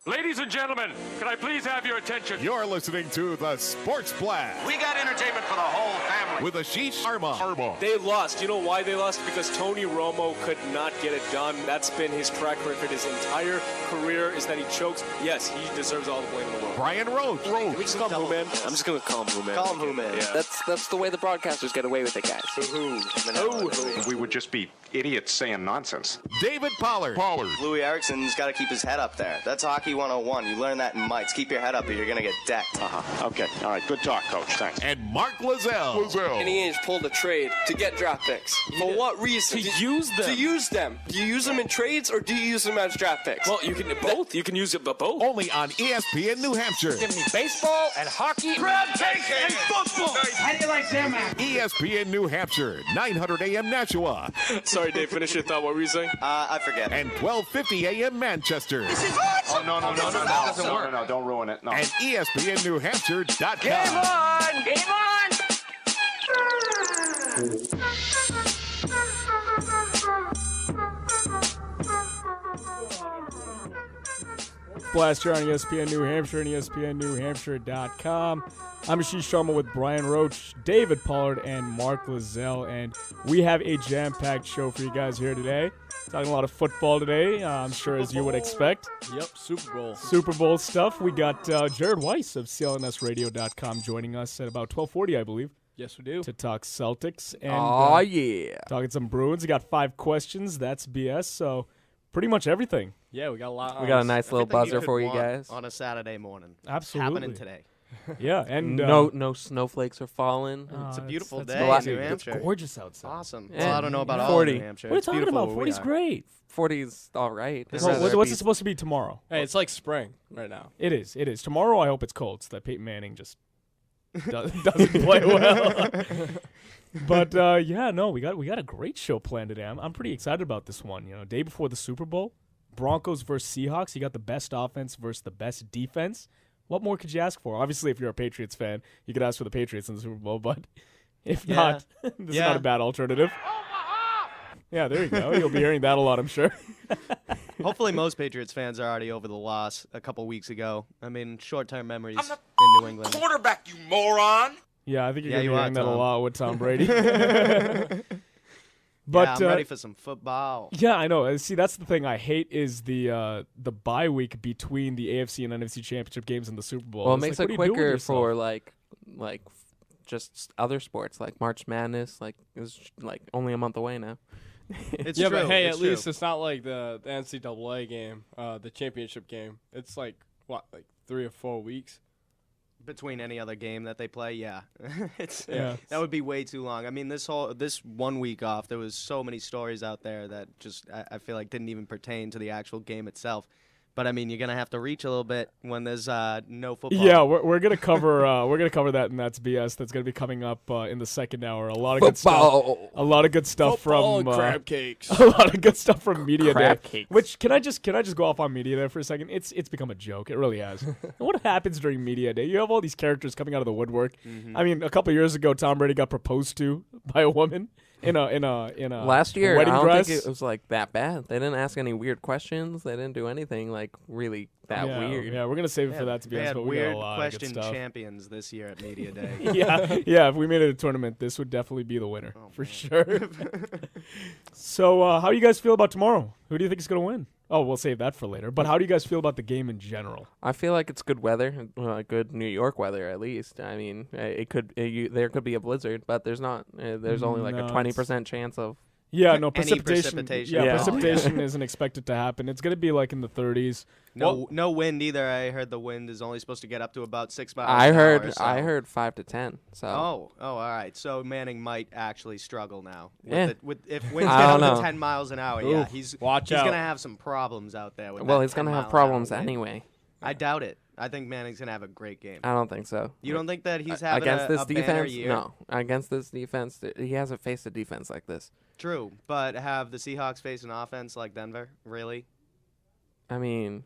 Ladies and gentlemen, can I please have your attention? You're listening to the Sports Blast We got entertainment for the whole family. with Ashish Sharma. They lost. You know why they lost? Because Tony Romo could not get it done. That's been his track record his entire career, is that he chokes. Yes, he deserves all the blame in the world. Brian Roach. Can we just call him Who-Man? I'm just going to call him Who-Man. Call him Who-Man. Yeah. That's the way the broadcasters get away with it, guys. We would just be idiots saying nonsense. David Pollard. Louis Erickson's got to keep his head up there. That's Hockey 101. You learn that in mites. Keep your head up or you're going to get decked. Okay. All right. Good talk, Coach. Thanks. And Mark Lozelle. And he ain't pulled a trade to get draft picks. For what reason? To use them. To use them. Do you use them in trades or do you use them as draft picks? Well, you can both. You can use it, but both. Only on ESPN New Hampshire. Give me baseball and hockey, crab cakes and football. How do you like them, man? ESPN New Hampshire, 900 AM Nashua, Sorry, Dave. Finish your thought. What were you saying? I forget. and 1250 AM Manchester. Oh, no. That doesn't work. No, don't ruin it. No. And ESPNNewHampshire.com. Game on! Game on! Blast here on ESPN New Hampshire and ESPNNewHampshire.com. I'm Ashish Sharma with Brian Roach, David Pollard, and Mark Lozelle, and we have a jam-packed show for you guys here today. Talking a lot of football today, I'm sure as you would expect. Yep, Super Bowl. Super Bowl stuff. We got Jared Weiss of CLNSradio.com joining us at about 12:40, I believe. Yes, we do. To talk Celtics. And, yeah. talking some Bruins. We got 5 questions. That's BS, so pretty much everything. Yeah, we got a lot. We got a nice little Everything buzzer could for you want guys. on a Saturday morning. Absolutely. Happening today. Yeah, and No snowflakes are falling. It's a beautiful that's day amazing. in New It's Hampshire. gorgeous outside. Awesome. Yeah. Well, I don't know about all 40. of New Hampshire. What are you It's talking beautiful about? where we 40's are. great. 40's all right. This Well, is- what's it supposed to be tomorrow? Hey, it's like spring right now. It is. It is. Tomorrow, I hope it's cold so that Peyton Manning just doesn't play well. But, yeah, no, we got a great show planned today. I'm pretty excited about this one. You know, day before the Super Bowl, Broncos versus Seahawks. You got the best offense versus the best defense. What more could you ask for? Obviously, if you're a Patriots fan, you could ask for the Patriots in the Super Bowl, but if not, this is not a bad alternative. Yeah, there you go. You'll be hearing that a lot, I'm sure. Hopefully most Patriots fans are already over the loss a couple weeks ago. I mean, short-term memories in New England. Quarterback, you moron. Yeah, I think you're Yeah, you hearing are, that a Tom. lot with Tom Brady. But I'm ready for some football. Yeah, I know. See, that's the thing I hate is the bye week between the AFC and NFC Championship games and the Super Bowl. Well, it It's makes like, it what are you doing quicker with yourself? for like just other sports like March Madness. Like is like only a month away now. It's yeah, true. but hey, it's at true. least it's not like the NCAA game, the championship game. It's like, what, like 3 or 4 weeks? Between any other game that they play, yeah. Yeah. That would be way too long. I mean, this 1 week off, there was so many stories out there that just I feel like didn't even pertain to the actual game itself. But I mean, you're gonna have to reach a little bit when there's no football. Yeah, we're gonna cover that, and that's BS. That's gonna be coming up in the second hour. A lot of good stuff. A lot of good stuff Football from and crab cakes. a lot of good stuff from Media Crab Day. cakes. Which can I just go off on Media Day for a second? It's become a joke. It really has. And what happens during Media Day? You have all these characters coming out of the woodwork. I mean, a couple years ago, Tom Brady got proposed to by a woman in a Last year, wedding I don't dress. think it was like that bad. They didn't ask any weird questions. They didn't do anything like really that weird. Yeah, we're gonna save it for that to be They honest. had But we got weird a lot question of good stuff. champions this year at Media Day. yeah. If we made it a tournament, this would definitely be the winner for sure. So, how do you guys feel about tomorrow? Who do you think is going to win? Oh, we'll save that for later. But how do you guys feel about the game in general? I feel like it's good weather, good New York weather at least. I mean, there could be a blizzard, but there's not. There's only like No, a 20% chance of. Yeah, no Any precipitation. precipitation. Yeah, Yeah. precipitation isn't expected to happen. It's going to be like in the 30s. No wind either. I heard the wind is only supposed to get up to about 6 miles I an heard. hour or so. I heard 5 to 10. So. Oh, all right. So Manning might actually struggle now. Yeah. If winds I get don't up to know. 10 miles an hour, yeah, he's Watch out. gonna have some problems out there. With Well, that he's gonna 10 have mile an hour problems wind. anyway. I doubt it. I think Manning's gonna have a great game. I don't think so. You don't think that he's having against this a banner defense? year? No, against this defense, he hasn't faced a defense like this. True, but have the Seahawks faced an offense like Denver? Really? I mean,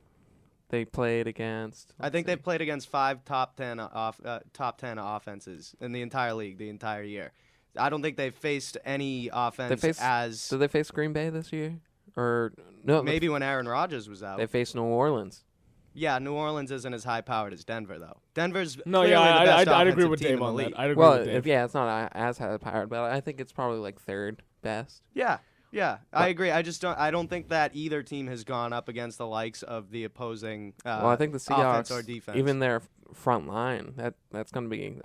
they played against. I think they've played against 5 top 10 offenses in the entire league the entire year. I don't think they've faced any offense Did they face Green Bay this year? Or no? maybe when Aaron Rodgers was out. They faced New Orleans. yeah, New Orleans isn't as high-powered as Denver, though. Denver's No, clearly yeah, the best I'd agree offensive with team Dave in the on that. league. I'd agree with Dave. It's not as high powered, but I think it's probably like third best. Yeah, I agree. I don't think that either team has gone up against the likes of the opposing Well, I think the offense Seahawks, or defense. even their front line, that's going to be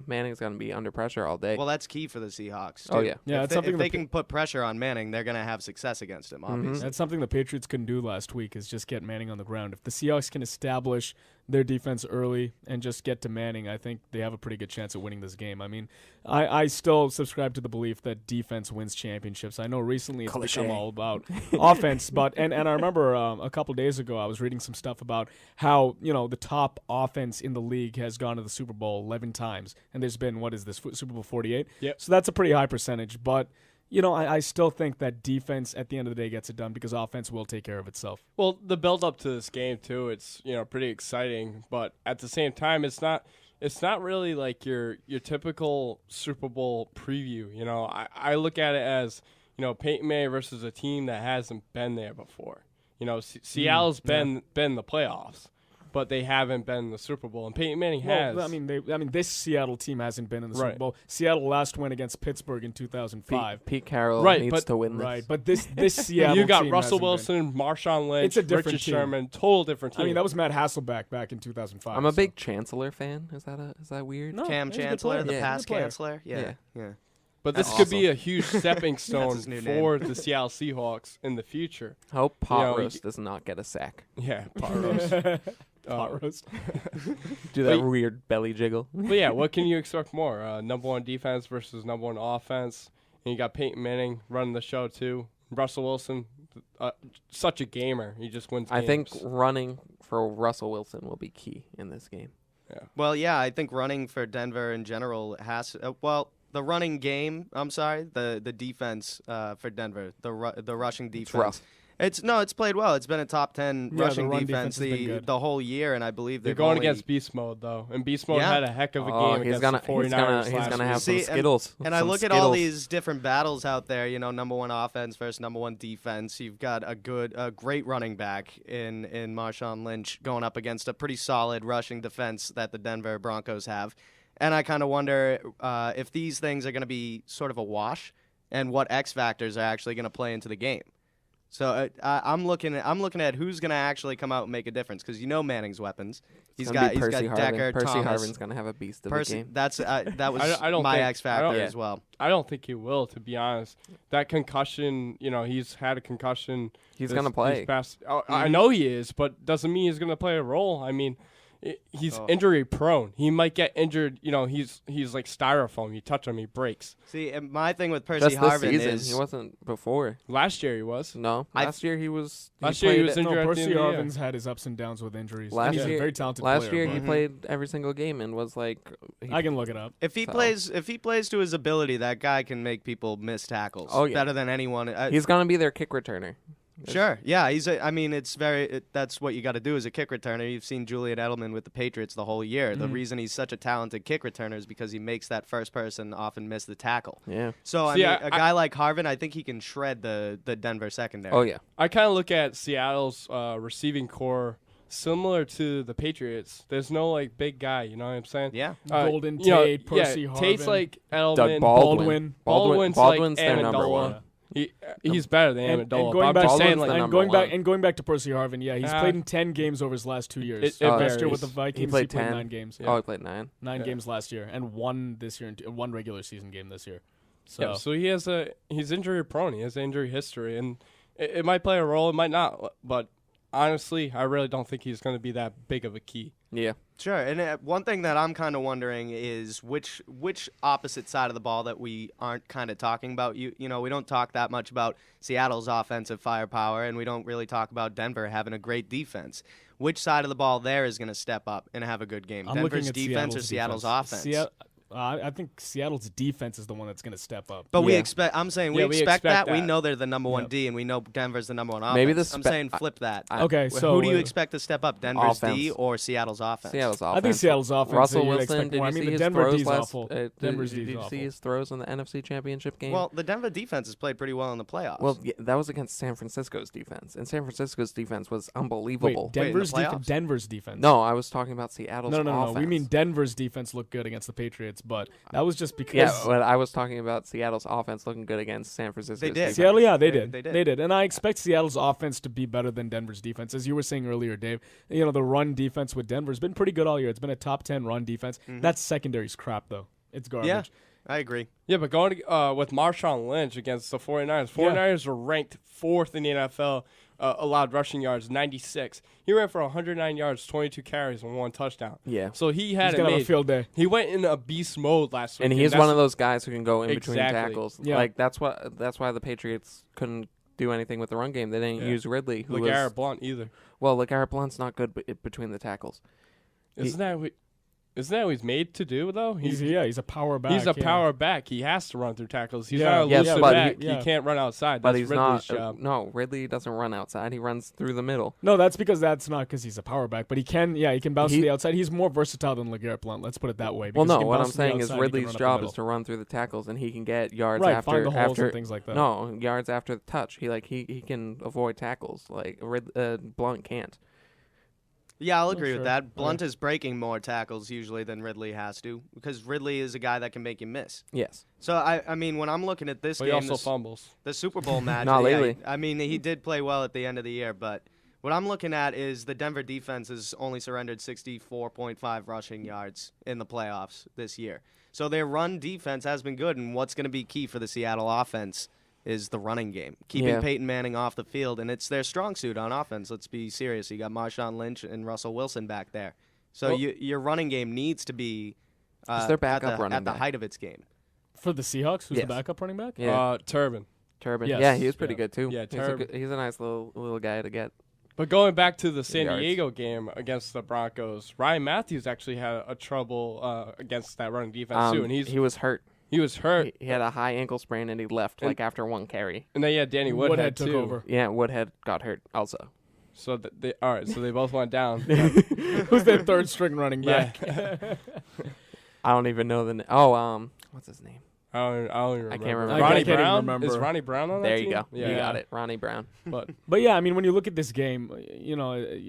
Manning's going to be under pressure all day. Well, that's key for the Seahawks, too. Oh, yeah. Yeah, if it's something if they can put pressure on Manning, they're going to have success against him, obviously. That's something the Patriots couldn't do last week, is just get Manning on the ground. If the Seahawks can establish their defense early and just get to Manning, I think they have a pretty good chance of winning this game. I mean, I still subscribe to the belief that defense wins championships. I know recently it's become all about offense, but and I remember a couple days ago I was reading some stuff about how, the top offense in the league has gone to the Super Bowl 11 times, and there's been, what is this, Super Bowl 48? Yep. So that's a pretty high percentage, but I still think that defense at the end of the day gets it done because offense will take care of itself. Well, the build up to this game too, it's pretty exciting, but at the same time, it's not really like your typical Super Bowl preview. I look at it as Peyton Manning versus a team that hasn't been there before. Seattle's been in the playoffs, but they haven't been in the Super Bowl, and Peyton Manning has. Well, this Seattle team hasn't been in the Super Bowl. Seattle last win against Pittsburgh in 2005. Pete Carroll needs to win this. Right, but this Seattle you got team Russell hasn't Wilson, Marshawn Lynch, It's a different Richard team. Sherman, total different team. I mean, that was Matt Hasselbeck back in 2005. I'm a big Chancellor fan. Is that weird? No, Cam he's a good Chancellor, player. the Yeah. past Good player. Chancellor. Yeah. But this That's could be awesome. a huge stepping stone his new for the Seattle Seahawks in the future. Hope Pot You know, Roast does not get a sack. Yeah, pot roast. Pot roast. Do that weird belly jiggle. But yeah, what can you expect more? Number one defense versus number one offense. And you got Peyton Manning running the show too. Russell Wilson, such a gamer. He just wins games. I think running for Russell Wilson will be key in this game. Well, yeah, I think running for Denver in general has the running game. I'm sorry, the defense for Denver, the rushing defense. rough. It's played well. It's been a top 10 Yeah, rushing the run defense defense has been good. the whole year, and I believe they're they've going only, against beast mode though, and beast mode Yeah. had a heck of a Oh, game he's against gonna the 49ers. he's last gonna week. have some See, Skittles. And I some look at all Skittles. these different battles out there. Number one offense versus number one defense. You've got a great running back in Marshawn Lynch going up against a pretty solid rushing defense that the Denver Broncos have. And I kind of wonder if these things are going to be sort of a wash, and what X factors are actually going to play into the game. So I'm looking at who's going to actually come out and make a difference, because Manning's weapons. He's got Decker, Percy Thomas. Harvin's gonna have a beast of Percy, a game. that was I don't my think- X I factor don't- as well. I don't think he will, to be honest. That concussion, he's had a concussion. He's gonna play. I know he is, but doesn't mean he's gonna play a role. I mean, he's injury prone. He might get injured. He's like styrofoam. You touch him, he breaks. See, and my thing with Percy Just this Harvin season, is he wasn't before. Last year he was. No, last year he was. Last year he was played- injured at the Percy end of the year. Harvin's had his ups and downs with injuries. Last and he's year, a very talented last player. year he but- played every single game and was like. I can look it up. if he plays to his ability, that guy can make people miss tackles. Oh, yeah. Better than anyone. He's gonna be their kick returner. Sure. Yeah, that's what you got to do as a kick returner. You've seen Julian Edelman with the Patriots the whole year. The reason he's such a talented kick returner is because he makes that first person often miss the tackle. Yeah. So, See, a guy like Harvin, I think he can shred the Denver secondary. Oh yeah. I kind of look at Seattle's receiving core similar to the Patriots. There's no big guy. You know what I'm saying? Yeah. Golden Tate, Percy Harvin. Tate's like Edelman. Doug Baldwin. Baldwin's Baldwin's like their number Amendola. one. He's better than And Amendola. going but I'm back, just saying, Baldwin's like, the and number going back, one. and going back to Percy Harvin, yeah, he's Yeah. played in 10 games over his last 2 years. It Last year with the varies. Vikings, He played 10. 10. 9 games. Oh, he played 9. 9 games last year, and one this year, and one regular season game this year. So, so he's injury prone. He has injury history, and it might play a role. It might not. But honestly, I really don't think he's going to be that big of a key. Yeah. Sure. And one thing that I'm kind of wondering is which opposite side of the ball that we aren't kind of talking about. We don't talk that much about Seattle's offensive firepower, and we don't really talk about Denver having a great defense. Which side of the ball there is going to step up and have a good game? I'm Denver's looking at defense or Seattle's offense? I think Seattle's defense is the one that's going to step up. But we Yeah. expect. I'm saying we Yeah, we expect expect that. We that. know they're the number one Yep. D, and we know Denver's the number one offense. Maybe the I'm spe- saying flip that. Okay, so who do you expect to step up, Denver's D Offense. or Seattle's offense? Seattle's offense. I think Seattle's offense. Russell you'd Wilson, expect did more. you I mean, see the his Denver throws D's last? awful. Did Denver's D's you awful. see his throws in the NFC Championship game? Well, the Denver defense has played pretty well in the playoffs. Well, yeah, that was against San Francisco's defense, and San Francisco's defense was Wait, unbelievable. Denver's playoffs? Denver's defense. No, I was talking about Seattle's No. offense. We mean Denver's defense looked good against the Patriots, but that was just because. Yeah, but I was talking about Seattle's offense looking good against San Francisco's They did. defense. Seattle, yeah, they They- did. they did. They did. And I expect Seattle's offense to be better than Denver's defense. As you were saying earlier, Dave, the run defense with Denver's been pretty good all year. It's been a top 10 run defense. That secondary's crap, though. It's garbage. yeah, I agree. Yeah, but going with Marshawn Lynch against the 49ers, 49ers were ranked 4th in the NFL, allowed rushing yards, 96. He ran for 109 yards, 22 carries, and 1 touchdown. Yeah. So he had He's it going to have made. a field day. He went in a beast mode last week. And he's that's- one of those guys who can go in between Exactly. tackles. Yeah. Like that's why the Patriots couldn't do anything with the run game. They didn't use Ridley, who was LeGarrette Blount either. well. LeGarrette Blount's not good between the tackles. Isn't that what he's made to do though? He's a power back. He's a yeah. power back. He has to run through tackles. He's Yeah. not a Yes, elusive but back. he- He can't run outside. But That's he's Ridley's not. job. No, Ridley doesn't run outside. He runs through the middle. No, that's because that's not because he's a power back, but he can bounce to He- the outside. He's more versatile than LeGarrette Blount. Let's put it that way. Well, because he no. can What I'm bounce to the saying is outside, he can Ridley's run up the job middle. is to run through the tackles, and he can get yards Right, after find the holes after and things like that. No, yards after the touch. He can avoid tackles like Blount can't. Yeah, I'll agree sure. with that. Blunt is breaking more tackles usually than Ridley has to because Ridley is a guy that can make you miss. Yes. So, I mean, when I'm looking at this But he game, also fumbles. the Super Bowl match. Not yeah, lately. I mean, he did play well at the end of the year, but what I'm looking at is the Denver defense has only surrendered 64.5 rushing yards in the playoffs this year. So their run defense has been good, and what's going to be key for the Seattle offense is the running game, keeping Yeah. Peyton Manning off the field, and it's their strong suit on offense. Let's be serious. You got Marshawn Lynch and Russell Wilson back there. So Well- your running game needs to be Who's their backup at the, running at the back? height of its game. For the Seahawks, who's Yes. the backup running back? Yeah. Turbin. Turbin. Yes. Yeah, he was pretty Yeah. good too. Yeah, he's a nice little guy to get. But going back to the San Yards. Diego game against the Broncos, Ryan Matthews actually had a trouble against that running defense too, and he was hurt. he was hurt. He had a high ankle sprain and he left And- like after one carry. And then Danny Woodhead took too. over. Yeah, Woodhead got hurt also. So they both went down. Who's their third string running Yeah. back? I don't even know what's his name? I don't even remember. I can't remember. Ronnie I can't even Brown? remember. Is Ronnie Brown on that There team? you go. Yeah. You got it. Ronnie Brown. But But yeah, I mean, when you look at this game,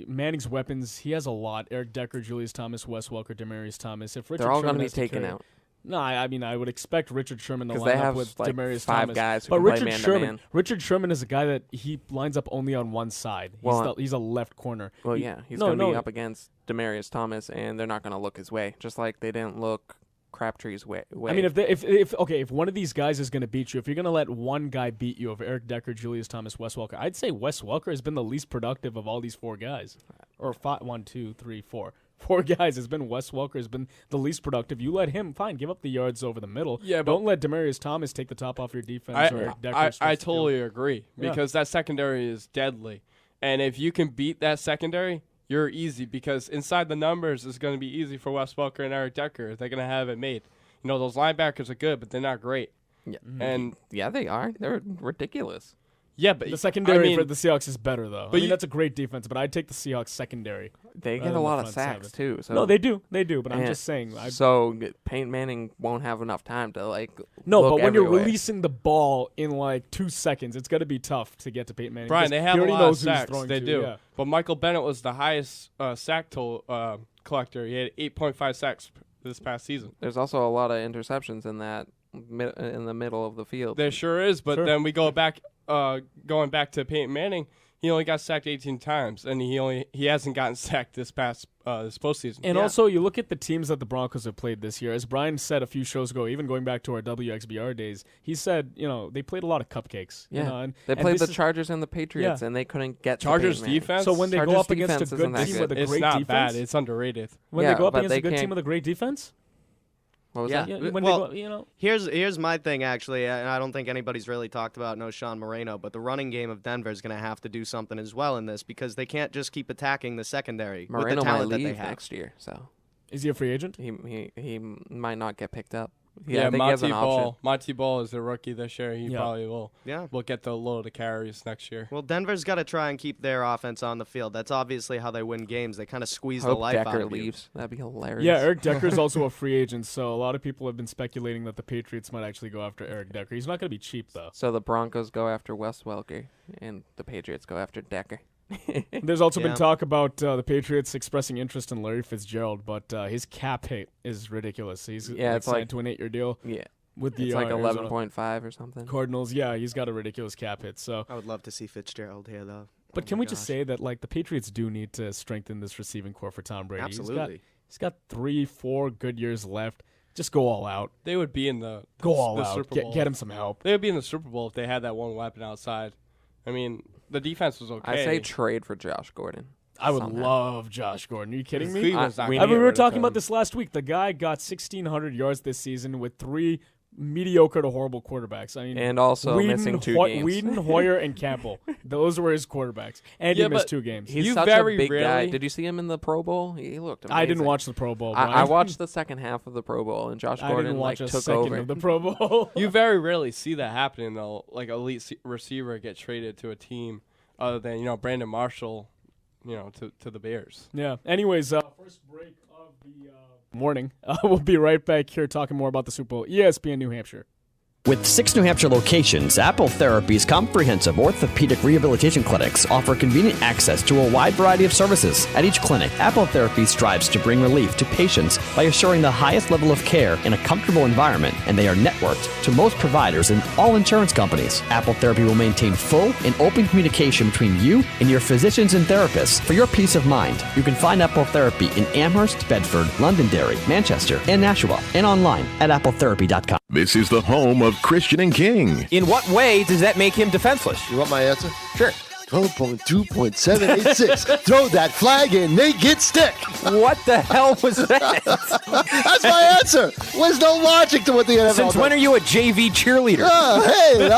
Manning's weapons, he has a lot. Eric Decker, Julius Thomas, Wes Welker, Demarius Thomas. If Richard They're all going to be taken out. No, I mean, I would expect Richard Sherman to 'Cause line they up have, with like, Demarius 5 Thomas. guys who but can play Richard man-to-man. Richard Sherman is a guy that he lines up only on one side. He's a left corner. Well, He- yeah, he's no, going to no, be up against Demarius Thomas, and they're not going to look his way, just like they didn't look Crabtree's way. I mean, if one of these guys is going to beat you, if you're going to let one guy beat you, of Eric Decker, Julius Thomas, Wes Welker, I'd say Wes Welker has been the least productive of all these 4 guys, or 5, 1, 2, 3, 4. 4 guys has been Wes Welker has been the least productive. You let him give up the yards over the middle. Yeah, but don't let Demarius Thomas take the top off your defense. or Eric Decker I stretch the field. totally agree Yeah. because that secondary is deadly, and if you can beat that secondary, you're easy because inside the numbers is going to be easy for Wes Welker and Eric Decker. They're going to have it made. Those linebackers are good, but they're not great. yeah, And yeah, they are. They're ridiculous. yeah, but The secondary I for mean, the Seahawks is better, though. But that's a great defense, but I'd take the Seahawks secondary. They rather get a than lot the of front sacks seven. too. So No, they do, but I'm and just saying. So Peyton Manning won't have enough time to No, look but when you're everywhere. releasing the ball in 2 seconds, it's going to be tough to get to Peyton Manning. Brian, because they have he a already lot of knows who he's sacks. throwing They to, do. yeah. But Michael Bennett was the highest sack collector. He had 8.5 sacks this past season. There's also a lot of interceptions in that in the middle of the field. There sure is, but Sure. then we go back, going back to Peyton Manning. He only got sacked 18 times, and he hasn't gotten sacked this postseason. And also, you look at the teams that the Broncos have played this year. As Brian said a few shows ago, even going back to our WXBR days, he said, they played a lot of cupcakes. Yeah, And they played this the is- Chargers and the Patriots, Yeah. and they couldn't get Chargers to Peyton Manning. defense. So when they Chargers go up against a defense good isn't that team good. with a it's great not defense, bad. It's underrated. when Yeah, they go up but against a they good team can't- with a great defense, What was Yeah. that? when Well, they go, Here's my thing, actually, and I don't think anybody's really talked about Sean Moreno, but the running game of Denver is going to have to do something as well in this because they can't just keep attacking the secondary with Moreno the might talent that they leave have. next year, so Is he a free agent? He might not get picked up. Yeah, I think he has an option. Monty Ball is the rookie this year. He probably will. Yeah. Will get the load of carries next year. Well, Denver's got to try and keep their offense on the field. That's obviously how they win games. They kind of squeeze the life Decker out of leaves. That'd be hilarious. Yeah, Eric Decker is also a free agent, so a lot of people have been speculating that the Patriots might actually go after Eric Decker. He's not going to be cheap, though. So the Broncos go after Wes Welker, and the Patriots go after Decker. There's also been talk about the Patriots expressing interest in Larry Fitzgerald, but his cap hit is ridiculous. He's signed to an 8-year deal. Yeah. With the it's like 11.5 or something. Cardinals, yeah, he's got a ridiculous cap hit. So I would love to see Fitzgerald here, though. But can we just say that the Patriots do need to strengthen this receiving core for Tom Brady? Absolutely. He's got 3-4 good years left. Just go all out. They would be in the Super Bowl. Get him some help. They would be in the Super Bowl if they had that one weapon outside. I mean, the defense was okay. I say trade for Josh Gordon. I would love Josh Gordon. Are you kidding me? We were talking about this last week. The guy got 1,600 yards this season with 3 mediocre to horrible quarterbacks. I mean, and also missing 2 games. Whedon, Hoyer, and Campbell. Those were his quarterbacks. And he missed 2 games. He's such a big guy. Did you see him in the Pro Bowl? He looked amazing. I didn't watch the Pro Bowl. I watched the second half of the Pro Bowl, and Josh Gordon I didn't watch a took second over. of the Pro Bowl. You very rarely see that happening, though. Like elite receiver get traded to a team other than Brandon Marshall, to the Bears. Yeah. Anyways, first break of the morning. We'll be right back here talking more about the Super Bowl. ESPN New Hampshire. With 6 New Hampshire locations, Apple Therapy's comprehensive orthopedic rehabilitation clinics offer convenient access to a wide variety of services. At each clinic, Apple Therapy strives to bring relief to patients by assuring the highest level of care in a comfortable environment, and they are networked to most providers and all insurance companies. Apple Therapy will maintain full and open communication between you and your physicians and therapists for your peace of mind. You can find Apple Therapy in Amherst, Bedford, Londonderry, Manchester, and Nashua, and online at appletherapy.com. This is the home of Christian and King. In what way does that make him defenseless? You want my answer? Sure. 12.2.786. Throw that flag and make it stick. What the hell was that? That's my answer. There's no logic to what the NFL Since when are you a JV cheerleader? Hey,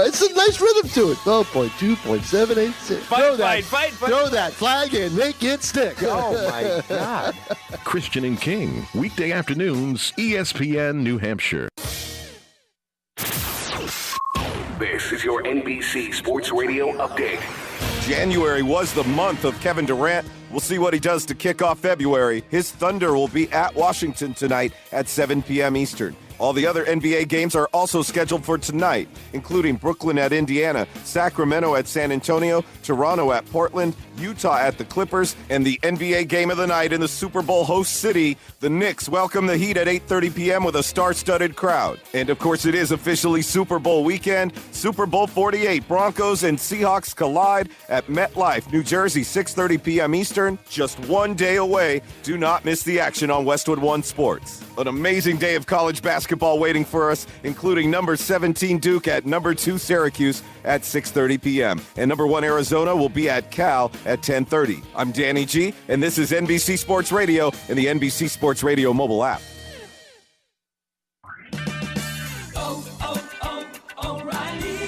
it's a nice rhythm to it. 12.2.786. Throw that flag and make it stick. Oh, my God. Christian and King, weekday afternoons, ESPN New Hampshire. This is your NBC Sports Radio update. January was the month of Kevin Durant. We'll see what he does to kick off February. His Thunder will be at Washington tonight at 7 p.m. Eastern. All the other NBA games are also scheduled for tonight, including Brooklyn at Indiana, Sacramento at San Antonio, Toronto at Portland, Utah at the Clippers, and the NBA game of the night in the Super Bowl host city. The Knicks welcome the Heat at 8:30 p.m. with a star-studded crowd. And, of course, it is officially Super Bowl weekend. Super Bowl 48, Broncos and Seahawks collide at MetLife, New Jersey, 6:30 p.m. Eastern. Just one day away. Do not miss the action on Westwood One Sports. An amazing day of college basketball waiting for us, including number 17 Duke at number 2 Syracuse at 6:30 p.m. And number 1 Arizona will be at Cal at 10:30. I'm Danny G, and this is NBC Sports Radio and the NBC Sports Radio mobile app.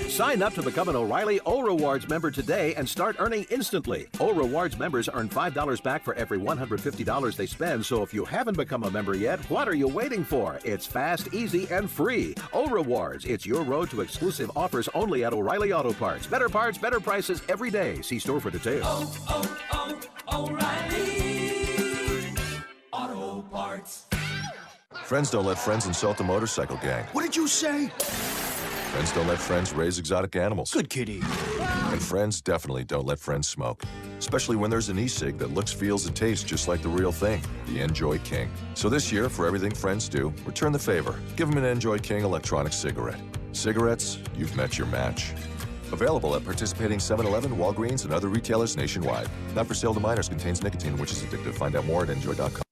Sign up to become an O'Reilly O-Rewards member today and start earning instantly. O-Rewards members earn $5 back for every $150 they spend, so if you haven't become a member yet, what are you waiting for? It's fast, easy, and free. O-Rewards, it's your road to exclusive offers only at O'Reilly Auto Parts. Better parts, better prices every day. See store for details. O'Reilly Auto Parts. Friends don't let friends insult the motorcycle gang. What did you say? Friends don't let friends raise exotic animals. Good kitty. And friends definitely don't let friends smoke. Especially when there's an e-cig that looks, feels, and tastes just like the real thing, the Enjoy King. So this year, for everything friends do, return the favor. Give them an Enjoy King electronic cigarette. Cigarettes, you've met your match. Available at participating 7-Eleven, Walgreens, and other retailers nationwide. Not for sale to minors, contains nicotine, which is addictive. Find out more at enjoy.com.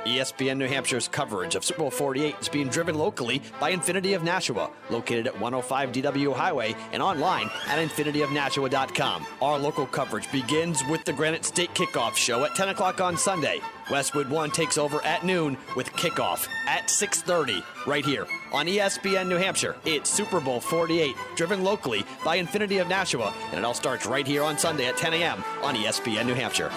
ESPN New Hampshire's coverage of Super Bowl 48 is being driven locally by Infinity of Nashua, located at 105 DW Highway and online at infinityofnashua.com. Our local coverage begins with the Granite State Kickoff Show at 10 o'clock on Sunday. Westwood One takes over at noon with kickoff at 6:30 right here on ESPN New Hampshire. It's Super Bowl 48, driven locally by Infinity of Nashua, and it all starts right here on Sunday at 10 a.m. on ESPN New Hampshire.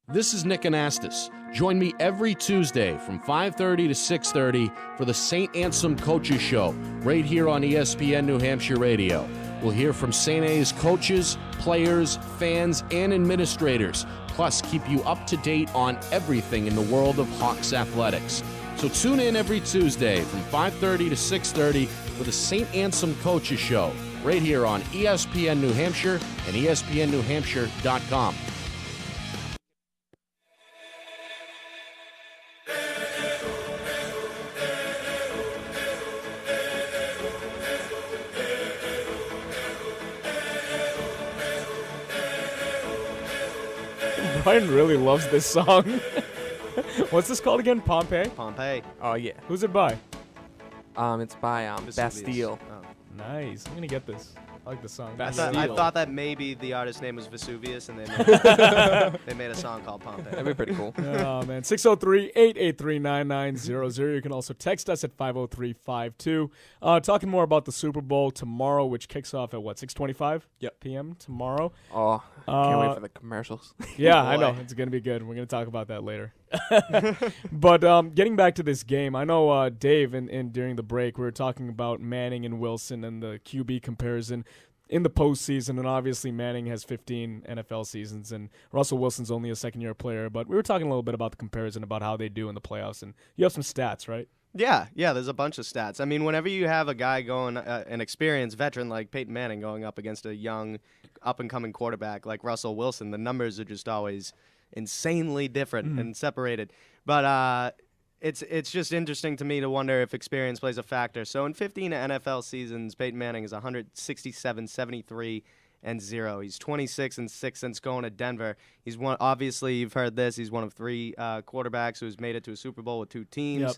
This is Nick Anastas. Join me every Tuesday from 5:30 to 6:30 for the St. Anselm Coaches Show right here on ESPN New Hampshire Radio. We'll hear from St. A's coaches, players, fans, and administrators, plus keep you up to date on everything in the world of Hawks athletics. So tune in every Tuesday from 5:30 to 6:30 for the St. Anselm Coaches Show right here on ESPN New Hampshire and ESPNNewHampshire.com. Brian really loves this song. What's this called again? Pompeii? Pompeii. Oh, yeah. Who's it by? It's by Bastille. Nice. I'm going to get this. I like the song. I thought that maybe the artist's name was Vesuvius, and they made a song called Pompeii. That'd be pretty cool. Oh, man. 603-883-9900. You can also text us at 50352. Talking more about the Super Bowl tomorrow, which kicks off at, 6:25 p.m. tomorrow. Oh, can't wait for the commercials. Yeah, I know. It's going to be good. We're going to talk about that later. But getting back to this game, I know, Dave, and during the break, we were talking about Manning and Wilson and the QB comparison in the postseason, and obviously Manning has 15 NFL seasons, and Russell Wilson's only a second-year player. But we were talking a little bit about the comparison, about how they do in the playoffs, and you have some stats, right? Yeah, there's a bunch of stats. I mean, whenever you have a guy going, an experienced veteran like Peyton Manning going up against a young, up-and-coming quarterback like Russell Wilson, the numbers are just always insanely different and separated. But it's just interesting to me to wonder if experience plays a factor. So in 15 NFL seasons, Peyton Manning is 167, 73, and 0. He's 26-6 since going to Denver. He's one. Obviously, you've heard this. He's one of 3 quarterbacks who's made it to a Super Bowl with 2 teams. Yep.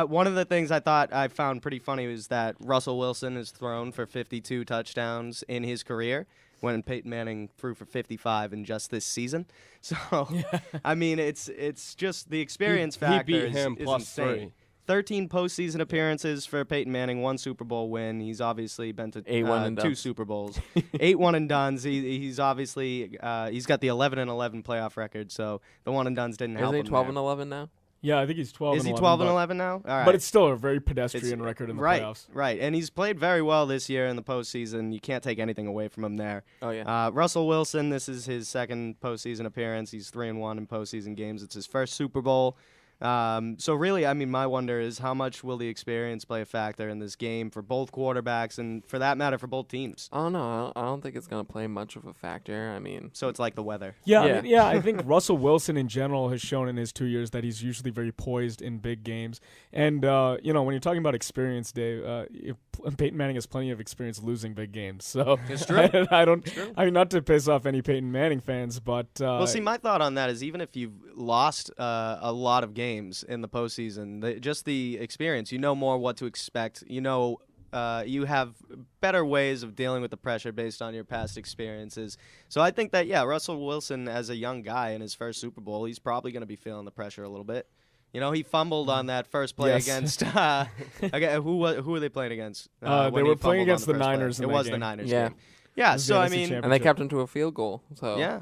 One of the things I thought I found pretty funny was that Russell Wilson has thrown for 52 touchdowns in his career, when Peyton Manning threw for 55 in just this season. So, I mean, it's just the experience factor he beat him is plus insane. 3. 13 postseason appearances for Peyton Manning, 1 Super Bowl win. He's obviously been to 2 Super Bowls. 8 one-and-dones. He's obviously he's got the 11-11 playoff record, so the one-and-dones didn't help him. Is he 12-11 now? Yeah, I think he's 12. Is he 12-11 now? All right. But it's still a very pedestrian record in the playoffs. Right, and he's played very well this year in the postseason. You can't take anything away from him there. Oh yeah. Russell Wilson, this is his second postseason appearance. He's 3-1 in postseason games. It's his first Super Bowl. So really, I mean, my wonder is how much will the experience play a factor in this game for both quarterbacks and, for that matter, for both teams? Oh no, I don't think it's gonna play much of a factor. I mean, so it's like the weather. Yeah, I think Russell Wilson in general has shown in his 2 years that he's usually very poised in big games. And when you're talking about experience, Dave, Peyton Manning has plenty of experience losing big games. So it's true. I mean, not to piss off any Peyton Manning fans, but well, see, my thought on that is even if you've lost a lot of games in the postseason, just the experience, you know more what to expect. You know, you have better ways of dealing with the pressure based on your past experiences. So I think that, Russell Wilson, as a young guy in his first Super Bowl, he's probably going to be feeling the pressure a little bit. You know, he fumbled on that first play against who were they playing against? They were playing against the Niners. It was the Niners game. Yeah, so I mean, and they kept him to a field goal. So yeah,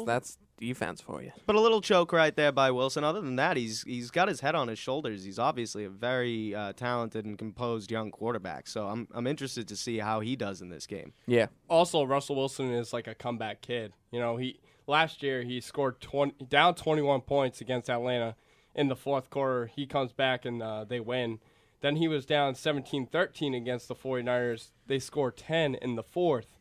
that's defense for you. But a little choke right there by Wilson. Other than that, he's got his head on his shoulders. He's obviously a very talented and composed young quarterback. So I'm interested to see how he does in this game. Yeah. Also, Russell Wilson is like a comeback kid. You know, last year he scored down 21 points against Atlanta in the fourth quarter. He comes back and they win. Then he was down 17-13 against the 49ers. They scored 10 in the fourth.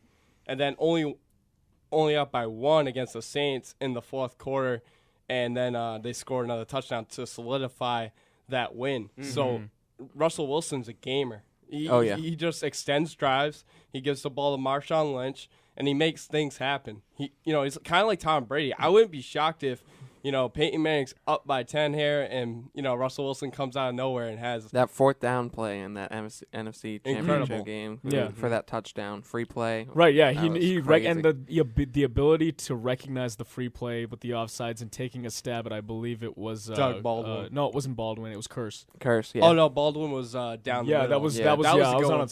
And then only up by 1 against the Saints in the fourth quarter. And then they scored another touchdown to solidify that win. Mm-hmm. So Russell Wilson's a gamer. He just extends drives. He gives the ball to Marshawn Lynch, and he makes things happen. He's kind of like Tom Brady. I wouldn't be shocked if Peyton Manning's up by 10 here, and, Russell Wilson comes out of nowhere and has that fourth down play in that NFC Championship game for that touchdown, free play. Right, yeah. And the ability to recognize the free play with the offsides and taking a stab at, I believe it was Doug Baldwin. No, it wasn't Baldwin. It was Curse. Yeah. Oh, no, Baldwin was down the middle. That was I was on a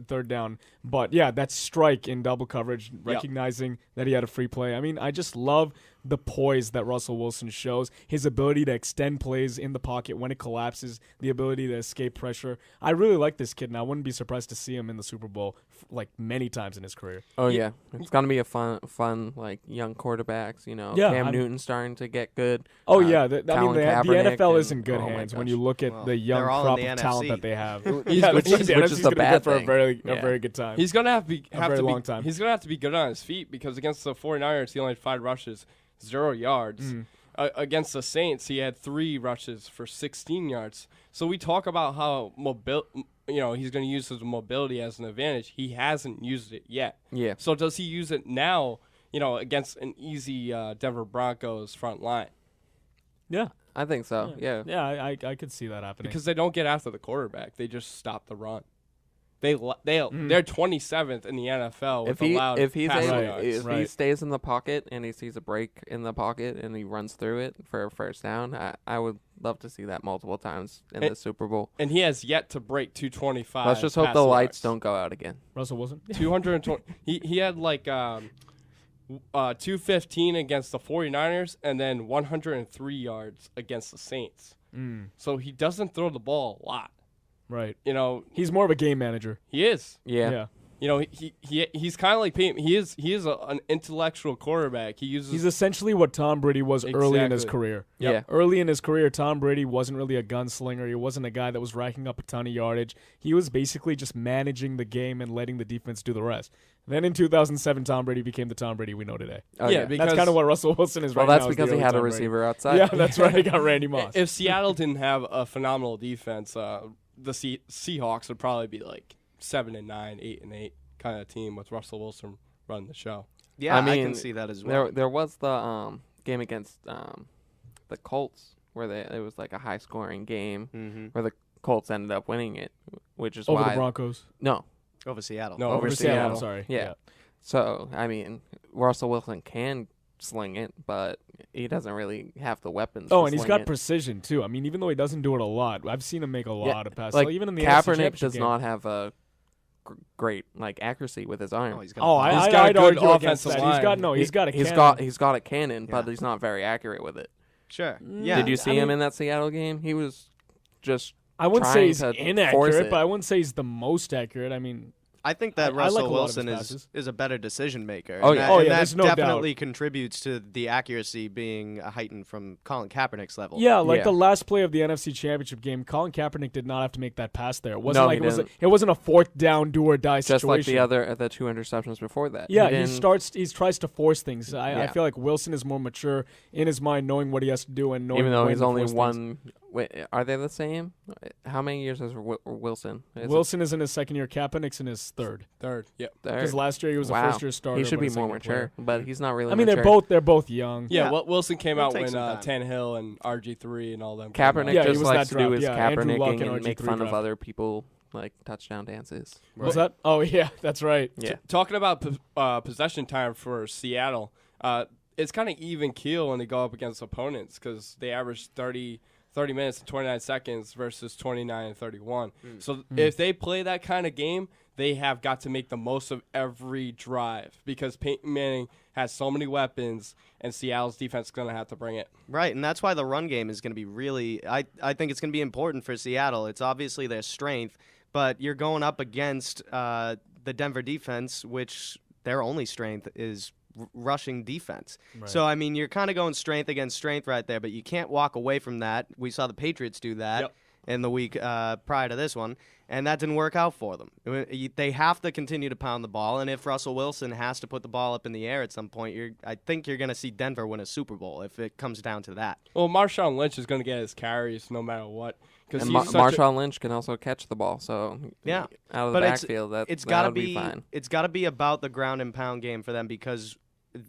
third down. But, yeah, that strike in double coverage, recognizing that he had a free play. I mean, I just love the poise that Russell Wilson Wilson shows. His ability to extend plays in the pocket when it collapses, the ability to escape pressure. I really like this kid, and I wouldn't be surprised to see him in the Super Bowl like many times in his career. Oh yeah, it's gonna be a fun like young quarterbacks. Cam Newton starting to get good. Oh yeah, the Kaepernick NFL is in good hands when you look at the young crop of talent that they have. which is the bad for thing. a very good time. He's gonna have to be long time. He's gonna have to be good on his feet because against the 49ers he only had 5 rushes, 0 yards. Against the Saints he had 3 rushes for 16 yards. So we talk about how he's going to use his mobility as an advantage. He hasn't used it yet. Yeah. So does he use it now? Against an easy Denver Broncos front line. Yeah, I think so. Yeah. Yeah, I could see that happening because they don't get after the quarterback; they just stop the run. They're 27th in the NFL with allowed passing yards. If he stays in the pocket and he sees a break in the pocket and he runs through it for a first down, I would love to see that multiple times in the Super Bowl. And he has yet to break 225. Let's just hope the lights don't go out again. Russell Wilson? 220. he had like 215 against the 49ers and then 103 yards against the Saints. So he doesn't throw the ball a lot. Right. He's more of a game manager. He is. Yeah. He's kind of like Peyton. He is an intellectual quarterback. He's essentially what Tom Brady was early in his career. Yep. Yeah. Early in his career, Tom Brady wasn't really a gunslinger. He wasn't a guy that was racking up a ton of yardage. He was basically just managing the game and letting the defense do the rest. Then in 2007, Tom Brady became the Tom Brady we know today. Because that's kind of what Russell Wilson is right now. Well, that's because he had a receiver outside. Yeah, that's right. He got Randy Moss. If Seattle didn't have a phenomenal defense, the Seahawks would probably be like 7-9, 8-8 kind of team with Russell Wilson running the show. Yeah, I can see that as well. There was the game against the Colts where it was like a high scoring game where the Colts ended up winning it, which is over why the Broncos. No. Over Seattle. No, over Seattle. Sorry. Yeah. So, Russell Wilson can sling it, but he doesn't really have the weapons. Oh, and he's got precision, too. Even though he doesn't do it a lot, I've seen him make a lot of passes. Like, even in the Kaepernick does not have a great accuracy with his arm. He's got a good offensive line. He's got a cannon. He's got a cannon, but he's not very accurate with it. Sure. Yeah. Did you see him in that Seattle game? He was just I wouldn't say he's trying to inaccurate, but I wouldn't say he's the most accurate. I think that Russell Wilson is a better decision maker. Oh, yeah. And that there's no definitely doubt. contributes to the accuracy being heightened from Colin Kaepernick's level. Yeah, the last play of the NFC Championship game, Colin Kaepernick did not have to make that pass there. It wasn't it wasn't a 4th down do or die situation. Just like the 2 interceptions before that. Yeah, he tries to force things. I feel like Wilson is more mature in his mind, knowing what he has to do and knowing. Even though when he's to only force one. Wait, are they the same? How many years has Wilson? Wilson is in his 2nd year. Kaepernick's in his 3rd. Yep. Because last year he was a first-year starter. He should be but a more second mature, player. but he's not really. Mature. they're both young. Yeah, Wilson came out when Tannehill and RG3 and all them. Kaepernick just likes to do his Kaepernicking and make fun draft. of other people, like touchdown dances. Was that? Oh yeah, that's right. Yeah. Talking about possession time for Seattle, it's kind of even keel when they go up against opponents because they average 30 minutes and 29 seconds versus 29 and 31. So if they play that kind of game, they have got to make the most of every drive because Peyton Manning has so many weapons and Seattle's defense is going to have to bring it. Right, and that's why the run game is going to be really I think it's going to be important for Seattle. It's obviously their strength, but you're going up against the Denver defense, which their only strength is rushing defense. Right. So, you're kind of going strength against strength right there, but you can't walk away from that. We saw the Patriots do that in the week prior to this one, and that didn't work out for them. They have to continue to pound the ball, and if Russell Wilson has to put the ball up in the air at some point, I think you're going to see Denver win a Super Bowl if it comes down to that. Well, Marshawn Lynch is going to get his carries no matter what. And Marshawn Lynch can also catch the ball, so out of the backfield, that would be fine. It's got to be about the ground and pound game for them because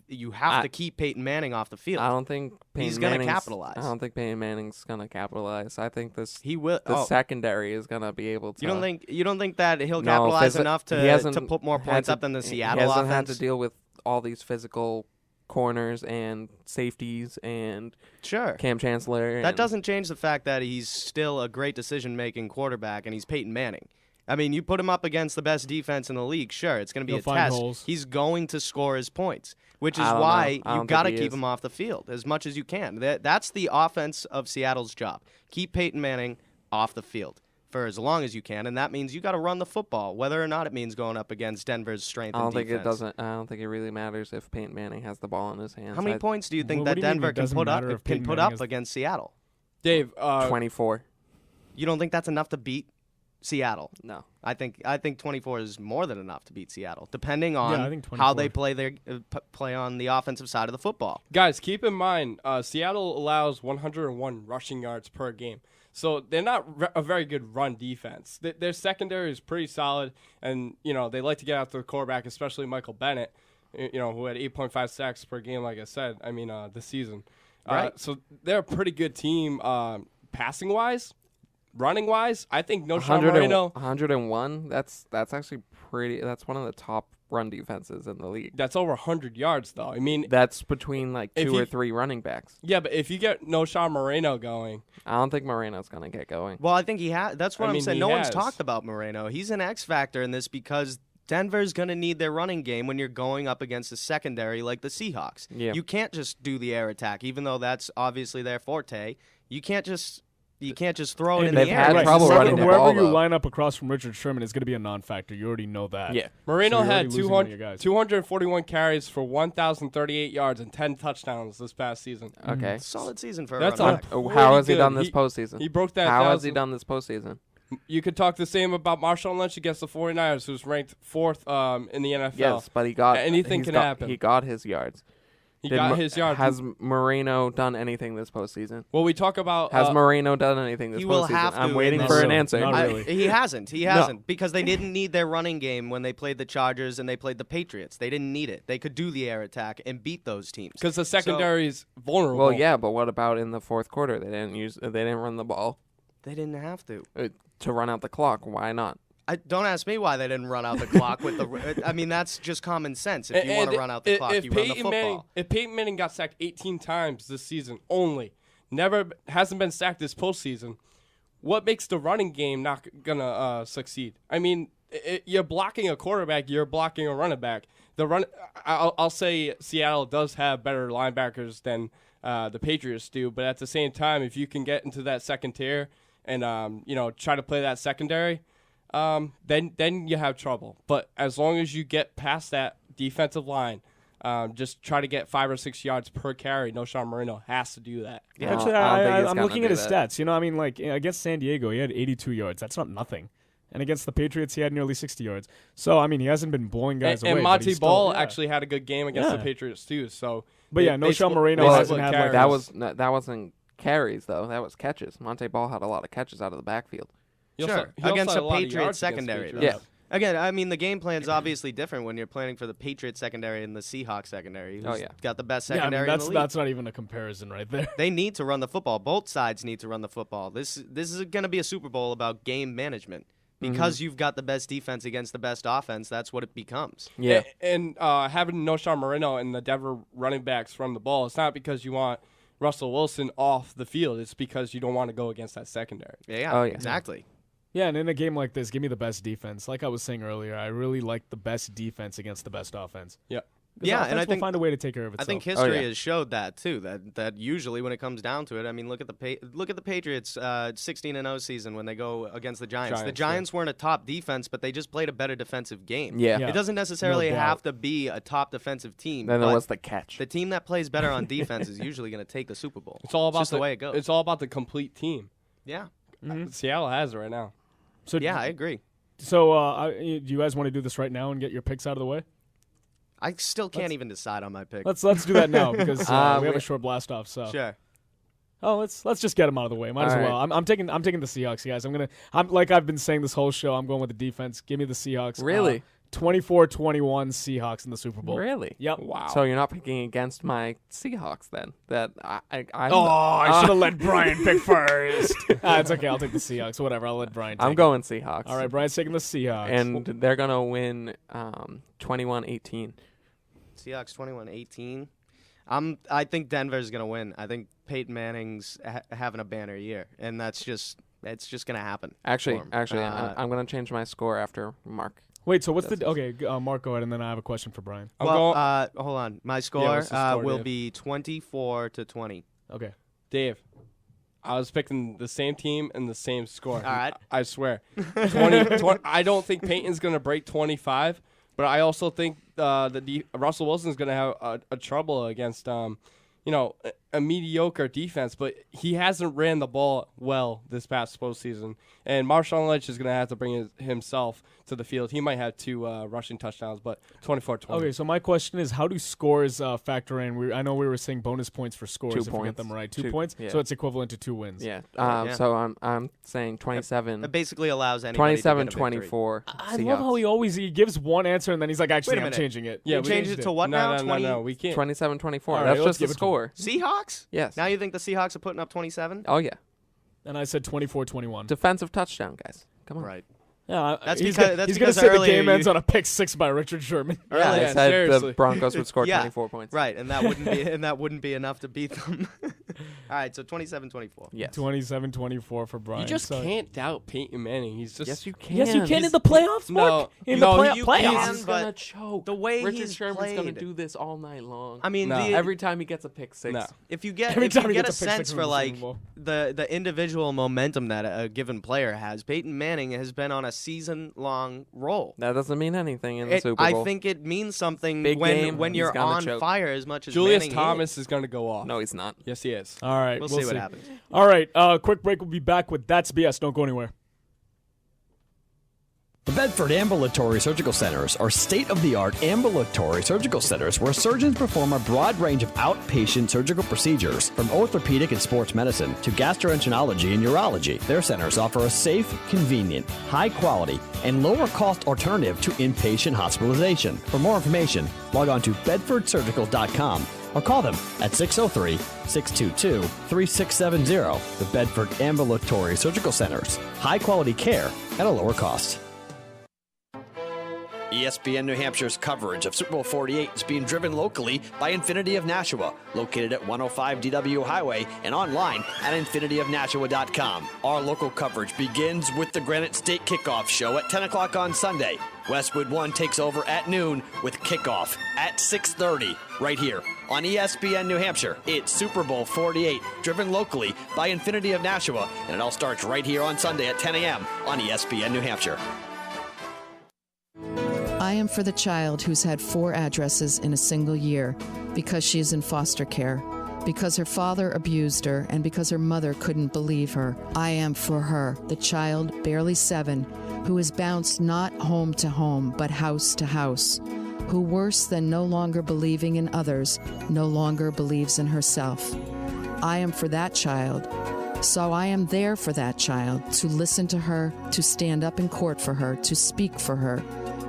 you have to keep Peyton Manning off the field. I don't think he's going to capitalize. I don't think Peyton Manning's going to capitalize. I think he will. The secondary is going to be able to. You don't think that he'll capitalize enough to put more points up than the Seattle offense? He hasn't had to deal with all these physical corners and safeties and Cam Chancellor. That doesn't change the fact that he's still a great decision-making quarterback and he's Peyton Manning. I mean, you put him up against the best defense in the league, sure, it's going to be He'll a find test. holes. He's going to score his points, which is I don't why know. I you don't got to think he keep is. him off the field as much as you can. That's the offense of Seattle's job. Keep Peyton Manning off the field for as long as you can, and that means you got to run the football, whether or not it means going up against Denver's strength and defense. I don't think it really matters if Peyton Manning has the ball in his hands. How many points do you think What that do you mean Denver it can doesn't put matter if up Peyton Manning has- against Seattle? Dave, 24. You don't think that's enough to beat Seattle? No. I think 24 is more than enough to beat Seattle, depending on I think how they 24. play on the offensive side of the football. guys, keep in mind, Seattle allows 101 rushing yards per game. So they're not a very good run defense. Their secondary is pretty solid, and they like to get after the quarterback, especially Michael Bennett, who had 8.5 sacks per game, like I said. I mean, this season. Right. So they're a pretty good team, passing wise, running wise. I think Sean Marino. 101. That's actually pretty. That's one of the top run defenses in the league. That's over 100 yards, though. I mean, That's between like if two or you- three running backs. yeah, but if you get Sean Marino going, I don't think Moreno's gonna get going. Well, I think he has. That's what I I'm mean, saying. he No one's has. talked about Moreno. He's an X factor in this because Denver's going to need their running game when you're going up against a secondary like the Seahawks. Yeah. You can't just do the air attack, even though that's obviously their forte. You can't just throw it in they've the had air. trouble running the Whoever ball, you though. line up across from Richard Sherman is going to be a non-factor. You already know that. Yeah. Marino So you're had already losing one of your guys. 241 carries for 1,038 yards and 10 touchdowns this past season. Okay. Solid season for That's a running back. How has he good. done this postseason? He broke that. How has he 1,000. done this postseason? You could talk the same about Marshawn Lynch against the 49ers, who's ranked 4th in the NFL. Yes, but he got anything can happen. He got his yards. He got his yards. Has Moreno done anything this postseason? Well, we talk about Has Moreno done anything this He postseason? will have to. I'm in waiting this- for an No, answer. not I- really. he hasn't. He hasn't because they didn't need their running game when they played the Chargers and they played the Patriots. They didn't need it. They could do the air attack and beat those teams. because the secondary's vulnerable. Well, yeah, but what about in the fourth quarter? They didn't run the ball They didn't have to. To run out the clock. Why not? Don't ask me why they didn't run out the clock with the. I mean, that's just common sense. If you want to run out the clock, you run the football. If Peyton Manning got sacked 18 times this season only, hasn't been sacked this postseason, what makes the running game not gonna succeed? I mean, you're blocking a quarterback, you're blocking a running back. I'll say Seattle does have better linebackers than the Patriots do, but at the same time, if you can get into that second tier and try to play that secondary. Then you have trouble. But as long as you get past that defensive line, just try to get 5 or 6 yards per carry. Sean Marino has to do that. Yeah. Actually, I don't think he's I'm gonna looking at do his that. stats. I mean, like against San Diego, he had 82 yards. That's not nothing. And against the Patriots, he had nearly 60 yards. So, I mean, he hasn't been blowing guys away. And but Monty he's still- Ball yeah. actually had a good game against the Yeah. Patriots too. So, But yeah, they Sean split- Marino they hasn't split had, like, carries. that wasn't carries though. That was catches. Monte Ball had a lot of catches out of the backfield. He also- Sure, he also against had a a lot of Patriot yards against secondary. Patriots. though. Again, I mean, the game plan's obviously different when you're planning for the Patriot secondary and the Seahawks secondary. Who's got the best Yeah, I mean, secondary in the league. that's not even a comparison right there. They need to run the football. Both sides need to run the football. This is going to be a Super Bowl about game management. Because you've got the best defense against the best offense, that's what it becomes. Yeah. And having Sean Marino and the Denver running backs run the ball, it's not because you want Russell Wilson off the field. It's because you don't want to go against that secondary. Yeah, exactly. Yeah, and in a game like this, give me the best defense. Like I was saying earlier, I really like the best defense against the best offense. Yeah. Yeah, and I will think find a way to take care of I itself. think history has showed that too. That usually when it comes down to it, I mean, look at the Patriots 16-0 season when they go against the Giants. The Giants weren't a top defense, but they just played a better defensive game. Yeah. It doesn't necessarily No doubt. have to be a top defensive team. Then there but was the catch. The team that plays better on defense is usually going to take the Super Bowl. It's all about just the way it goes. It's all about the complete team. Yeah. Seattle has it right now. So yeah, I agree. So do you guys want to do this right now and get your picks out of the way? I still can't even decide on my pick. Let's do that now because we have we- a short blast off. So Sure. Oh, let's just get them out of the way. Might as All well. right. I'm taking the Seahawks, guys. I'm like I've been saying this whole show. I'm going with the defense. Give me the Seahawks. Really? 24-21 Seahawks in the Super Bowl. Really? Yep. Wow. So you're not picking against my Seahawks then? That I should have let Brian pick first. It's okay. I'll take the Seahawks. Whatever. I'll let Brian take I'm it. going Seahawks. All right, Brian's taking the Seahawks. And they're going to win 21-18. Seahawks 21-18. I think Denver's going to win. I think Peyton Manning's having a banner year, and that's just It's just going to happen. Actually, for him. I'm going to change my score after Mark. Wait, so what's Mark, go ahead, and then I have a question for Brian. Hold on. My score, will Dave? be 24-20. Okay. Dave, I was picking the same team and the same score. All right. I swear. 20, I don't think Peyton's going to break 25, but I also think Russell Wilson's going to have a trouble against a mediocre defense, but he hasn't ran the ball well this past postseason. And Marshawn Lynch is going to have to bring himself to the field. He might have 2 rushing touchdowns, but 24-20. Okay, so my question is, how do scores factor in? I know we were saying bonus points for scores. 2 if we points. get them right. 2 points? Yeah. So it's equivalent to 2 wins. Yeah. Yeah. So I'm saying 27. It basically allows anybody to get a victory. 27-24. I love how he gives one answer and then he's like, actually, I'm minute. changing it. Yeah, we changed it to what now? No, we can't. 27-24. All right, That's let's just the give it to score. Seahawks? Yes. Now you think the Seahawks are putting up 27? Oh, yeah. And I said 24-21. Defensive touchdown, guys. Come on. Right. Yeah, That's he's because going to say the game ends on a pick 6 by Richard Sherman. Yeah, I said seriously. the Broncos would score Yeah, 24 points. Right, and that wouldn't be enough to beat them. All right, so 27-24. Yes. 27-24 for Brian. You just can't doubt Peyton Manning. He's just Yes, you can. Yes, you can in the playoffs, Mark. In the playoffs. He's going to choke. The way Richard he's Sherman's played. going to do this all night long. I mean, every time he gets a pick 6. No. if you get Every time he a gets a pick sense six for in the like Super Bowl. the individual momentum that a given player has, Peyton Manning has been on a season-long roll. That doesn't mean anything in the Super Bowl. I think it means something Big game, when he's you're gonna on choke. fire as much as Julius Manning Thomas is going to go off. No, he's not. Yes, he is. All right, We'll see what happens. All right, quick break. We'll be back with That's BS. Don't go anywhere. The Bedford Ambulatory Surgical Centers are state-of-the-art ambulatory surgical centers where surgeons perform a broad range of outpatient surgical procedures, from orthopedic and sports medicine to gastroenterology and urology. Their centers offer a safe, convenient, high-quality, and lower-cost alternative to inpatient hospitalization. For more information, log on to bedfordsurgical.com or call them at 603-622-3670. The Bedford Ambulatory Surgical Centers. High-quality care at a lower cost. ESPN New Hampshire's coverage of Super Bowl 48 is being driven locally by Infinity of Nashua, located at 105 DW Highway and online at infinityofnashua.com. Our local coverage begins with the Granite State Kickoff Show at 10 o'clock on Sunday. Westwood One takes over at noon with kickoff at 6:30 right here on ESPN New Hampshire. It's Super Bowl 48, driven locally by Infinity of Nashua, and it all starts right here on Sunday at 10 a.m. on ESPN New Hampshire. I am for the child who's had 4 addresses in a single year because she is in foster care, because her father abused her, and because her mother couldn't believe her. I am for her, the child, barely 7, who is bounced not home to home, but house to house, who, worse than no longer believing in others, no longer believes in herself. I am for that child. So I am there for that child, to listen to her, to stand up in court for her, to speak for her,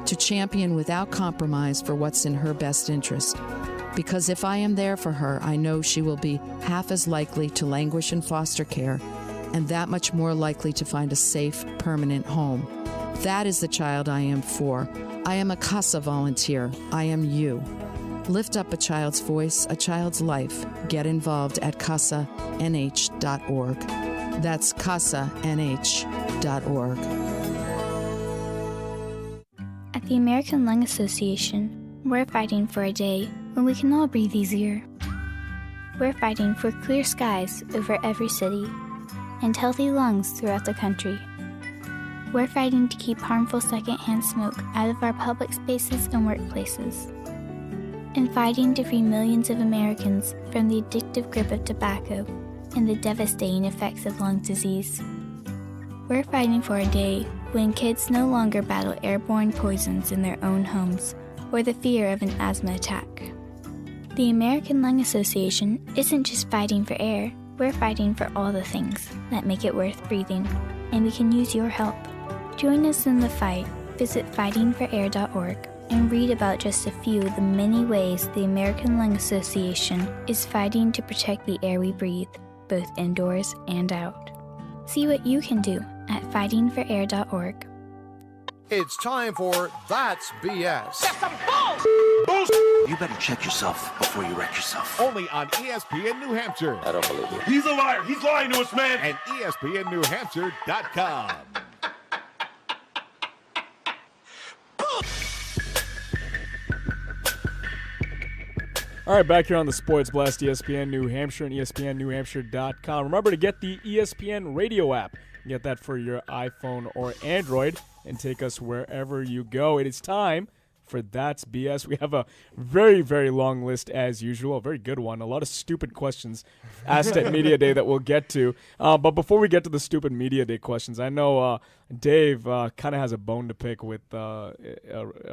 to champion without compromise for what's in her best interest. Because if I am there for her, I know she will be half as likely to languish in foster care and that much more likely to find a safe, permanent home. That is the child I am for. I am a CASA volunteer. I am you. Lift up a child's voice, a child's life. Get involved at CASANH.org. That's CASANH.org. At the American Lung Association, we're fighting for a day when we can all breathe easier. We're fighting for clear skies over every city and healthy lungs throughout the country. We're fighting to keep harmful secondhand smoke out of our public spaces and workplaces. And fighting to free millions of Americans from the addictive grip of tobacco and the devastating effects of lung disease. We're fighting for a day when kids no longer battle airborne poisons in their own homes or the fear of an asthma attack. The American Lung Association isn't just fighting for air, we're fighting for all the things that make it worth breathing, and we can use your help. Join us in the fight. Visit fightingforair.org and read about just a few of the many ways the American Lung Association is fighting to protect the air we breathe, both indoors and out. See what you can do at fightingforair.org. It's time for That's BS. That's some bull! You better check yourself before you wreck yourself. Only on ESPN New Hampshire. I don't believe you. He's a liar. He's lying to us, man. And ESPNNewHampshire.com. All right, back here on the Sports Blast, ESPN New Hampshire and ESPNNewHampshire.com. Remember to get the ESPN radio app. Get that for your iPhone or Android and take us wherever you go. It is time for That's BS. We have a very, very long list as usual, a very good one. A lot of stupid questions asked at Media Day that we'll get to. But before we get to the stupid Media Day questions, I know Dave kind of has a bone to pick with a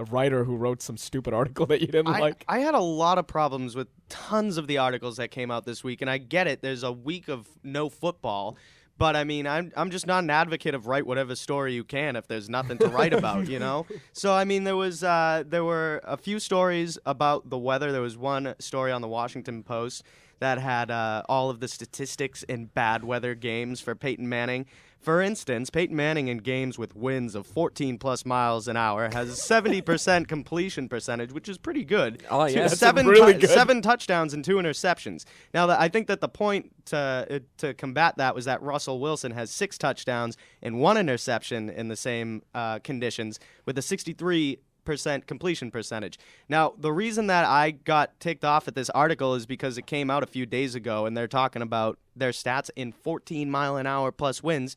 writer who wrote some stupid article that you didn't like. I had a lot of problems with tons of the articles that came out this week, and I get it. There's a week of no football. But, I mean, I'm just not an advocate of write whatever story you can if there's nothing to write about, you know? So, I mean, there were a few stories about the weather. There was one story on the Washington Post that had all of the statistics in bad weather games for Peyton Manning. For instance, Peyton Manning in games with winds of 14-plus miles an hour has a 70% completion percentage, which is pretty good. Oh, yeah. That's really good. 7 touchdowns and 2 interceptions. Now, I think that the point to combat that was that Russell Wilson has 6 touchdowns and 1 interception in the same conditions with a 63% completion percentage. Now, the reason that I got ticked off at this article is because it came out a few days ago, and they're talking about their stats in 14-mile-an-hour plus winds.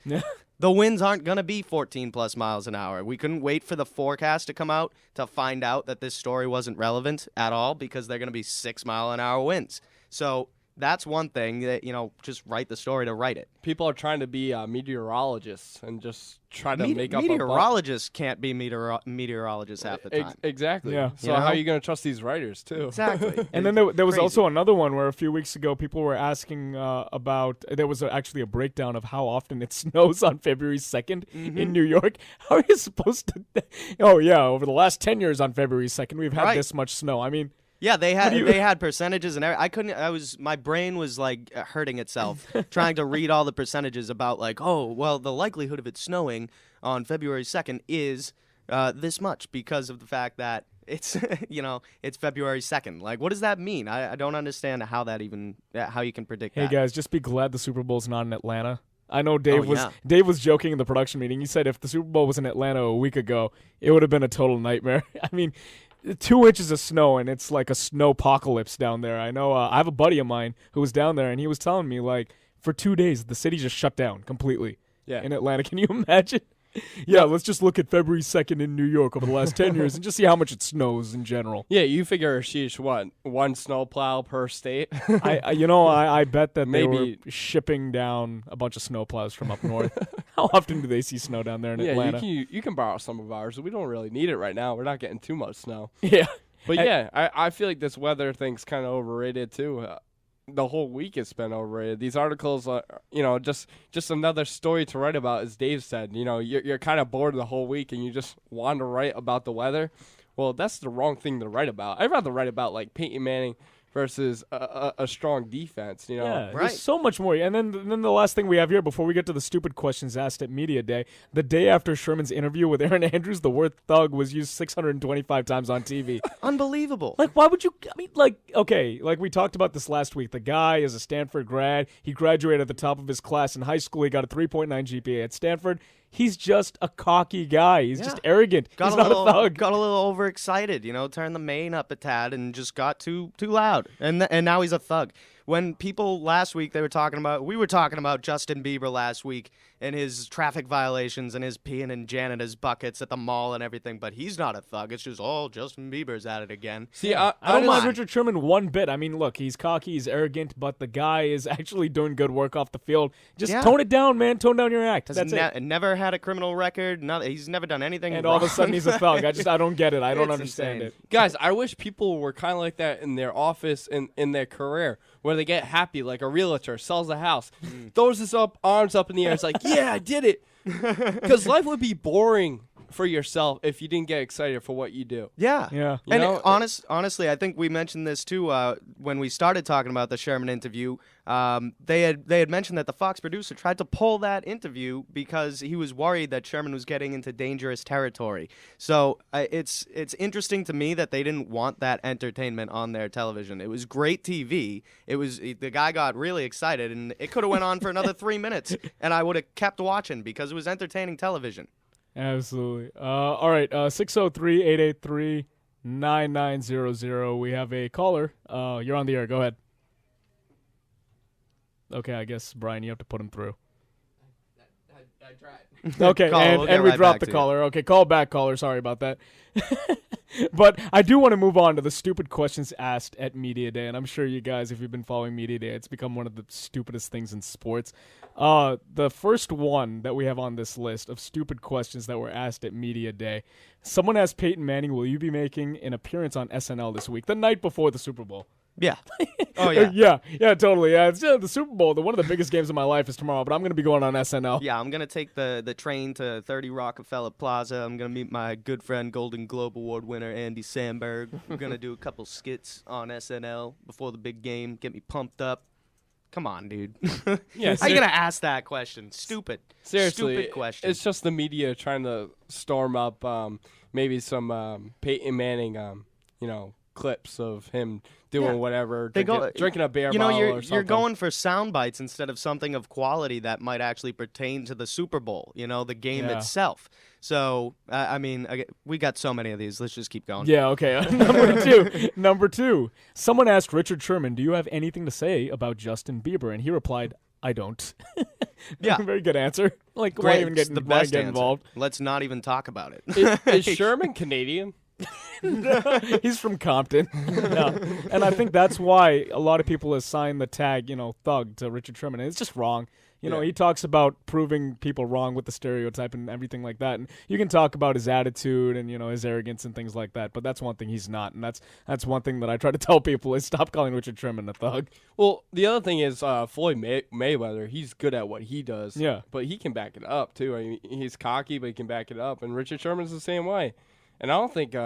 The winds aren't going to be 14-plus miles an hour. We couldn't wait for the forecast to come out to find out that this story wasn't relevant at all because they're going to be 6-mile-an-hour winds. So that's one thing that, just write the story to write it. People are trying to be meteorologists and just try to make up meteorologists can't be meteorologists half the time. Exactly. Yeah. So how are you going to trust these writers, too? Exactly. And then there was also another one where a few weeks ago people were asking about, there was actually a breakdown of how often it snows on February 2nd in New York. How are you supposed to, over the last 10 years on February 2nd, we've had this much snow. I mean, yeah, they had percentages and everything. My brain was like hurting itself trying to read all the percentages about the likelihood of it snowing on February 2nd is this much because of the fact that it's it's February 2nd. Like, what does that mean? I don't understand how you can predict that. Hey guys, just be glad the Super Bowl's not in Atlanta. I know Dave was joking in the production meeting. He said if the Super Bowl was in Atlanta a week ago, it would have been a total nightmare. I mean, 2 inches of snow, and it's like a snowpocalypse down there. I know I have a buddy of mine who was down there, and he was telling me, for 2 days, the city just shut down completely in Atlanta. Can you imagine? Yeah, let's just look at February 2nd in New York over the last 10 years and just see how much it snows in general. Yeah, you figure, sheesh, what, 1 snowplow per state? I bet that they were shipping down a bunch of snowplows from up north. How often do they see snow down there in Atlanta? You can borrow some of ours. We don't really need it right now. We're not getting too much snow. Yeah. But I feel like this weather thing's kind of overrated too. The whole week it's been overrated. These articles are, just another story to write about, as Dave said. You're kind of bored the whole week and you just want to write about the weather. Well, that's the wrong thing to write about. I'd rather write about Peyton Manning versus a strong defense, Yeah, there's so much more. And then the last thing we have here before we get to the stupid questions asked at Media Day, the day after Sherman's interview with Aaron Andrews, the word thug was used 625 times on TV. Unbelievable. Why would you, we talked about this last week. The guy is a Stanford grad. He graduated at the top of his class in high school. He got a 3.9 GPA at Stanford. He's just a cocky guy. He's just arrogant. He's not a thug. Got a little overexcited, turned the main up a tad and just got too loud. And now he's a thug. When people last week, we were talking about Justin Bieber last week and his traffic violations and his peeing in janitors' buckets at the mall and everything, but he's not a thug. It's just, Justin Bieber's at it again. See, I don't mind Richard Sherman one bit. I mean, look, he's cocky, he's arrogant, but the guy is actually doing good work off the field. Just tone it down, man. Tone down your act. That's it. Never had a criminal record. He's never done anything and wrong. all of a sudden he's a thug. I don't get it. I don't understand it. Guys, I wish people were kind of like that in their office and in their career, where they get happy, like a realtor sells a house, throws his arms up in the air. It's like, yeah, I did it. Because life would be boring for yourself if you didn't get excited for what you do. Yeah. Yeah. You And know, honestly, I think we mentioned this too when we started talking about the Sherman interview. They had mentioned that the Fox producer tried to pull that interview because he was worried that Sherman was getting into dangerous territory. So it's interesting to me that they didn't want that entertainment on their television. It was great TV. The guy got really excited, and it could have went on for another 3 minutes, and I would have kept watching because it was entertaining television. Absolutely. All right, 603-883-9900. We have a caller. You're on the air. Go ahead. Okay, I guess, Brian, you have to put him through. I tried. Okay, We'll and we right dropped back the to caller. Okay, call back, caller. Sorry about that. But I do want to move on to the stupid questions asked at Media Day, and I'm sure you guys, if you've been following Media Day, it's become one of the stupidest things in sports. The first one that we have on this list of stupid questions that were asked at Media Day, someone asked Peyton Manning, will you be making an appearance on SNL this week, the night before the Super Bowl? Yeah. Oh, yeah. Yeah, totally. Yeah, it's the Super Bowl. One of the biggest games of my life is tomorrow, but I'm going to be going on SNL. Yeah, I'm going to take the train to 30 Rockefeller Plaza. I'm going to meet my good friend, Golden Globe Award winner Andy Samberg. We're going to do a couple skits on SNL before the big game, get me pumped up. Come on, dude. Yeah, how you going to ask that question? Stupid. Seriously, Stupid question. it's just the media trying to storm up maybe some Peyton Manning, clips of him doing whatever, drinking a beer bottle or something. You're going for sound bites instead of something of quality that might actually pertain to the Super Bowl, the game itself. So, we got so many of these. Let's just keep going. Yeah, okay. Number two. Someone asked Richard Sherman, do you have anything to say about Justin Bieber? And he replied, I don't. Yeah. Very good answer. Like, Great. why even get, the why best get answer. involved? Let's not even talk about it. Is Sherman Canadian? He's from Compton. No. And I think that's why a lot of people assign the tag, thug to Richard Sherman. And it's just wrong. He talks about proving people wrong with the stereotype and everything like that. And you can talk about his attitude and, his arrogance and things like that. But that's one thing he's not. And that's one thing that I try to tell people is stop calling Richard Sherman a thug. Well, the other thing is Floyd Mayweather, he's good at what he does. Yeah. But he can back it up, too. I mean, he's cocky, but he can back it up. And Richard Sherman's the same way. And I don't think,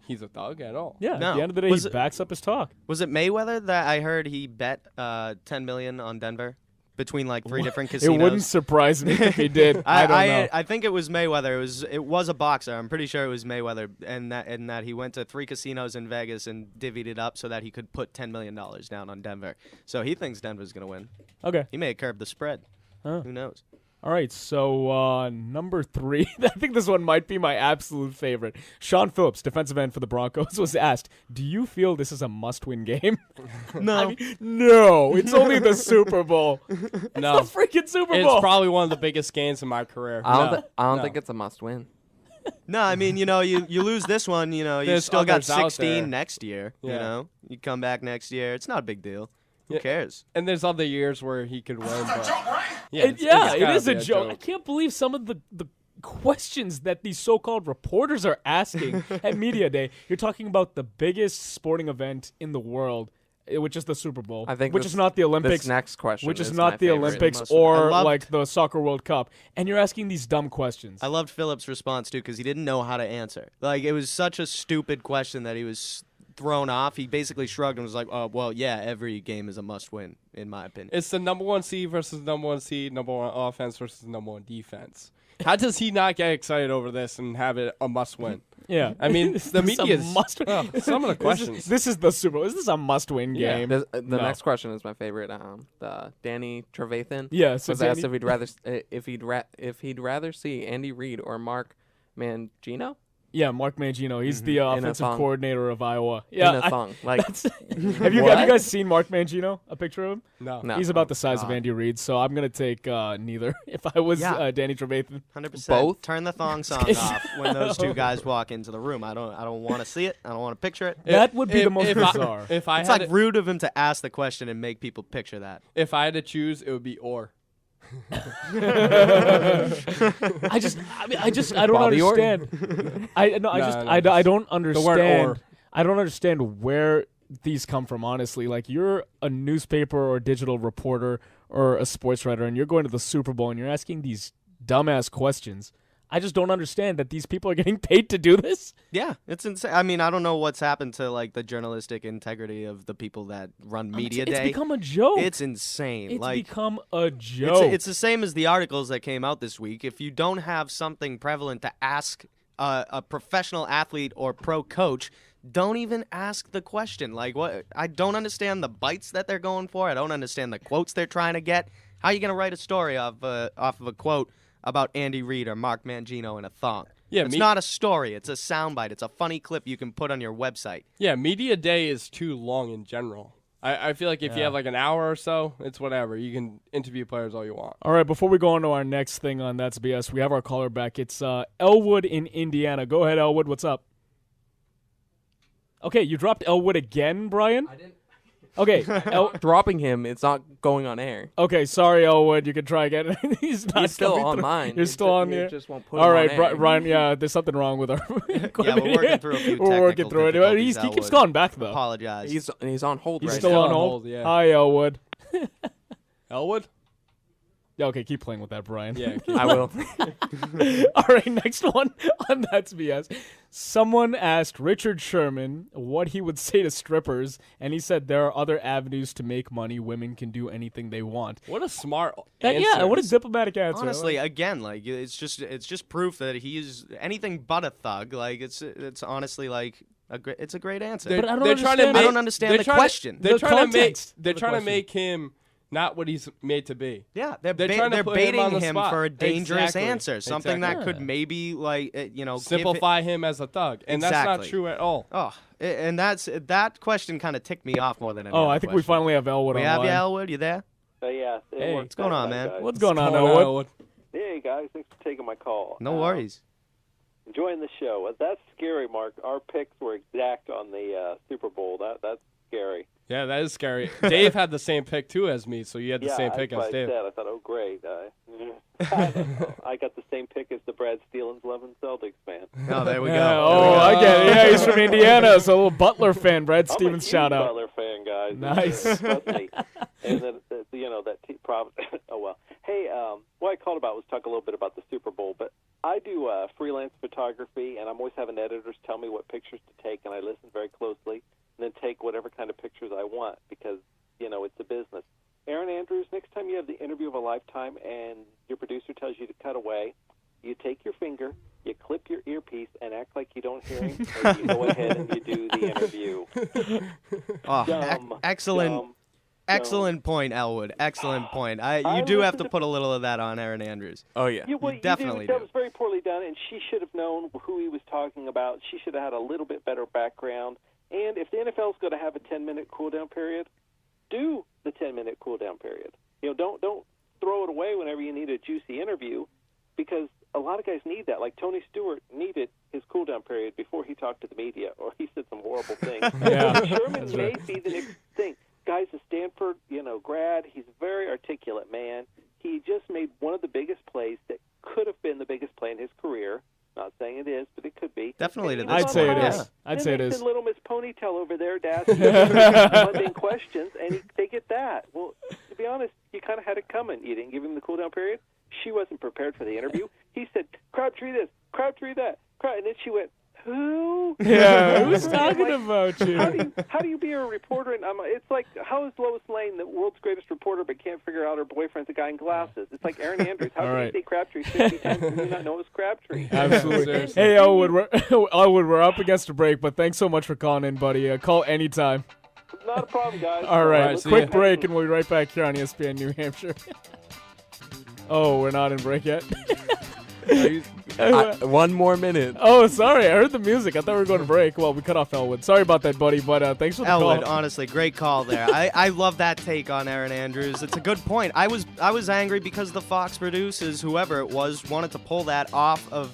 he's a thug at all. Yeah, at the end of the day, he backs up his talk. Was it Mayweather that I heard he bet $10 million on Denver between like 3 different casinos? It wouldn't surprise me if he did. I don't know. I think it was Mayweather. It was a boxer. I'm pretty sure it was Mayweather, and that he went to 3 casinos in Vegas and divvied it up so that he could put $10 million down on Denver. So he thinks Denver's going to win. Okay. He may have curbed the spread. Huh. Who knows? All right, so number 3, I think this one might be my absolute favorite. Sean Phillips, defensive end for the Broncos, was asked, do you feel this is a must-win game? No. No, it's only the Super Bowl. No. It's the freaking Super Bowl. It's probably one of the biggest games in my career. I don't think it's a must-win. No, I mean, you lose this one, you still got 16 next year, You come back next year. It's not a big deal. Who cares? And there's other years where he could win. But it is a joke. I can't believe some of the questions that these so-called reporters are asking at Media Day. You're talking about the biggest sporting event in the world, which is the Super Bowl. I think which is not the Olympics. This next question, which is my not the favorite. Olympics or like the Soccer World Cup, and you're asking these dumb questions. I loved Phillips' response too because he didn't know how to answer. Like it was such a stupid question that he was thrown off. He basically shrugged and was like, "Oh, well, yeah, every game is a must-win, in my opinion." It's the number 1 seed versus number 1 seed, number 1 offense versus number 1 defense. How does he not get excited over this and have it a must-win? Yeah, I mean, the media is some of the questions. This is the Super Bowl. Is this a must-win game? The next question is my favorite. The Danny Trevathan. Yeah, so was asked if he'd rather see Andy Reid or Mark Mangino. Yeah, Mark Mangino. He's the offensive coordinator of Iowa. Yeah, in a thong. Have you guys seen Mark Mangino? A picture of him? No. He's about the size of Andy Reid, so I'm gonna take neither. If I was Danny Trevathan, 100%. Both. Turn the thong song off when those two guys walk into the room. I don't want to see it. I don't want to picture it. That would be the most bizarre. It's like rude of him to ask the question and make people picture that. If I had to choose, it would be or. I don't understand. I don't understand. I don't understand where these come from. Honestly, like you're a newspaper or digital reporter or a sports writer, and you're going to the Super Bowl and you're asking these dumbass questions. I just don't understand that these people are getting paid to do this. Yeah, it's insane. I mean, I don't know what's happened to like the journalistic integrity of the people that run Media Day. It's become a joke. It's insane. It's like, become a joke. It's the same as the articles that came out this week. If you don't have something prevalent to ask a professional athlete or pro coach, don't even ask the question. Like, what? I don't understand the bites that they're going for. I don't understand the quotes they're trying to get. How are you going to write a story off of a quote about Andy Reid or Mark Mangino in a thong? Yeah, it's not a story. It's a soundbite. It's a funny clip you can put on your website. Yeah, Media Day is too long in general. I feel like if you have like an hour or so, it's whatever. You can interview players all you want. All right, before we go on to our next thing on That's BS, we have our caller back. It's Elwood in Indiana. Go ahead, Elwood. What's up? Okay, you dropped Elwood again, Brian? I didn't. Okay. Dropping him, it's not going on air. Okay, sorry, Elwood. You can try again. He's still online. You're still on there? Just won't put all him right, on air. Brian, yeah, there's something wrong with our equipment. Yeah, we're working through a few We're working through it. difficulties, He keeps Elwood. going back, though. Apologize. He's on hold He's right still now. on hold? Yeah. Hi, Elwood. Elwood? Yeah, okay, keep playing with that, Brian. Yeah, I will. All right, next one on That's BS. Someone asked Richard Sherman what he would say to strippers, and he said there are other avenues to make money. Women can do anything they want. What a smart answer. Yeah, what a diplomatic answer. Honestly, again, like it's just proof that he's anything but a thug. Like it's honestly like it's a great answer. But I don't understand the question. They're trying to make him not what he's made to be. Yeah, they're trying to put baiting him him on the for a spot. dangerous Exactly. answer, something that could maybe simplify him as a thug, and that's not true at all. Oh, and that question kind of ticked me off more than any Oh, other I think we question. finally have Elwood We online. have you, Elwood. You there? Yeah. Hey, what's going on, man? What's going on, Elwood? Hey, guys. Thanks for taking my call. No worries. Enjoying the show. That's scary, Mark. Our picks were exact on the Super Bowl. That's scary. Yeah, that is scary. Dave had the same pick, too, as me, so you had the same pick that's as what Dave. I thought, oh, great. I got the same pick as the Brad Stevens 11 Celtics fan. Oh, there we go. I get it. Yeah, he's from Indiana, so a little Butler fan. Brad Stevens, I'm a shout huge out. Butler fan, guys. Nice. Trust me. And then, that oh, well. Hey, what I called about was talk a little bit about the Super Bowl, but I do freelance photography, and I'm always having editors tell me what pictures to take, and I listen very closely, and then take whatever kind of pictures I want because, it's a business. Aaron Andrews, next time you have the interview of a lifetime and your producer tells you to cut away, you take your finger, you clip your earpiece, and act like you don't hear him, and you go ahead and you do the interview. Excellent point, Elwood. Excellent point. You do have to put a little of that on Aaron Andrews. Oh, yeah. You definitely That was very poorly done, and she should have known who he was talking about. She should have had a little bit better background. And if the NFL is going to have a 10-minute cool-down period, do the 10-minute cool-down period. Don't throw it away whenever you need a juicy interview, because a lot of guys need that. Like Tony Stewart needed his cool-down period before he talked to the media, or he said some horrible things. Sherman may be the next thing. Guy's a Stanford, grad. He's a very articulate man. He just made one of the biggest plays that could have been the biggest play in his career. Not saying it is, but it could be. Definitely. I'd say it is. I'd say it is. Little Miss Ponytail over there to ask mundane questions, and they get that. Well, to be honest, you kind of had it coming. You didn't give him the cool-down period. She wasn't prepared for the interview. He said, Crabtree this, Crabtree that, and then she went, who? Yeah, who's talking about you? How do you be a reporter? And it's like, how is Lois Lane the world's greatest reporter but can't figure out her boyfriend's a guy in glasses? It's like Aaron Andrews. How can you say Crabtree 50 times and you not know it's Crabtree? Absolutely. Hey, Elwood, we're up against a break, but thanks so much for calling in, buddy. Call anytime. Not a problem, guys. All right, quick break, and we'll be right back here on ESPN New Hampshire. Oh, we're not in break yet? 1 more minute. Oh, sorry. I heard the music. I thought we were going to break. Well, we cut off Elwood. Sorry about that, buddy, but thanks for the Elwood, call. honestly, great call there. I love that take on Aaron Andrews. It's a good point. I was angry because the Fox producers, whoever it was, wanted to pull that off of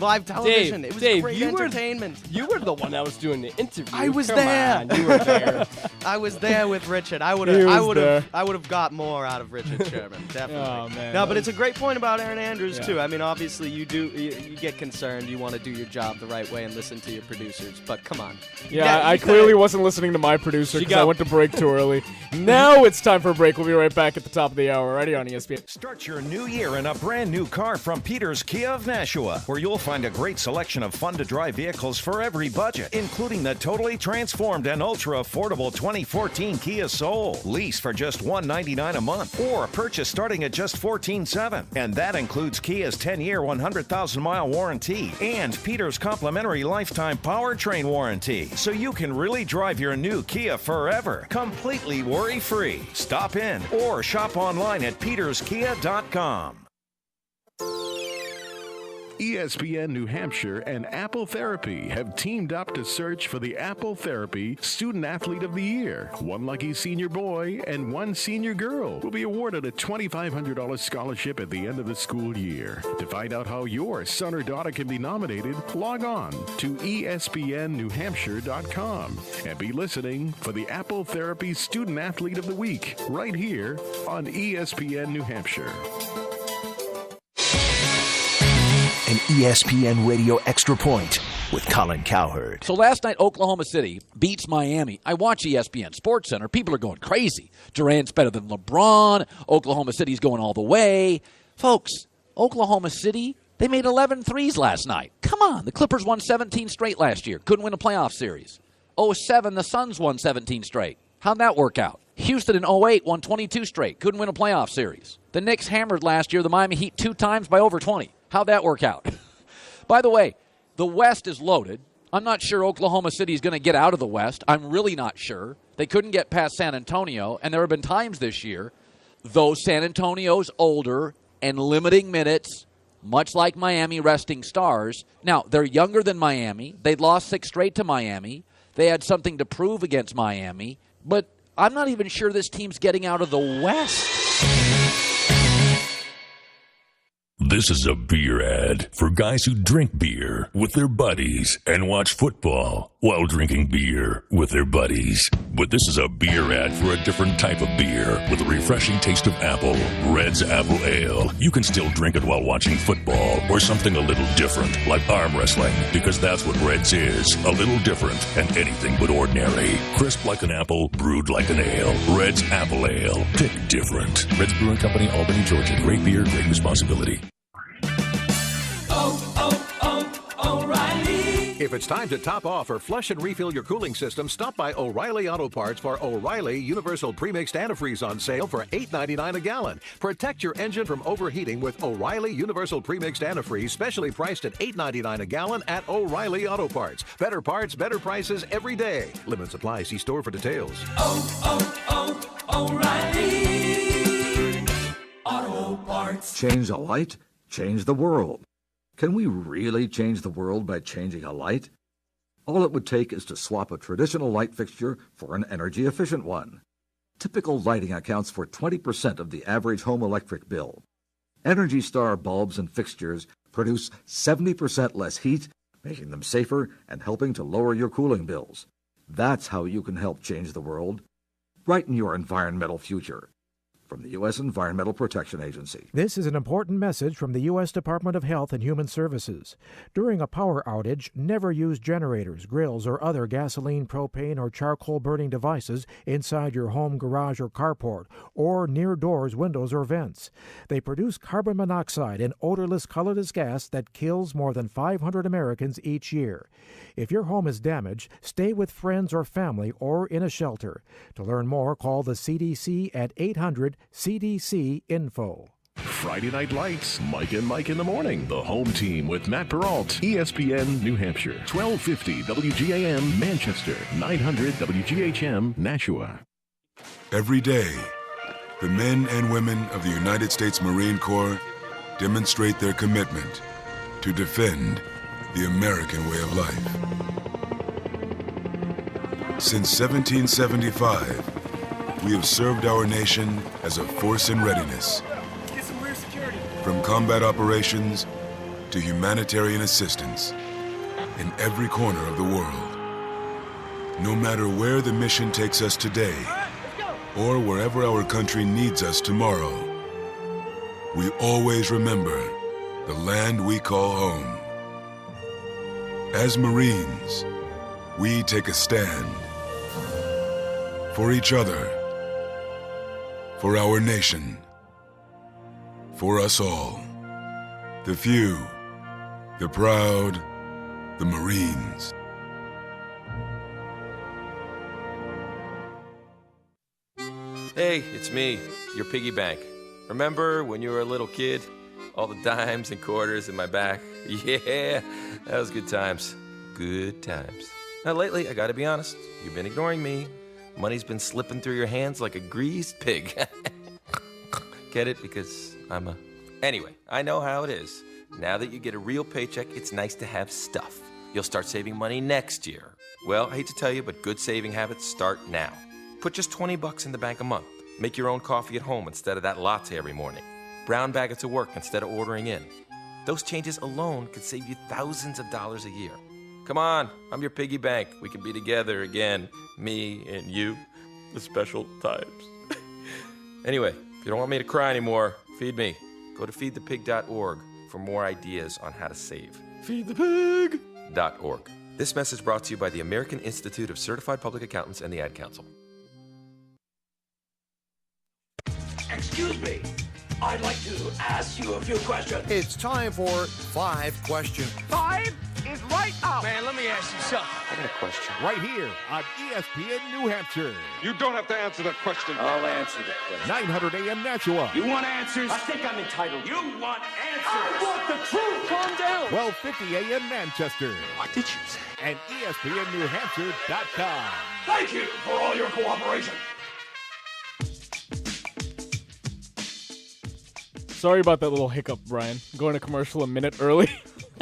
live television. It was great entertainment. You were the one that was doing the interview. I was Come there. on, you were there. I was there with Richard. I would have got more out of Richard Sherman. Definitely. Oh, man. No, but it's a great point about Aaron Andrews too. I mean, obviously you you get concerned. You want to do your job the right way and listen to your producers. But come on. Yeah, I clearly wasn't listening to my producer because I went to break too early. Now it's time for a break. We'll be right back at the top of the hour, right here on ESPN. Start your new year in a brand new car from Peters Kia of Nashua, where you'll find a great selection of fun-to-drive vehicles for every budget, including the totally transformed and ultra-affordable 2014 Kia Soul. Lease for just $199 a month, or purchase starting at just $14,700. And that includes Kia's 10-year, 100,000-mile warranty and Peters' complimentary lifetime powertrain warranty, so you can really drive your new Kia forever, completely worry-free. Stop in or shop online at peterskia.com. ESPN New Hampshire and Apple Therapy have teamed up to search for the Apple Therapy Student Athlete of the Year. One lucky senior boy and one senior girl will be awarded a $2,500 scholarship at the end of the school year. To find out how your son or daughter can be nominated, log on to espnnewhampshire.com and be listening for the Apple Therapy Student Athlete of the Week right here on ESPN New Hampshire. An ESPN Radio Extra Point with Colin Cowherd. So last night, Oklahoma City beats Miami. I watch ESPN Sports Center. People are going crazy. Durant's better than LeBron. Oklahoma City's going all the way. Folks, Oklahoma City, they made 11 threes last night. Come on. The Clippers won 17 straight last year. Couldn't win a playoff series. 07, the Suns won 17 straight. How'd that work out? Houston in 08 won 22 straight. Couldn't win a playoff series. The Knicks hammered last year the Miami Heat 2 times by over 20. How'd that work out? By the way, the West is loaded. I'm not sure Oklahoma City is going to get out of the West. I'm really not sure. They couldn't get past San Antonio, and there have been times this year, though San Antonio's older and limiting minutes, much like Miami resting stars. Now, they're younger than Miami. They'd lost 6 straight to Miami. They had something to prove against Miami. But I'm not even sure this team's getting out of the West. This is a beer ad for guys who drink beer with their buddies and watch football while drinking beer with their buddies. But this is a beer ad for a different type of beer with a refreshing taste of apple. Red's Apple Ale. You can still drink it while watching football or something a little different like arm wrestling, because that's what Red's is. A little different and anything but ordinary. Crisp like an apple, brewed like an ale. Red's Apple Ale. Pick different. Red's Brewing Company, Albany, Georgia. Great beer, great responsibility. O'Reilly. If it's time to top off or flush and refill your cooling system, stop by O'Reilly Auto Parts for O'Reilly Universal Premixed Antifreeze on sale for $8.99 a gallon. Protect your engine from overheating with O'Reilly Universal Premixed Antifreeze, specially priced at $8.99 a gallon at O'Reilly Auto Parts. Better parts, better prices every day. Limit supply. See store for details. O'Reilly Auto Parts. Change a light, change the world. Can we really change the world by changing a light? All it would take is to swap a traditional light fixture for an energy-efficient one. Typical lighting accounts for 20% of the average home electric bill. Energy Star bulbs and fixtures produce 70% less heat, making them safer and helping to lower your cooling bills. That's how you can help change the world. Brighten your environmental future. From the U.S. Environmental Protection Agency. This is an important message from the U.S. Department of Health and Human Services. During a power outage, never use generators, grills, or other gasoline, propane, or charcoal-burning devices inside your home, garage, or carport, or near doors, windows, or vents. They produce carbon monoxide, an odorless, colorless gas that kills more than 500 Americans each year. If your home is damaged, stay with friends or family or in a shelter. To learn more, call the CDC at 800-CDC-INFO. Friday Night Lights, Mike and Mike in the Morning. The home team with Matt Peralt, ESPN New Hampshire, 1250 WGAM Manchester, 900 WGHM Nashua. Every day, the men and women of the United States Marine Corps demonstrate their commitment to defend the American way of life. Since 1775, we have served our nation as a force in readiness. From combat operations to humanitarian assistance in every corner of the world. No matter where the mission takes us today or wherever our country needs us tomorrow, we always remember the land we call home. As Marines, we take a stand for each other, for our nation, for us all. The few, the proud, the Marines. Hey, it's me, your piggy bank. Remember when you were a little kid? All the dimes and quarters in my back? Yeah, that was good times. Good times. Now lately, I gotta be honest, you've been ignoring me. Money's been slipping through your hands like a greased pig. Get it? Because I'm a... Anyway, I know how it is. Now that you get a real paycheck, it's nice to have stuff. You'll start saving money next year. Well, I hate to tell you, but good saving habits start now. Put just $20 in the bank a month. Make your own coffee at home instead of that latte every morning. Brown bag it to work instead of ordering in. Those changes alone could save you thousands of dollars a year. Come on, I'm your piggy bank. We can be together again, me and you, the special times. Anyway, if you don't want me to cry anymore, feed me. Go to feedthepig.org for more ideas on how to save. Feedthepig.org. This message brought to you by the American Institute of Certified Public Accountants and the Ad Council. Excuse me. I'd like to ask you a few questions. It's time for 5 questions. 5 is right out. Man, let me ask you something. I got a question. Right here on ESPN New Hampshire. You don't have to answer that question. I'll answer the question. 900 AM Nashua. You want answers? I think I'm entitled. You want answers? I want the truth. Calm down. 1250 AM Manchester. What did you say? And ESPNNewHampshire.com. Thank you for all your cooperation. Sorry about that little hiccup, Brian. Going to commercial a minute early.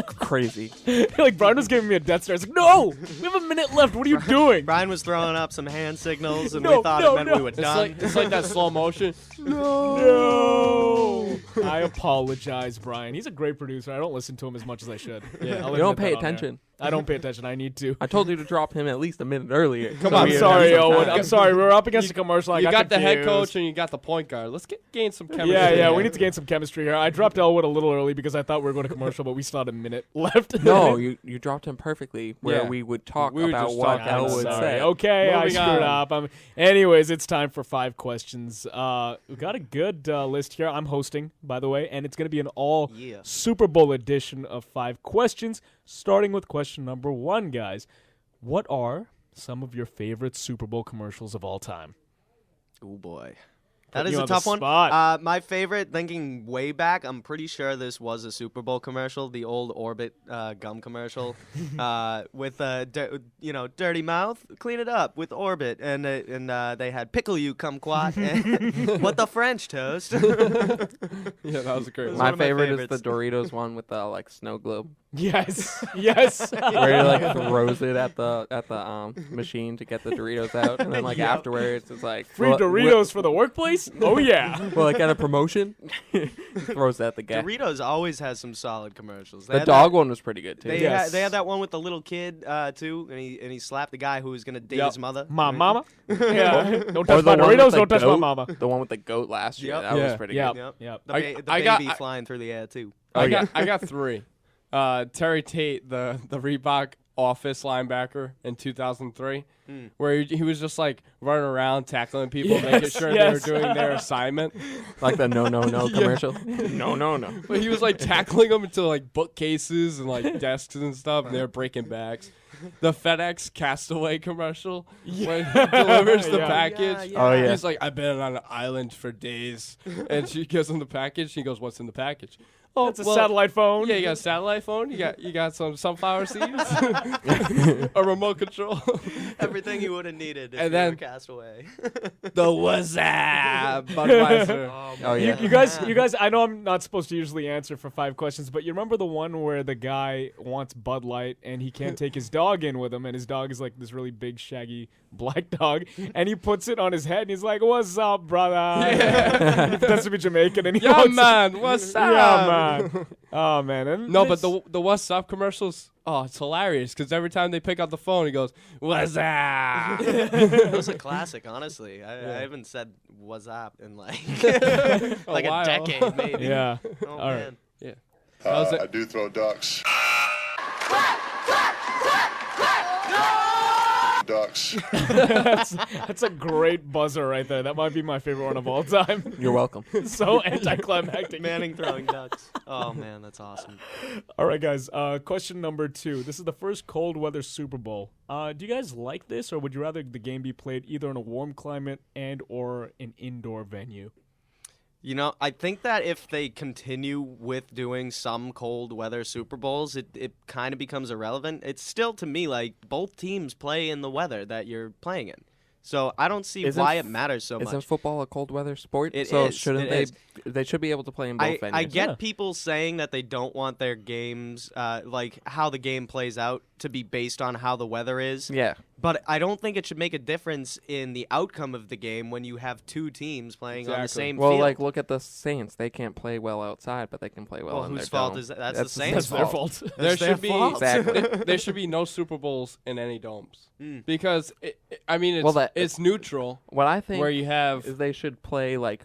Crazy. Like, Brian was giving me a death stare. I was like, no! We have a minute left. What are you doing? Brian was throwing up some hand signals, and No, we thought no, it meant no. we were done. It's like that slow motion. No! I apologize, Brian. He's a great producer. I don't listen to him as much as I should. Yeah, You don't pay attention. I don't pay attention. I need to. I told you to drop him at least a minute earlier. Come on. I'm sorry, Owen. I'm sorry. We're up against a commercial. You got the head confused. coach and you got the point guard. Let's gain some chemistry. Yeah. We need to gain some chemistry here. I dropped Elwood a little early because I thought we were going to commercial, but we still had a minute left. No, you dropped him perfectly where we would talk We were about just what talking. Elwood said. Okay, I Moving screwed on. up. Anyways, it's time for 5 questions. We've got a good list here. I'm hosting, by the way, and it's going to be an all Super Bowl edition of 5 questions, starting with question number 1, guys. What are some of your favorite Super Bowl commercials of all time? Oh, boy. Putting That is you a on the tough one. spot. My favorite, thinking way back, I'm pretty sure this was a Super Bowl commercial, the old Orbit gum commercial, with dirty mouth, clean it up with Orbit, and they had pickle you kumquat, and what the French toast. Yeah, that was a great one. My favorite is the Doritos one with the snow globe. Yes. Where he throws it at the machine to get the Doritos out, and then afterwards it's like Free Doritos for the workplace? Oh yeah. Well, at a promotion, throws that at the guy. Doritos always has some solid commercials. The dog one was pretty good too. They had that one with the little kid too, and he slapped the guy who was gonna date his mother. Mama? Yeah. Don't touch my Doritos, don't touch my mama. The one with the goat last year. That was pretty good. Yep. The baby flying through the air too. I got 3. Terry Tate, the Reebok office linebacker in 2003, where he was just running around tackling people, making sure they were doing their assignment. Like the no commercial. No. But he was tackling them into bookcases and desks and stuff, and they were breaking backs. The FedEx Castaway commercial when he delivers the package. He's like, I've been on an island for days, and she gives him the package. She goes, "What's in the package?" Oh, it's a satellite phone. Yeah, you got a satellite phone. You got some sunflower seeds, a remote control, everything you would have needed if and you then were Castaway. The WhatsApp Budweiser. Oh yeah. You guys. I know I'm not supposed to usually answer for 5 questions, but you remember the one where the guy wants Bud Light and he can't take his dog in with him, and his dog is this really big, shaggy black dog, and he puts it on his head and he's like, "What's up, brother?" Yeah. He pretends to be Jamaican and he man, what's up? Yeah, man. Oh man. And but the What's Up commercials, it's hilarious because every time they pick up the phone, he goes, "What's up?" It was a classic, honestly. I haven't said "What's up" in a decade, maybe. Yeah. Oh All man. right. I do throw ducks. Ducks. That's a great buzzer right there. That might be my favorite one of all time. You're welcome. So anticlimactic. Manning throwing ducks. Oh, man, that's awesome. All right, guys. Question number 2. This is the first cold weather Super Bowl. Do you guys like this, or would you rather the game be played either in a warm climate and or an indoor venue? You know, I think that if they continue with doing some cold weather Super Bowls, it kind of becomes irrelevant. It's still, to me, like both teams play in the weather that you're playing in. So I don't see why it matters so much. Isn't football a cold weather sport? It so is. Shouldn't they should be able to play in both venues. I get people saying that they don't want their games, like how the game plays out, to be based on how the weather is. Yeah. But I don't think it should make a difference in the outcome of the game when you have two teams playing on the same field. Well, like, look at the Saints. They can't play well outside, but they can play well in their whose fault dome. is that? That's the Saints' their fault. There should be Exactly. there should be no Super Bowls in any domes because it's neutral. What I think where you have is they should play like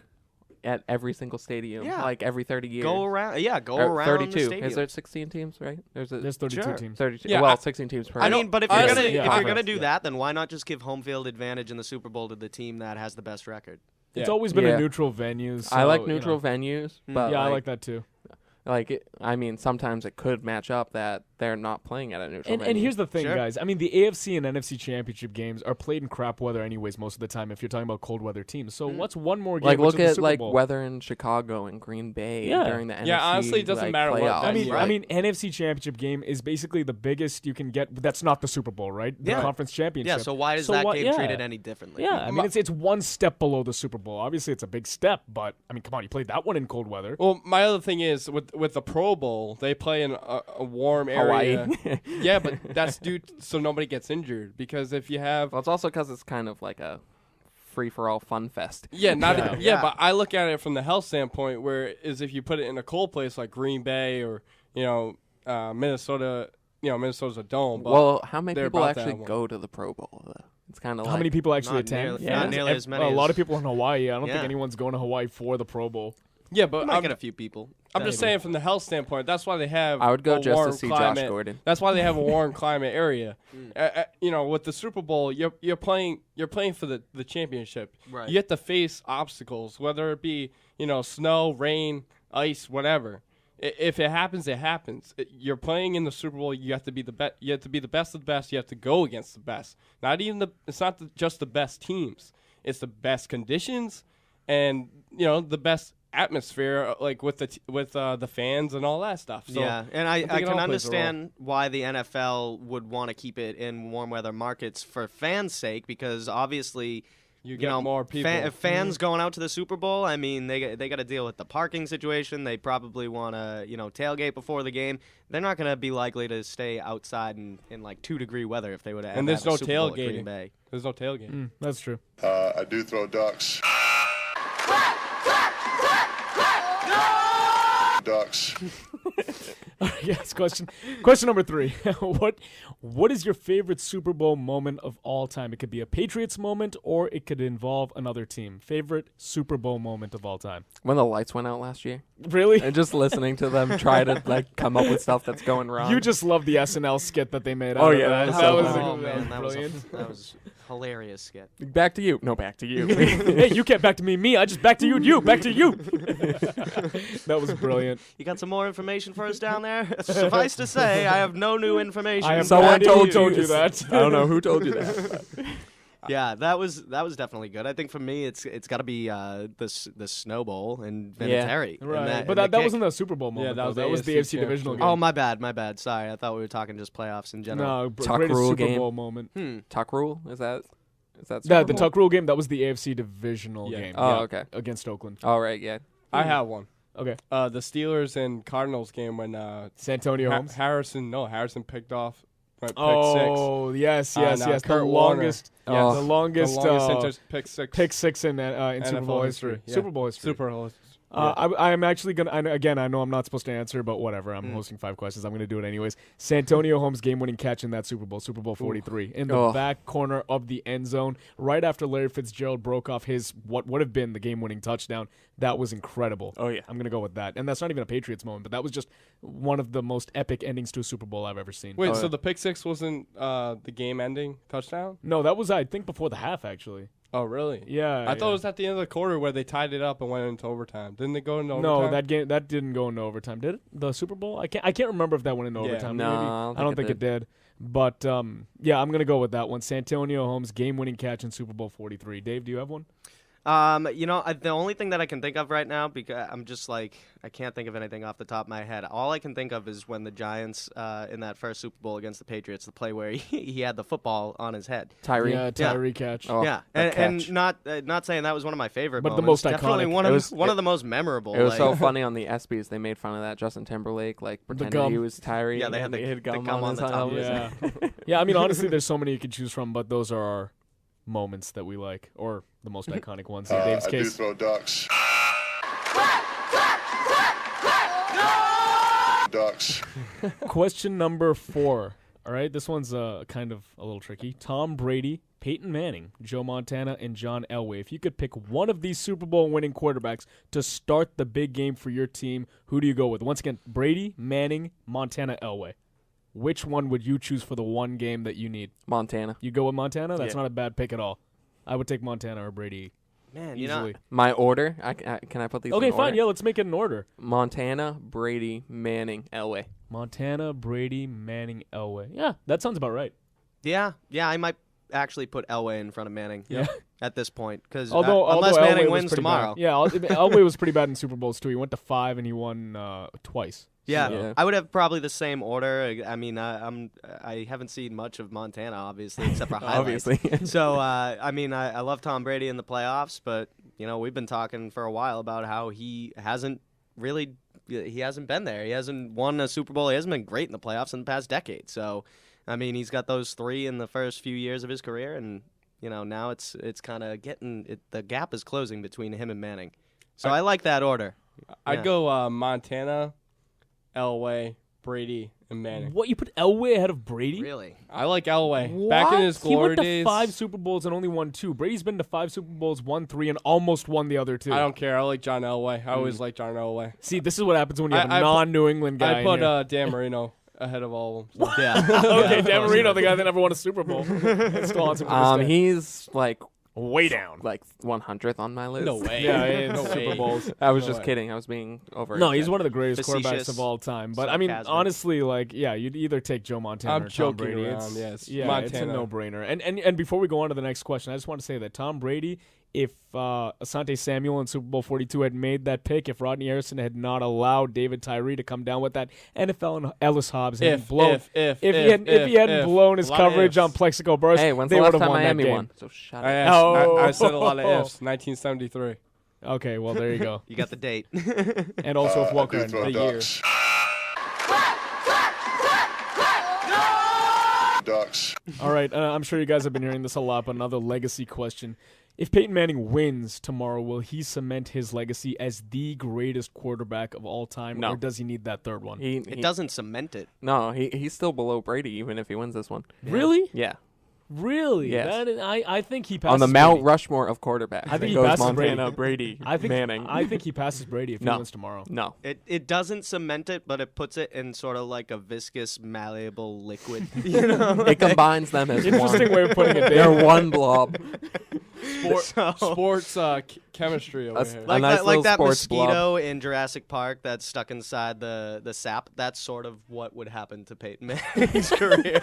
at every single stadium, like every 30 years. Go around, Or around 32. the stadium. Is there 16 teams, right? There's 32 teams. 32. Yeah, well, 16 teams per. I mean, but if you're gonna do Yeah. that, then why not just give home field advantage in the Super Bowl to the team that has the best record? It's always been a neutral venue. So, I like neutral venues, but I like that too. I mean, sometimes it could match up that they're not playing at a neutral venue. And here's the thing, guys. I mean, the AFC and NFC championship games are played in crap weather anyways most of the time if you're talking about cold weather teams. So what's one more game? Like, look the at Super Bowl? weather in Chicago and Green Bay during the NFC. Yeah, honestly, it doesn't matter what playoffs. I mean, NFC championship game is basically the biggest you can get. That's not the Super Bowl, right? The conference championship. Yeah. So why is that game treated any differently? Yeah, I mean, it's one step below the Super Bowl. Obviously, it's a big step, but I mean, come on, you played that one in cold weather. Well, my other thing is with the Pro Bowl, they play in a warm area. Hawaii. Yeah, but that's due so nobody gets injured. Because if you have, well, it's also because it's kind of like a free-for-all fun fest. Yeah, but I look at it from the health standpoint, where is if you put it in a cold place like Green Bay or Minnesota, Minnesota's a dome. But well, how many people actually go to the Pro Bowl? It's kind of how many people actually attend? Not nearly as many. A lot of people in Hawaii. I don't think Yeah. anyone's going to Hawaii for the Pro Bowl. Yeah, but You might get a few people. I'm just saying from the health standpoint, that's why they have I would go a just warm to see climate. Josh Gordon. That's why they have a warm climate area. With the Super Bowl, you're playing for the championship. Right. You have to face obstacles, whether it be snow, rain, ice, whatever. If it happens, it happens. You're playing in the Super Bowl. You have to be the best. You have to be the best of the best. You have to go against the best. It's not just the best teams. It's the best conditions, and the best atmosphere, like with the fans and all that stuff. So yeah, and I think it can all plays a role. understand why the NFL would want to keep it in warm weather markets for fans' sake, because obviously you get more people. Fans going out to the Super Bowl, I mean, they got to deal with the parking situation. They probably want to tailgate before the game. They're not going to be likely to stay outside in like 2-degree weather if they would have. And there's no Super Bowl at tailgating. Green Bay. There's no tailgate. That's true. I do throw ducks. Ducks. Yes, question number 3. What is your favorite Super Bowl moment of all time? It could be a Patriots moment or it could involve another team. Favorite Super Bowl moment of all time? When the lights went out last year. Really? And just listening to them try to come up with stuff that's going wrong. You just love the SNL skit that they made out Oh, of yeah, that. that's That so was funny. That brilliant. that was hilarious skit. Back to you. No, back to you. Hey, you can't back to me. I just back to you. Back to you. That was brilliant. You got some more information for us down there? Suffice to say, I have no new information. I have Someone no idea told who you that. I don't know who told you that. Yeah, that was definitely good. I think for me, it's got to be the Snow Bowl and Vinatieri. Right, but that wasn't the Super Bowl moment. that that was the AFC divisional game. Oh, my bad. Sorry, I thought we were talking just playoffs in general. No, Tuck greatest rule Super game. Bowl moment. Tuck rule? Is that Super The Bowl? Tuck rule game, that was the AFC divisional game. Oh, yeah, okay. Against Oakland. All right, yeah. I have one. Okay. The Steelers and Cardinals game when Santonio Holmes? Harrison picked off. Pick Oh, yes. The Kurt longest, Warner. the longest pick six pick six in Super Bowl history. Yeah. Super Bowl history. Super Bowl. I am actually going to, again, I know I'm not supposed to answer, but whatever. I'm hosting 5 questions. I'm going to do it anyways. Santonio Holmes' game-winning catch in that Super Bowl 43, in the back corner of the end zone, right after Larry Fitzgerald broke off his, what would have been the game-winning touchdown. That was incredible. Oh, yeah. I'm going to go with that. And that's not even a Patriots moment, but that was just one of the most epic endings to a Super Bowl I've ever seen. Wait, so the pick six wasn't the game-ending touchdown? No, that was, I think, before the half, actually. Oh, really? Yeah. I thought it was at the end of the quarter where they tied it up and went into overtime. Didn't they go into overtime? No, that didn't go into overtime, did it? The Super Bowl? I can't remember if that went into overtime. No, I don't think it did. But yeah, I'm gonna go with that one. Santonio Holmes game-winning catch in Super Bowl 43. Dave, do you have one? The only thing that I can think of right now, because I'm just like, I can't think of anything off the top of my head. All I can think of is when the Giants, in that first Super Bowl against the Patriots, the play where he had the football on his head. Tyree catch. Oh, yeah, and not saying that was one of my favorite but moments. The most Definitely iconic. one of the most memorable. It was so funny on the ESPYs. They made fun of that. Justin Timberlake, like, pretending he was Tyree. Yeah, they had the gum on his the top. helmet. Yeah. Yeah, I mean, honestly, there's so many you could choose from, but those are our moments that we like, or the most iconic ones. In Dave's I case. do throw ducks. Ducks. Question number 4. All right, this one's kind of a little tricky. Tom Brady, Peyton Manning, Joe Montana, and John Elway. If you could pick one of these Super Bowl winning quarterbacks to start the big game for your team, who do you go with? Once again, Brady, Manning, Montana, Elway. Which one would you choose for the one game that you need? Montana. You go with Montana? That's not a bad pick at all. I would take Montana or Brady. Man, easily. My order? Can I put these in order? Fine. Yeah, let's make it in order. Montana, Brady, Manning, Elway. Montana, Brady, Manning, Elway. Yeah, that sounds about right. Yeah, I might actually put Elway in front of Manning. Yeah. At this point, because although unless Elway Manning wins tomorrow. Yeah, Elway was pretty bad in Super Bowls too. He went to 5 and he won twice. Yeah, I would have probably the same order. I mean, I haven't seen much of Montana, obviously, except for highlights. Obviously. So, I mean, I love Tom Brady in the playoffs, but, we've been talking for a while about how he hasn't been there. He hasn't won a Super Bowl. He hasn't been great in the playoffs in the past decade. So, I mean, he's got those 3 in the first few years of his career, and, now it's kind of the gap is closing between him and Manning. So I like that order. I'd go Montana, Elway, Brady, and Manning. What, you put Elway ahead of Brady? Really? I like Elway. What? Back in his glory days. He went to 5 Super Bowls and only won 2. Brady's been to 5 Super Bowls, won 3, and almost won the other 2. I don't care. I like John Elway. I always like John Elway. See, this is what happens when you have a non-New England guy. I put Dan Marino ahead of all of them. So. Yeah. Okay, Dan Marino, the guy that never won a Super Bowl. Still on Super Bowl. He's like way down, like 100th on my list. No way. Yeah, no Super Bowls. I was just kidding. I was being over. No, he's one of the greatest Facetious quarterbacks of all time. But I mean, honestly, like, yeah, you'd either take Joe Montana or Tom Brady. Around, it's Montana. It's a no-brainer. And before we go on to the next question, I just want to say that Tom Brady, if Asante Samuel in Super Bowl 42 had made that pick, if Rodney Harrison had not allowed David Tyree to come down with that NFL and Ellis Hobbs hadn't blown, if he hadn't blown his coverage on Plexico Burst, hey, when's they the would last have time won Miami that game. won? So shut up. I said a lot of ifs. 1973. Okay, well, there you go. You got the date. And also if Walker had throw the year. ducks. Ducks. All right, I'm sure you guys have been hearing this a lot, but another legacy question. If Peyton Manning wins tomorrow, will he cement his legacy as the greatest quarterback of all time, No. or does he need that third one? It doesn't cement it. No, he's still below Brady even if he wins this one. Really? Yeah. Really? Yes. That is, I think he passes On the Mount Brady. Rushmore of quarterbacks. I think he goes passes Montana, Brady. Brady, Manning. I think he passes Brady if he wins tomorrow. No. It doesn't cement it, but it puts it in sort of like a viscous, malleable liquid. It combines them as Interesting one. way of putting it. They're one blob. Sports chemistry over here. Like, nice like that sports mosquito in Jurassic Park that's stuck inside the sap. That's sort of what would happen to Peyton Manning's career.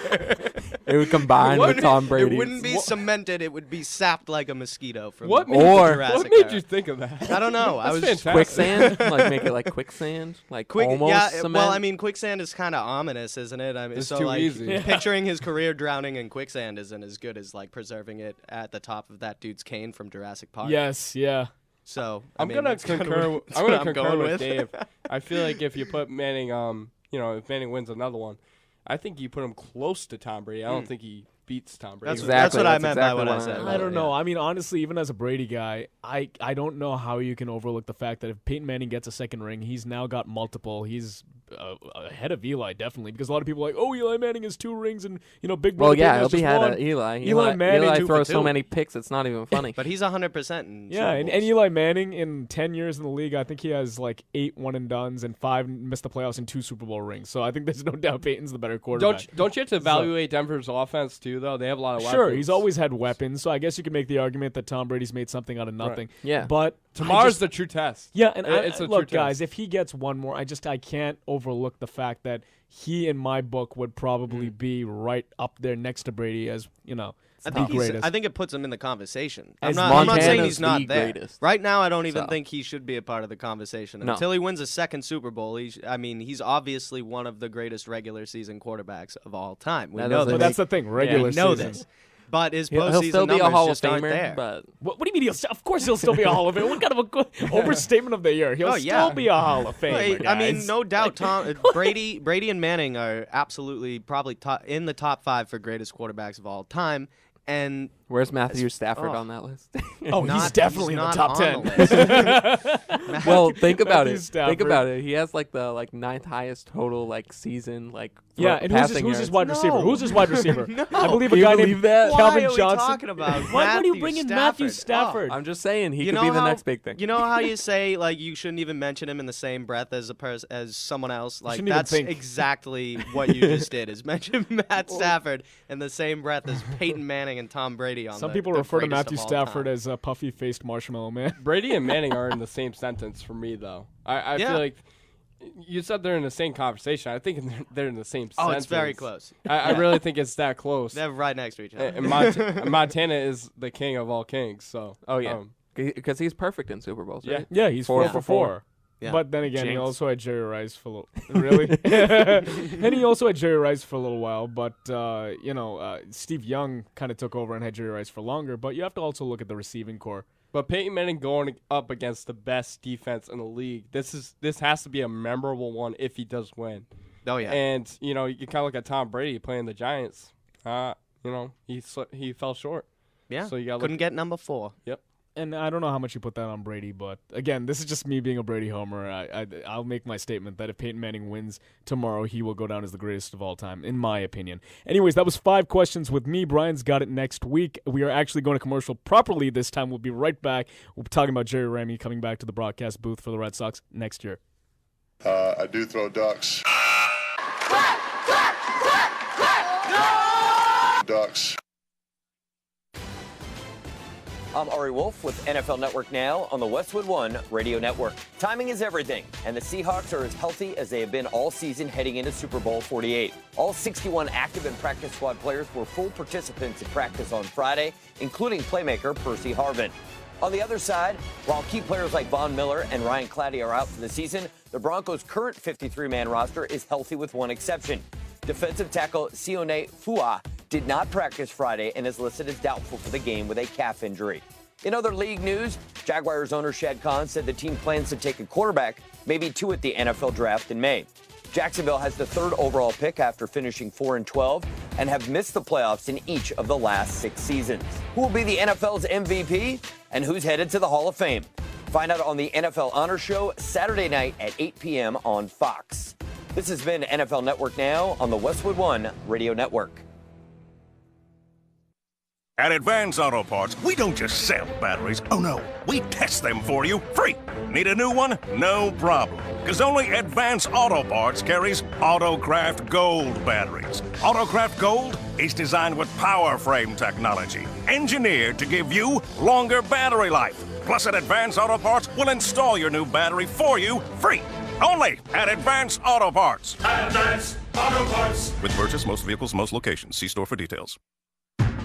It would combine with Tom Brady. It wouldn't be cemented. It would be sapped like a mosquito from What the made, Jurassic what made era. you think of that? I don't know. I was fantastic. Quicksand? Like make it like quicksand? Like almost cement? Well, I mean, quicksand is kind of ominous, isn't it? I mean, It's so too like easy. Yeah. picturing his career drowning in quicksand isn't as good as like preserving it at the top of that dude's cane from Jurassic Park. Yes, yeah. So I'm mean, gonna that's kinda concur. what- that's I'm what gonna concur going with Dave. I feel like if you put Manning, if Manning wins another one, I think you put him close to Tom Brady. I don't think he beats Tom Brady. That's what I meant by what I said. I don't know. I mean, honestly, even as a Brady guy, I don't know how you can overlook the fact that if Peyton Manning gets a second ring, he's now got multiple. He's ahead of Eli, definitely, because a lot of people are like, oh, Eli Manning has 2 rings, and big brother. Well, yeah, he'll be ahead of Eli. Eli throws so many picks, it's not even funny. But he's 100%. Yeah, and Eli Manning in 10 years in the league, I think he has like 8 one-and-dones and 5 missed the playoffs and 2 Super Bowl rings. So I think there's no doubt Peyton's the better quarterback. Don't you have to evaluate Denver's offense too, though? They have a lot of weapons. Sure, he's always had weapons, so I guess you could make the argument that Tom Brady's made something out of nothing. Right. Yeah, but tomorrow's the true test. Yeah, and look, guys, test. if he gets one more, I can't overlook the fact that he, in my book, would probably be right up there next to Brady as I greatest. I think it puts him in the conversation. As I'm not saying he's not there. Greatest. Right now, I don't even think he should be a part of the conversation. No. Until he wins a second Super Bowl, he's obviously one of the greatest regular season quarterbacks of all time. We know that. But that's the thing, regular season. We know this. But his he'll postseason still be a numbers Hall of just aren't Famer. there. But what do you mean? Of course he'll still be a Hall of Famer. What kind of a overstatement of the year? He'll still be a Hall of Famer. I mean, no doubt. Brady and Manning are absolutely probably in the top 5 for greatest quarterbacks of all time. And where's Matthew Stafford on that list? He's definitely in the top 10. Well, think about it. Stafford. Think about it. He has the 9th highest total season and who's his wide receiver? Who's his wide receiver? No. I believe a guy named Calvin Why are we Johnson. talking about Why do you bring in Matthew Stafford? I'm just saying he could be the next big thing. You know how you say you shouldn't even mention him in the same breath as as someone else? That's exactly what you just did. Is mention Matt Stafford in the same breath as Peyton Manning and Tom Brady on. Some people refer to Matthew Stafford as a puffy-faced marshmallow man. Brady and Manning are in the same sentence for me, though. I feel like you said they're in the same conversation. I think they're in the same sentence. Oh, it's very close. I really think it's that close. They're right next to each other. And Montana is the king of all kings. So. Oh, yeah. Because he's perfect in Super Bowls, right? Yeah, he's 4 for 4. Yeah. But then again, he also had Jerry Rice for a little really, and he also had Jerry Rice for a little while. But Steve Young kind of took over and had Jerry Rice for longer. But you have to also look at the receiving core. But Peyton Manning going up against the best defense in the league, this has to be a memorable one if he does win. Oh yeah. And you kind of look at Tom Brady playing the Giants. He fell short. Yeah. So you couldn't get number 4. Yep. And I don't know how much you put that on Brady, but again, this is just me being a Brady homer. I'll make my statement that if Peyton Manning wins tomorrow, he will go down as the greatest of all time, in my opinion. Anyways, that was 5 questions with me. Brian's got it next week. We are actually going to commercial properly this time. We'll be right back. We'll be talking about Jerry Remy coming back to the broadcast booth for the Red Sox next year. I do throw ducks. Ducks. I'm Ari Wolf with NFL Network Now on the Westwood One Radio Network. Timing is everything, and the Seahawks are as healthy as they have been all season heading into Super Bowl 48. All 61 active and practice squad players were full participants in practice on Friday, including playmaker Percy Harvin. On the other side, while key players like Von Miller and Ryan Clady are out for the season, the Broncos' current 53-man roster is healthy with one exception. Defensive tackle Sione Fua did not practice Friday and is listed as doubtful for the game with a calf injury. In other league news, Jaguars owner Shad Khan said the team plans to take a quarterback, maybe 2 at the NFL draft in May. Jacksonville has the 3rd overall pick after finishing 4-12 and have missed the playoffs in each of the last 6 seasons. Who will be the NFL's MVP and who's headed to the Hall of Fame? Find out on the NFL Honor Show Saturday night at 8 p.m. on Fox. This has been NFL Network Now on the Westwood One Radio Network. At Advance Auto Parts, we don't just sell batteries. Oh, no. We test them for you free. Need a new one? No problem. Because only Advance Auto Parts carries Autocraft Gold batteries. Autocraft Gold is designed with power frame technology, engineered to give you longer battery life. Plus, at Advance Auto Parts, we'll install your new battery for you free. Only at Advance Auto Parts. Advance Auto Parts. With purchase, most vehicles, most locations. See store for details.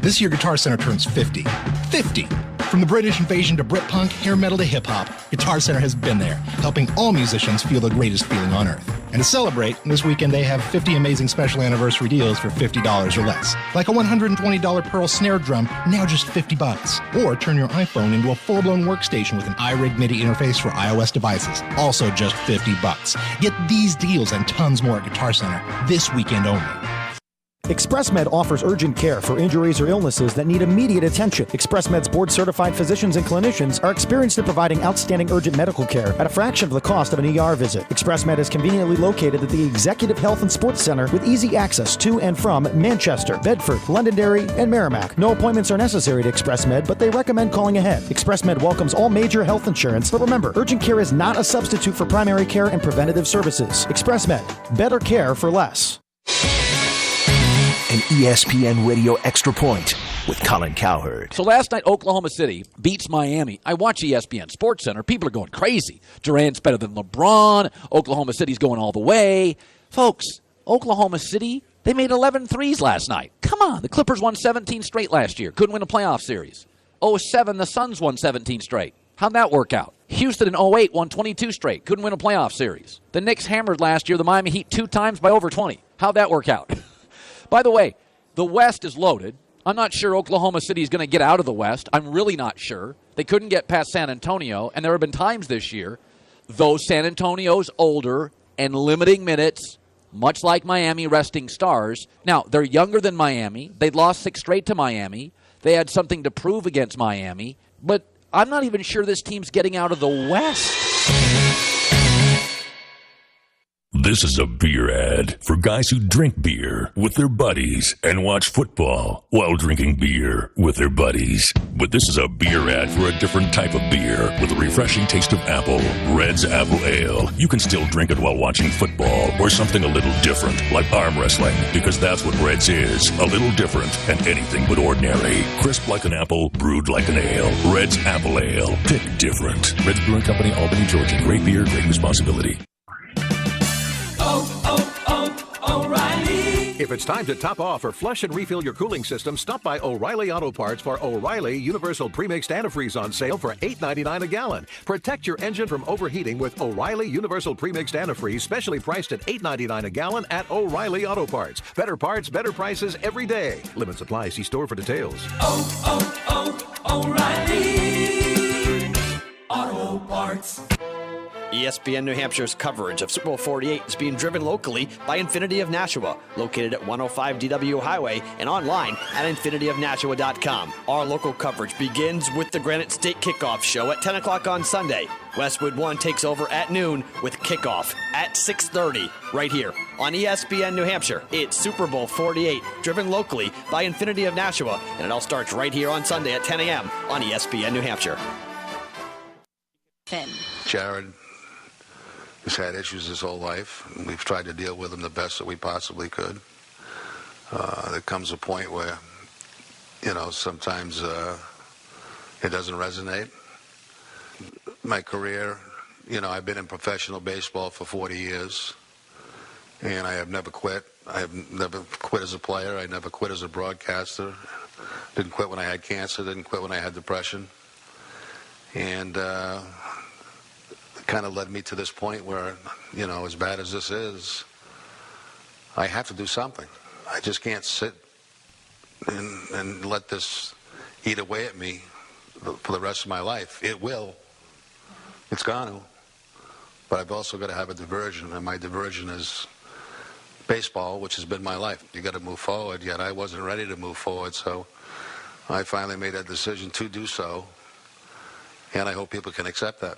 This year, Guitar Center turns 50. 50! From the British invasion to Britpunk, hair metal to hip-hop, Guitar Center has been there, helping all musicians feel the greatest feeling on earth. And to celebrate, this weekend they have 50 amazing special anniversary deals for $50 or less. Like a $120 Pearl snare drum, now just $50. Or turn your iPhone into a full-blown workstation with an iRig MIDI interface for iOS devices, also just $50. Get these deals and tons more at Guitar Center this weekend only. ExpressMed offers urgent care for injuries or illnesses that need immediate attention. ExpressMed's board-certified physicians and clinicians are experienced in providing outstanding urgent medical care at a fraction of the cost of an ER visit. ExpressMed is conveniently located at the Executive Health and Sports Center with easy access to and from Manchester, Bedford, Londonderry, and Merrimack. No appointments are necessary to ExpressMed, but they recommend calling ahead. ExpressMed welcomes all major health insurance, but remember, urgent care is not a substitute for primary care and preventative services. ExpressMed, better care for less. An ESPN Radio Extra Point with Colin Cowherd. So last night, Oklahoma City beats Miami. I watch ESPN Sports Center. People are going crazy. Durant's better than LeBron. Oklahoma City's going all the way. Folks, Oklahoma City, they made 11 threes last night. Come on. The Clippers won 17 straight last year. Couldn't win a playoff series. 07, the Suns won 17 straight. How'd that work out? Houston in 08 won 22 straight. Couldn't win a playoff series. The Knicks hammered last year the Miami Heat 2 times by over 20. How'd that work out? By the way, the West is loaded. I'm not sure Oklahoma City is going to get out of the West. I'm really not sure. They couldn't get past San Antonio, and there have been times this year, though San Antonio's older and limiting minutes, much like Miami resting stars. Now, they're younger than Miami. They'd lost 6 straight to Miami. They had something to prove against Miami, but I'm not even sure this team's getting out of the West. This is a beer ad for guys who drink beer with their buddies and watch football while drinking beer with their buddies. But this is a beer ad for a different type of beer with a refreshing taste of apple. Red's Apple Ale. You can still drink it while watching football or something a little different like arm wrestling, because that's what Red's is. A little different and anything but ordinary. Crisp like an apple, brewed like an ale. Red's Apple Ale. Pick different. Red's Brewing Company, Albany, Georgia. Great beer, great responsibility. O'Reilly. If it's time to top off or flush and refill your cooling system, stop by O'Reilly Auto Parts for O'Reilly Universal Premixed Antifreeze on sale for $8.99 a gallon. Protect your engine from overheating with O'Reilly Universal Premixed Antifreeze, specially priced at $8.99 a gallon at O'Reilly Auto Parts. Better parts, better prices every day. Limit supply. See store for details. O'Reilly Auto Parts. ESPN New Hampshire's coverage of Super Bowl 48 is being driven locally by Infinity of Nashua, located at 105 DW Highway and online at infinityofnashua.com. Our local coverage begins with the Granite State Kickoff Show at 10 o'clock on Sunday. Westwood One takes over at noon with kickoff at 6:30 right here on ESPN New Hampshire. It's Super Bowl 48, driven locally by Infinity of Nashua, and it all starts right here on Sunday at 10 a.m. on ESPN New Hampshire. Jared has had issues his whole life. We've tried to deal with them the best that we possibly could. There comes a point where, sometimes it doesn't resonate. My career, I've been in professional baseball for 40 years, and I have never quit. I have never quit as a player. I never quit as a broadcaster. Didn't quit when I had cancer. Didn't quit when I had depression. And kind of led me to this point where, as bad as this is, I have to do something. I just can't sit and let this eat away at me for the rest of my life. It will. It's going to. But I've also got to have a diversion, and my diversion is baseball, which has been my life. You got to move forward, yet I wasn't ready to move forward, so I finally made that decision to do so, and I hope people can accept that.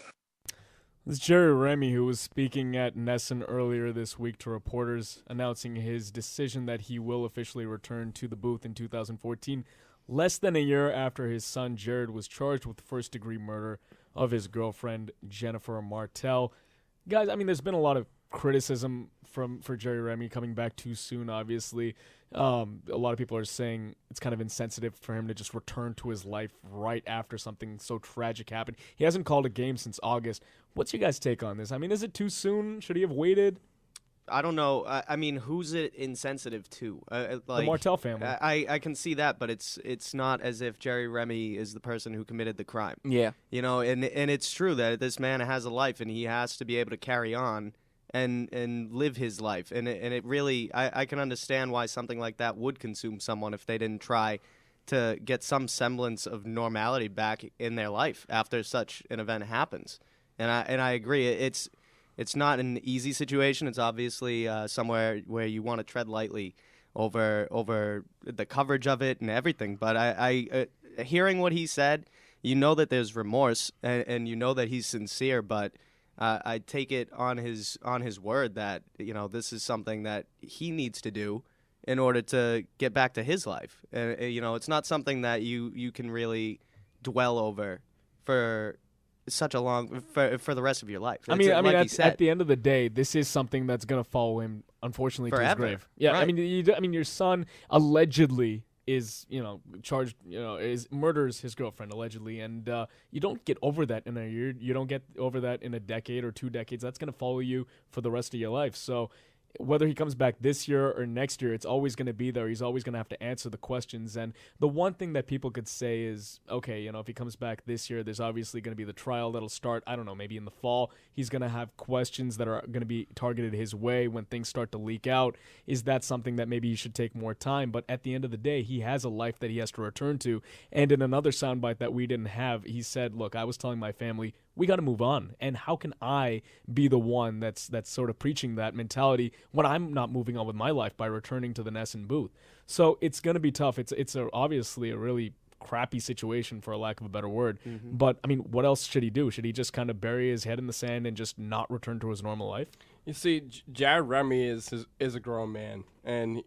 This is Jerry Remy, who was speaking at NESN earlier this week to reporters, announcing his decision that he will officially return to the booth in 2014, less than a year after his son Jared was charged with first-degree murder of his girlfriend Jennifer Martell. Guys, there's been a lot of criticism for Jerry Remy coming back too soon, obviously. A lot of people are saying it's kind of insensitive for him to just return to his life right after something so tragic happened. He hasn't called a game since August. What's your guys' take on this? Is it too soon? Should he have waited? I don't know. Who's it insensitive to? The Martell family. I can see that, but it's not as if Jerry Remy is the person who committed the crime. Yeah. And it's true that this man has a life, and he has to be able to carry on and live his life. And it really, I can understand why something like that would consume someone if they didn't try to get some semblance of normality back in their life after such an event happens. And I agree. It's not an easy situation. It's obviously somewhere where you want to tread lightly. over the coverage of it and everything. But I hearing what he said, you know that there's remorse and you know that he's sincere. But I take it on his word that this is something that he needs to do in order to get back to his life. And it's not something that you can really dwell over for such a long for the rest of your life. I mean, at the end of the day, this is something that's gonna follow him, unfortunately, to his grave. Yeah, right. I mean, your son allegedly is charged, murders his girlfriend allegedly, and you don't get over that in a year. You don't get over that in a decade or 2 decades. That's gonna follow you for the rest of your life. So whether he comes back this year or next year, it's always going to be there. He's always going to have to answer the questions. And the one thing that people could say is, okay, if he comes back this year, there's obviously going to be the trial that'll start, I don't know, maybe in the fall. He's going to have questions that are going to be targeted his way when things start to leak out. Is that something that maybe he should take more time? But at the end of the day, he has a life that he has to return to. And in another soundbite that we didn't have, he said, look, I was telling my family, we got to move on. And how can I be the one that's sort of preaching that mentality when I'm not moving on with my life by returning to the NESN booth? So it's going to be tough. It's obviously a really crappy situation, for a lack of a better word. Mm-hmm. But, I mean, what else should he do? Should he just kind of bury his head in the sand and just not return to his normal life? You see, Jared Remy is a grown man. And,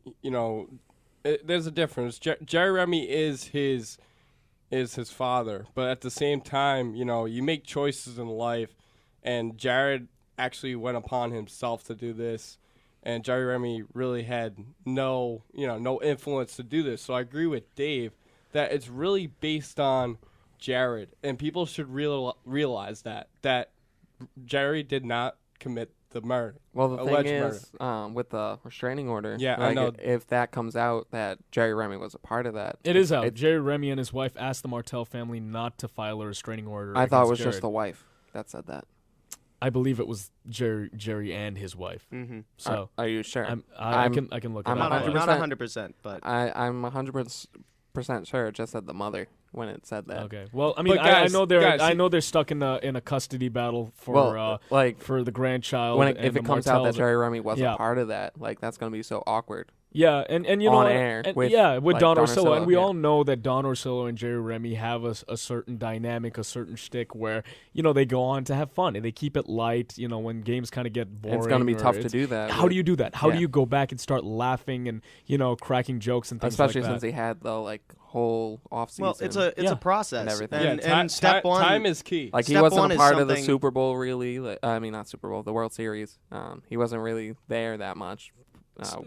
there's a difference. Jerry Remy is his father, but at the same time, you make choices in life, and Jared actually went upon himself to do this, and Jerry Remy really had no influence to do this. So I agree with Dave that it's really based on Jared, and people should realize that Jerry did not commit the murder. Well, the thing is, with the restraining order, I know. If that comes out that Jerry Remy was a part of that. It is out. Jerry Remy and his wife asked the Martell family not to file a restraining order. I thought it was Jared. just the wife that said that. I believe it was Jerry and his wife. Mm-hmm. So are you sure? I can look it up. I'm not 100%, but I'm 100% sure. It just said the mother when it said that. Okay. Well, I mean, guys, I know they're stuck in a custody battle for for the grandchild. If it comes out that Jerry Remy wasn't part of that, that's going to be so awkward. Yeah, and on air with Don Orsillo, and we all know that Don Orsillo and Jerry Remy have a certain dynamic, a certain shtick where they go on to have fun and they keep it light. When games kind of get boring, it's going to be tough to do that. How do you do that? How do you go back and start laughing and cracking jokes and things especially like that? Since they had the whole offseason. Well, it's a process and everything. And step one, time is key. He wasn't a part of the Super Bowl really. Not Super Bowl, the World Series. He wasn't really there that much.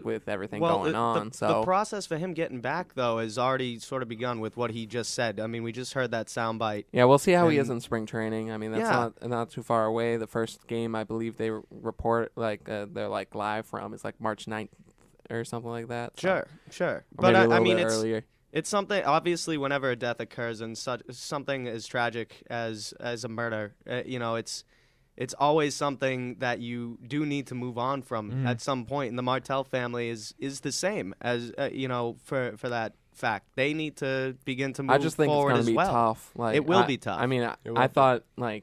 With everything going on. The process for him getting back, though, has already sort of begun with what he just said. I mean, we just heard that soundbite. Yeah, we'll see how he is in spring training. I mean, that's not too far away. The first game, I believe they report, they're live from, is March 9th or something like that. So. Sure. But I mean, earlier. It's something, obviously, whenever a death occurs and something as tragic as a murder, it's always something that you do need to move on from at some point. And the Martell family is the same as, for that fact. They need to begin to move forward as well. I just think it's going to be tough. It will be tough. I mean, I thought, I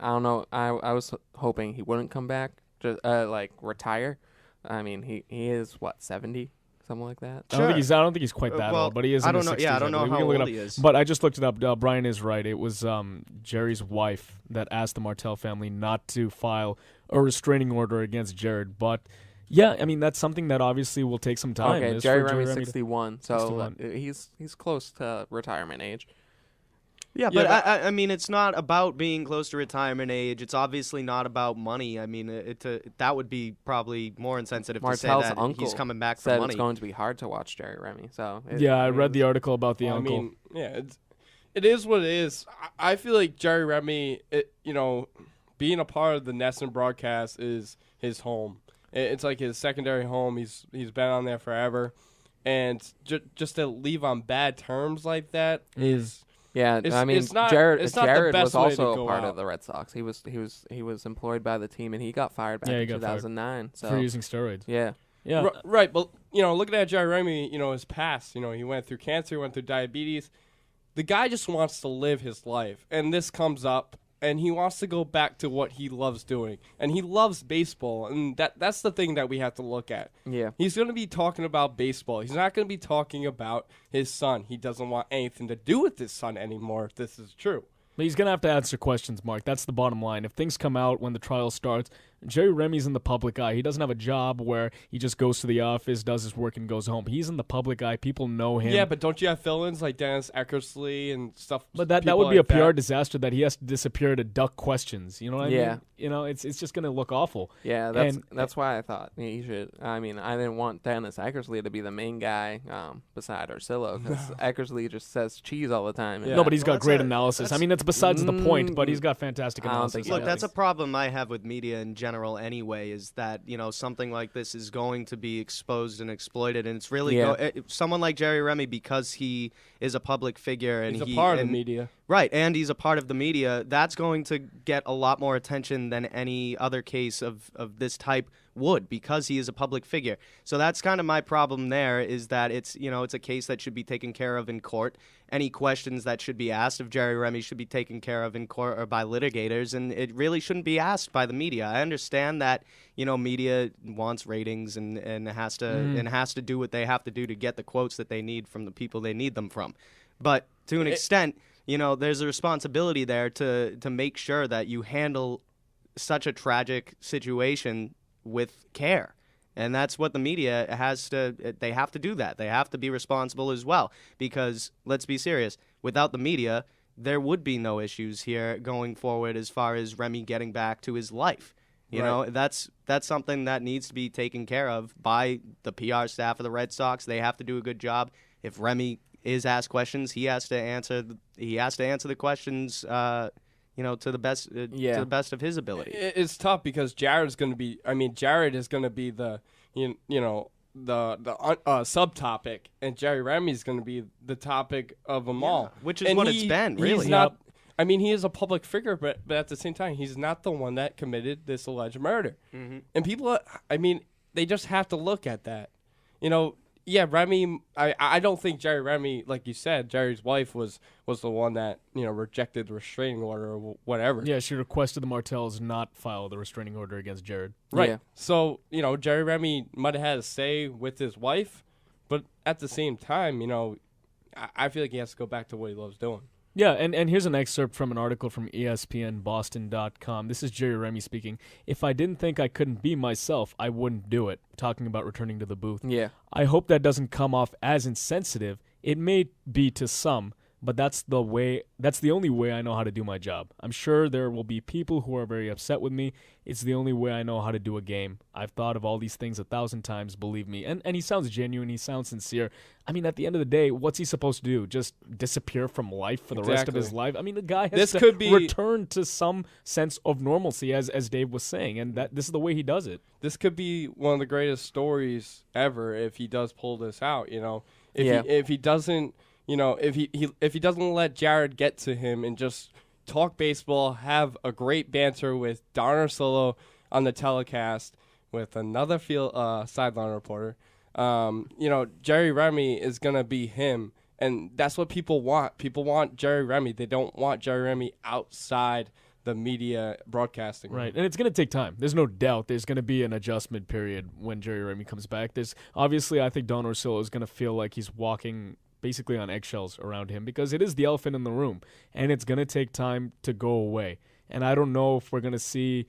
don't know, I was hoping he wouldn't come back, just retire. I mean, he is, 70? Something like that. Sure. I don't think he's quite that old, but he is in his 60s. I don't know how old he is. But I just looked it up. Brian is right. It was Jerry's wife that asked the Martell family not to file a restraining order against Jared. But, yeah, I mean, that's something that obviously will take some time. Okay, Jerry Remy's 61, so 61. He's close to retirement age. Yeah, but I mean, it's not about being close to retirement age. It's obviously not about money. I mean, that would be probably more insensitive to say that he's coming back for money. It's going to be hard to watch Jerry Remy. So I read the article about the uncle. I mean, it is what it is. I feel like Jerry Remy, being a part of the NESN broadcast is his home. It's like his secondary home. He's been on there forever, and just to leave on bad terms like that is. Yeah, I mean, Jared was also a part of the Red Sox. He was employed by the team, and he got fired back in 2009 for using steroids. Yeah. Right, but looking at Jerry Remy, his past, he went through cancer, he went through diabetes. The guy just wants to live his life, and this comes up and he wants to go back to what he loves doing, and he loves baseball, and that's the thing that we have to look at. Yeah. He's going to be talking about baseball. He's not going to be talking about his son. He doesn't want anything to do with his son anymore, if this is true. But he's going to have to answer questions, Mark. That's the bottom line. If things come out when the trial starts, Jerry Remy's in the public eye. He doesn't have a job where he just goes to the office, does his work, and goes home. He's in the public eye. People know him. Yeah, but don't you have fill-ins like Dennis Eckersley and stuff? But that would be a PR disaster that he has to disappear to duck questions. You know what I mean? You know, it's just going to look awful. Yeah, that's why I thought he should. I mean, I didn't want Dennis Eckersley to be the main guy beside Ursillo, because Eckersley just says cheese all the time. No, but he's got great analysis. I mean, that's besides the point, but he's got fantastic analysis. Look, that's a problem I have with media in general anyway, is that, you know, something like this is going to be exposed and exploited, and it's really someone like Jerry Remy, because he is a public figure and he's a part of the media. Right, and he's a part of the media, that's going to get a lot more attention than any other case of this type would, because he is a public figure. So that's kind of my problem there, is that it's a case that should be taken care of in court. Any questions that should be asked of Jerry Remy should be taken care of in court or by litigators, and it really shouldn't be asked by the media. I understand that, media wants ratings and has to do what they have to do to get the quotes that they need from the people they need them from. But to an extent, there's a responsibility there to make sure that you handle such a tragic situation with care. And that's what the media they have to do that. They have to be responsible as well, because let's be serious, without the media, there would be no issues here going forward as far as Remy getting back to his life. You know, that's something that needs to be taken care of by the PR staff of the Red Sox. They have to do a good job. If Remy is asked questions, he has to answer the questions to the best of his ability. It's tough because Jared is going to be the subtopic, and Jerry Remy is going to be the topic of them all, which is what it's been. Really, he is a public figure, but at the same time, he's not the one that committed this alleged murder. Mm-hmm. And people, they just have to look at that. Yeah, Remy. I don't think Jerry Remy, like you said, Jerry's wife was the one that rejected the restraining order or whatever. Yeah, she requested the Martells not file the restraining order against Jared. Right. Yeah. So Jerry Remy might have had a say with his wife, but at the same time, I feel like he has to go back to what he loves doing. Yeah, and here's an excerpt from an article from ESPN This is Jerry Remy speaking. If I didn't think I couldn't be myself, I wouldn't do it, talking about returning to the booth. Yeah. I hope that doesn't come off as insensitive. It may be to some, but that's the only way I know how to do my job. I'm sure there will be people who are very upset with me. It's the only way I know how to do a game. I've thought of all these things 1,000 times, believe me. And he sounds genuine. He sounds sincere. I mean, at the end of the day, what's he supposed to do? Just disappear from life for the rest of his life? I mean, the guy has to return to some sense of normalcy, as Dave was saying, and this is the way he does it. This could be one of the greatest stories ever if he does pull this out. If he doesn't. If he doesn't let Jared get to him and just talk baseball, have a great banter with Don Ursillo on the telecast, with another sideline reporter, Jerry Remy is gonna be him, and that's what people want. People want Jerry Remy. They don't want Jerry Remy outside the media broadcasting. Right, and it's going to take time. There's no doubt there's going to be an adjustment period when Jerry Remy comes back. Obviously, I think Don Ursillo is going to feel like he's walking basically on eggshells around him, because it is the elephant in the room, and it's going to take time to go away. And I don't know if we're going to see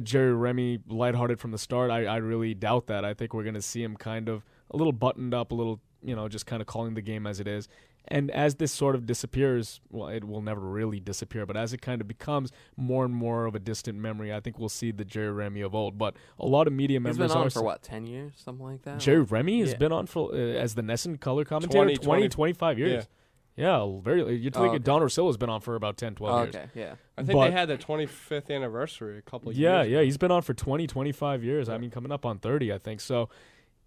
Jerry Remy lighthearted from the start. I really doubt that. I think we're going to see him kind of a little buttoned up, a little, just kind of calling the game as it is. And as this sort of disappears, well, it will never really disappear, but as it kind of becomes more and more of a distant memory, I think we'll see the Jerry Remy of old. But a lot of media members He's been on for 10 years, something like that? Jerry Remy has been on for as the NESN color commentator 25 years. Yeah, you're thinking Don Ursillo has been on for about 10, 12 years. Okay, yeah. I think they had their 25th anniversary a couple of years ago. Yeah, he's been on for 25 years. I mean, coming up on 30, I think. So,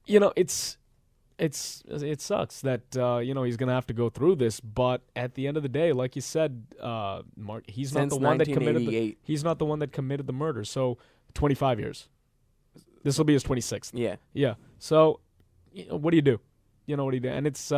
it sucks that he's going to have to go through this, but at the end of the day, like you said, Mark, he's not the one that committed the murder. So 25 years. This will be his 26th. Yeah. Yeah. So what do you do? And it's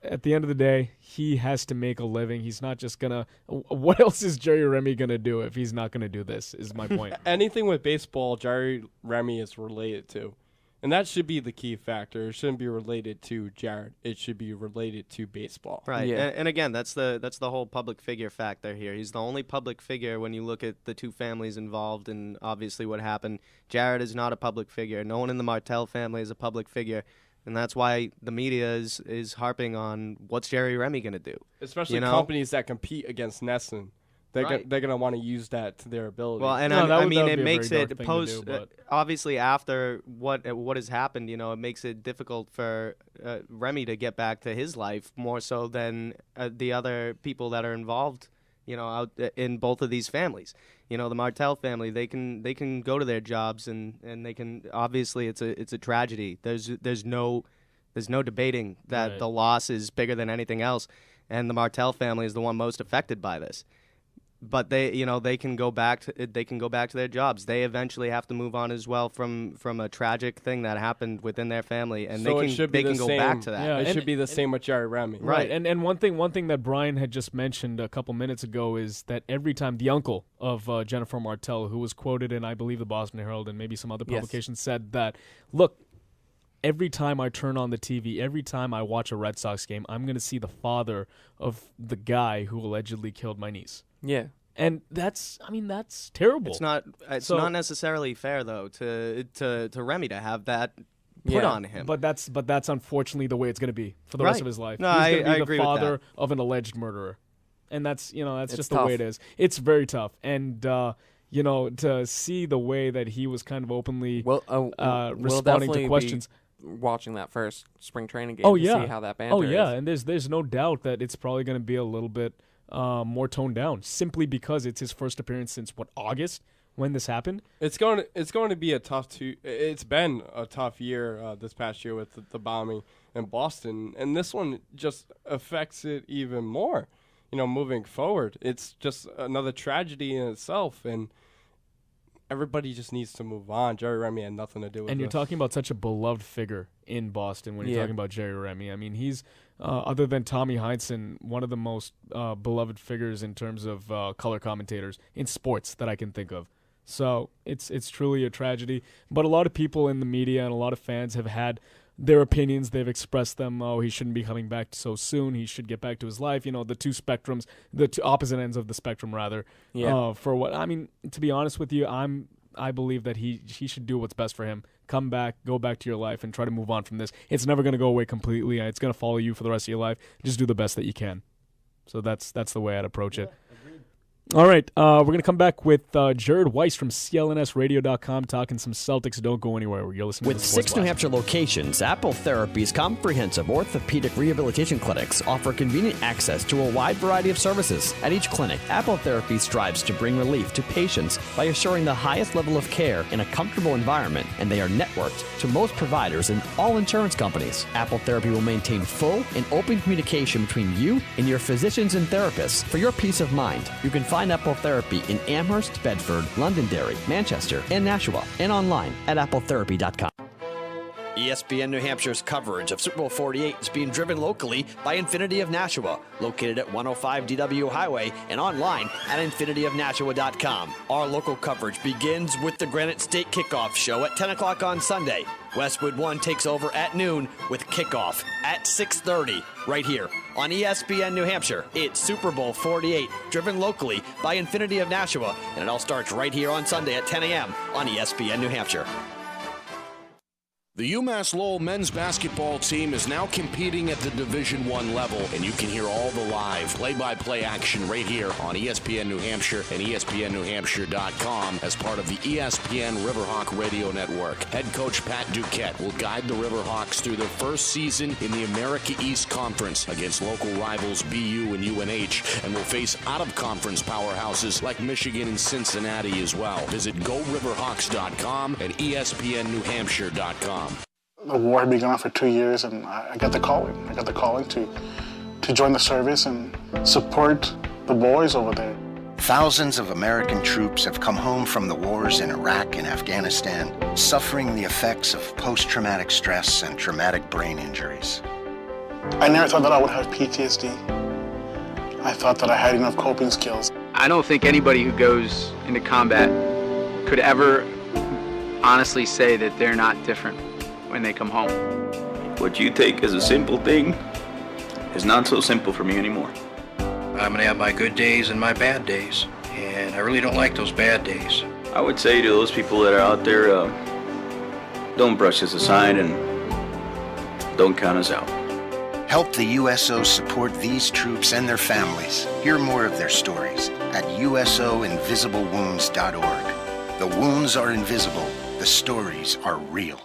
at the end of the day, he has to make a living. He's not just gonna. What else is Jerry Remy gonna do if he's not gonna do this? Is my point. Anything with baseball, Jerry Remy is related to, and that should be the key factor. It shouldn't be related to Jared. It should be related to baseball. Right. Yeah. And again, that's the whole public figure factor here. He's the only public figure when you look at the two families involved and obviously what happened. Jared is not a public figure. No one in the Martell family is a public figure. And that's why the media is harping on what's Jerry Remy going to do. Especially companies that compete against NESN. They're going to want to use that to their ability. Well, and it makes it obviously after what has happened, it makes it difficult for Remy to get back to his life more so than the other people that are involved, out in both of these families. The Martell family, they can go to their jobs and they can, obviously it's a tragedy. There's no debating that the loss is bigger than anything else, and the Martell family is the one most affected by this. But they can go back to their jobs. They eventually have to move on as well from a tragic thing that happened within their family, and so they can go back to that. Yeah, it should be the same with Jerry Remy. Right. And one thing that Brian had just mentioned a couple minutes ago is that every time the uncle of Jennifer Martell, who was quoted in, I believe, the Boston Herald and maybe some other publications, said that, look, every time I turn on the TV, every time I watch a Red Sox game, I'm going to see the father of the guy who allegedly killed my niece. Yeah. And that's terrible. It's not necessarily fair though to Remy to have that put on him. But that's unfortunately the way it's going to be for the rest of his life. No, He's going to be agree the father with that. of an alleged murderer. And that's just tough. the way it is. It's very tough. And to see the way that he was kind of openly responding to questions. Watching that first spring training game to see how that banter is. And there's no doubt that it's probably going to be a little bit more toned down, simply because it's his first appearance since August when this happened. It's going to be a tough It's been a tough year this past year with the bombing in Boston, and this one just affects it even more. Moving forward, it's just another tragedy in itself, and everybody just needs to move on. Jerry Remy had nothing to do with it. And you're talking about such a beloved figure in Boston when you're talking about Jerry Remy. I mean, he's, other than Tommy Heinsohn, one of the most beloved figures in terms of color commentators in sports that I can think of. So it's truly a tragedy. But a lot of people in the media and a lot of fans have had their opinions. They've expressed them. Oh, he shouldn't be coming back so soon. He should get back to his life. The two spectrums, the two opposite ends of the spectrum, rather. Yeah. For what I mean, to be honest with you, I believe that he should do what's best for him. Come back, go back to your life, and try to move on from this. It's never going to go away completely. It's going to follow you for the rest of your life. Just do the best that you can. So that's the way I'd approach it. All right, we're going to come back with Jared Weiss from CLNSradio.com talking some Celtics. Don't go anywhere. You're listening With to the Sports 6 New Blast. Hampshire locations, Apple Therapy's comprehensive orthopedic rehabilitation clinics offer convenient access to a wide variety of services. At each clinic, Apple Therapy strives to bring relief to patients by assuring the highest level of care in a comfortable environment, and they are networked to most providers and all insurance companies. Apple Therapy will maintain full and open communication between you and your physicians and therapists. For your peace of mind, you can find Apple Therapy in Amherst, Bedford, Londonderry, Manchester, and Nashua, and online at appletherapy.com. ESPN New Hampshire's coverage of Super Bowl 48 is being driven locally by Infinity of Nashua, located at 105 DW Highway and online at infinityofnashua.com. Our local coverage begins with the Granite State Kickoff Show at 10 o'clock on Sunday. Westwood One takes over at noon with kickoff at 6:30 right here on ESPN New Hampshire. It's Super Bowl 48, driven locally by Infinity of Nashua, and it all starts right here on Sunday at 10 a.m. on ESPN New Hampshire. The UMass Lowell men's basketball team is now competing at the Division I level, and you can hear all the live play-by-play action right here on ESPN New Hampshire and ESPNNewHampshire.com as part of the ESPN Riverhawk Radio Network. Head coach Pat Duquette will guide the Riverhawks through their first season in the America East Conference against local rivals BU and UNH, and will face out-of-conference powerhouses like Michigan and Cincinnati as well. Visit GoRiverhawks.com and ESPNNewHampshire.com. The war had been going on for 2 years, and I got the calling. I got the calling to join the service and support the boys over there. Thousands of American troops have come home from the wars in Iraq and Afghanistan, suffering the effects of post-traumatic stress and traumatic brain injuries. I never thought that I would have PTSD. I thought that I had enough coping skills. I don't think anybody who goes into combat could ever honestly say that they're not different when they come home. What you take as a simple thing is not so simple for me anymore. I'm going to have my good days and my bad days, and I really don't like those bad days. I would say to those people that are out there, don't brush us aside and don't count us out. Help the USO support these troops and their families. Hear more of their stories at usoinvisiblewounds.org. The wounds are invisible. The stories are real.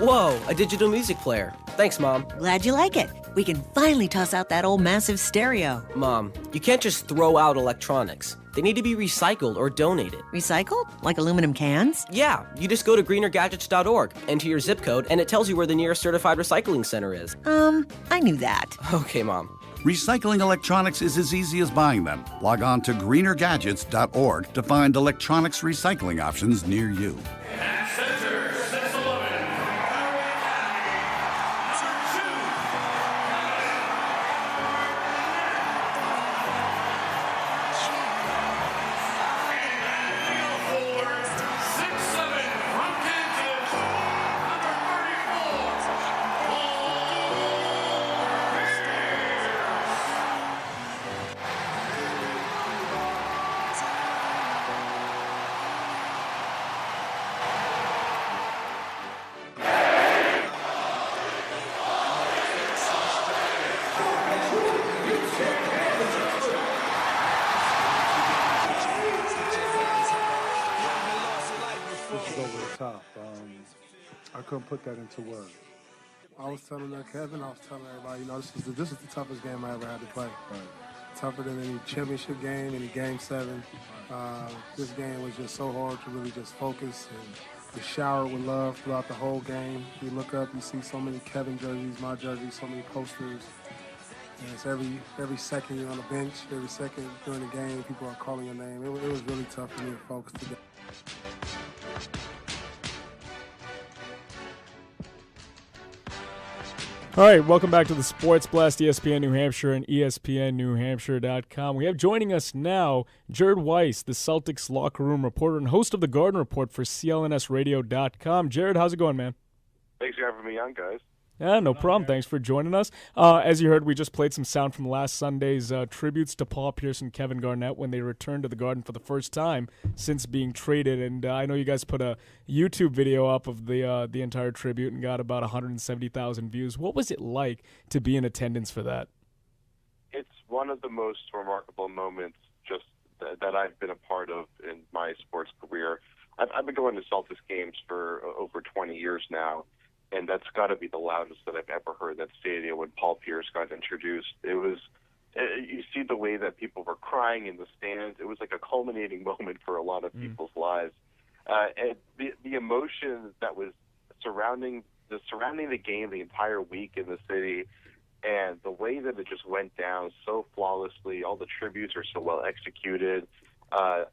Whoa, a digital music player. Thanks, Mom. Glad you like it. We can finally toss out that old massive stereo. Mom, you can't just throw out electronics. They need to be recycled or donated. Recycled? Like aluminum cans? Yeah, you just go to greenergadgets.org, enter your zip code, and it tells you where the nearest certified recycling center is. I knew that. Okay, Mom. Recycling electronics is as easy as buying them. Log on to greenergadgets.org to find electronics recycling options near you. I couldn't put that into words. I was telling Kevin, I was telling everybody, this is the toughest game I ever had to play. Tougher than any championship game, any game 7. This game was just so hard to really just focus and to shower with love throughout the whole game. You look up, you see so many Kevin jerseys, my jerseys, so many posters. And it's every second you're on the bench, every second during the game, people are calling your name. It was really tough for me to focus today. All right, welcome back to the Sports Blast, ESPN New Hampshire and ESPNNewHampshire.com. We have joining us now Jared Weiss, the Celtics locker room reporter and host of the Garden Report for CLNSradio.com. Jared, how's it going, man? Thanks for having me on, guys. Yeah, no problem. Thanks for joining us. As you heard, we just played some sound from last Sunday's tributes to Paul Pierce and Kevin Garnett when they returned to the Garden for the first time since being traded. And I know you guys put a YouTube video up of the entire tribute and got about 170,000 views. What was it like to be in attendance for that? It's one of the most remarkable moments just that I've been a part of in my sports career. I've been going to Celtics games for over 20 years now. And that's got to be the loudest that I've ever heard that stadium when Paul Pierce got introduced. It was, you see the way that people were crying in the stands. It was like a culminating moment for a lot of people's lives. And the emotion that was surrounding the game the entire week in the city, and the way that it just went down so flawlessly. All the tributes are so well executed.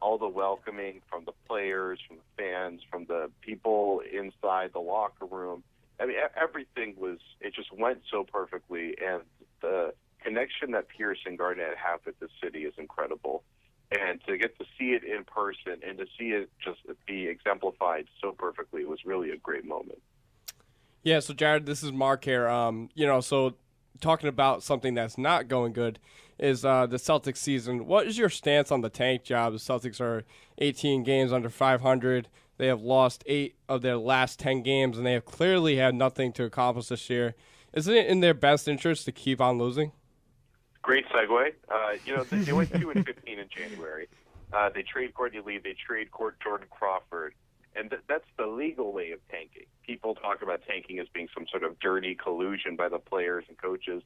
All the welcoming from the players, from the fans, from the people inside the locker room. I mean, everything it just went so perfectly, and the connection that Pierce and Garnett have with the city is incredible. And to get to see it in person and to see it just be exemplified so perfectly was really a great moment. Yeah, so Jared, this is Mark here. So talking about something that's not going good is the Celtics season. What is your stance on the tank job? The Celtics are 18 games under 500. They have lost 8 of their last 10 games, and they have clearly had nothing to accomplish this year. Isn't it in their best interest to keep on losing? Great segue. They went 2-15 in January. They trade Courtney Lee. They trade Jordan Crawford. And that's the legal way of tanking. People talk about tanking as being some sort of dirty collusion by the players and coaches.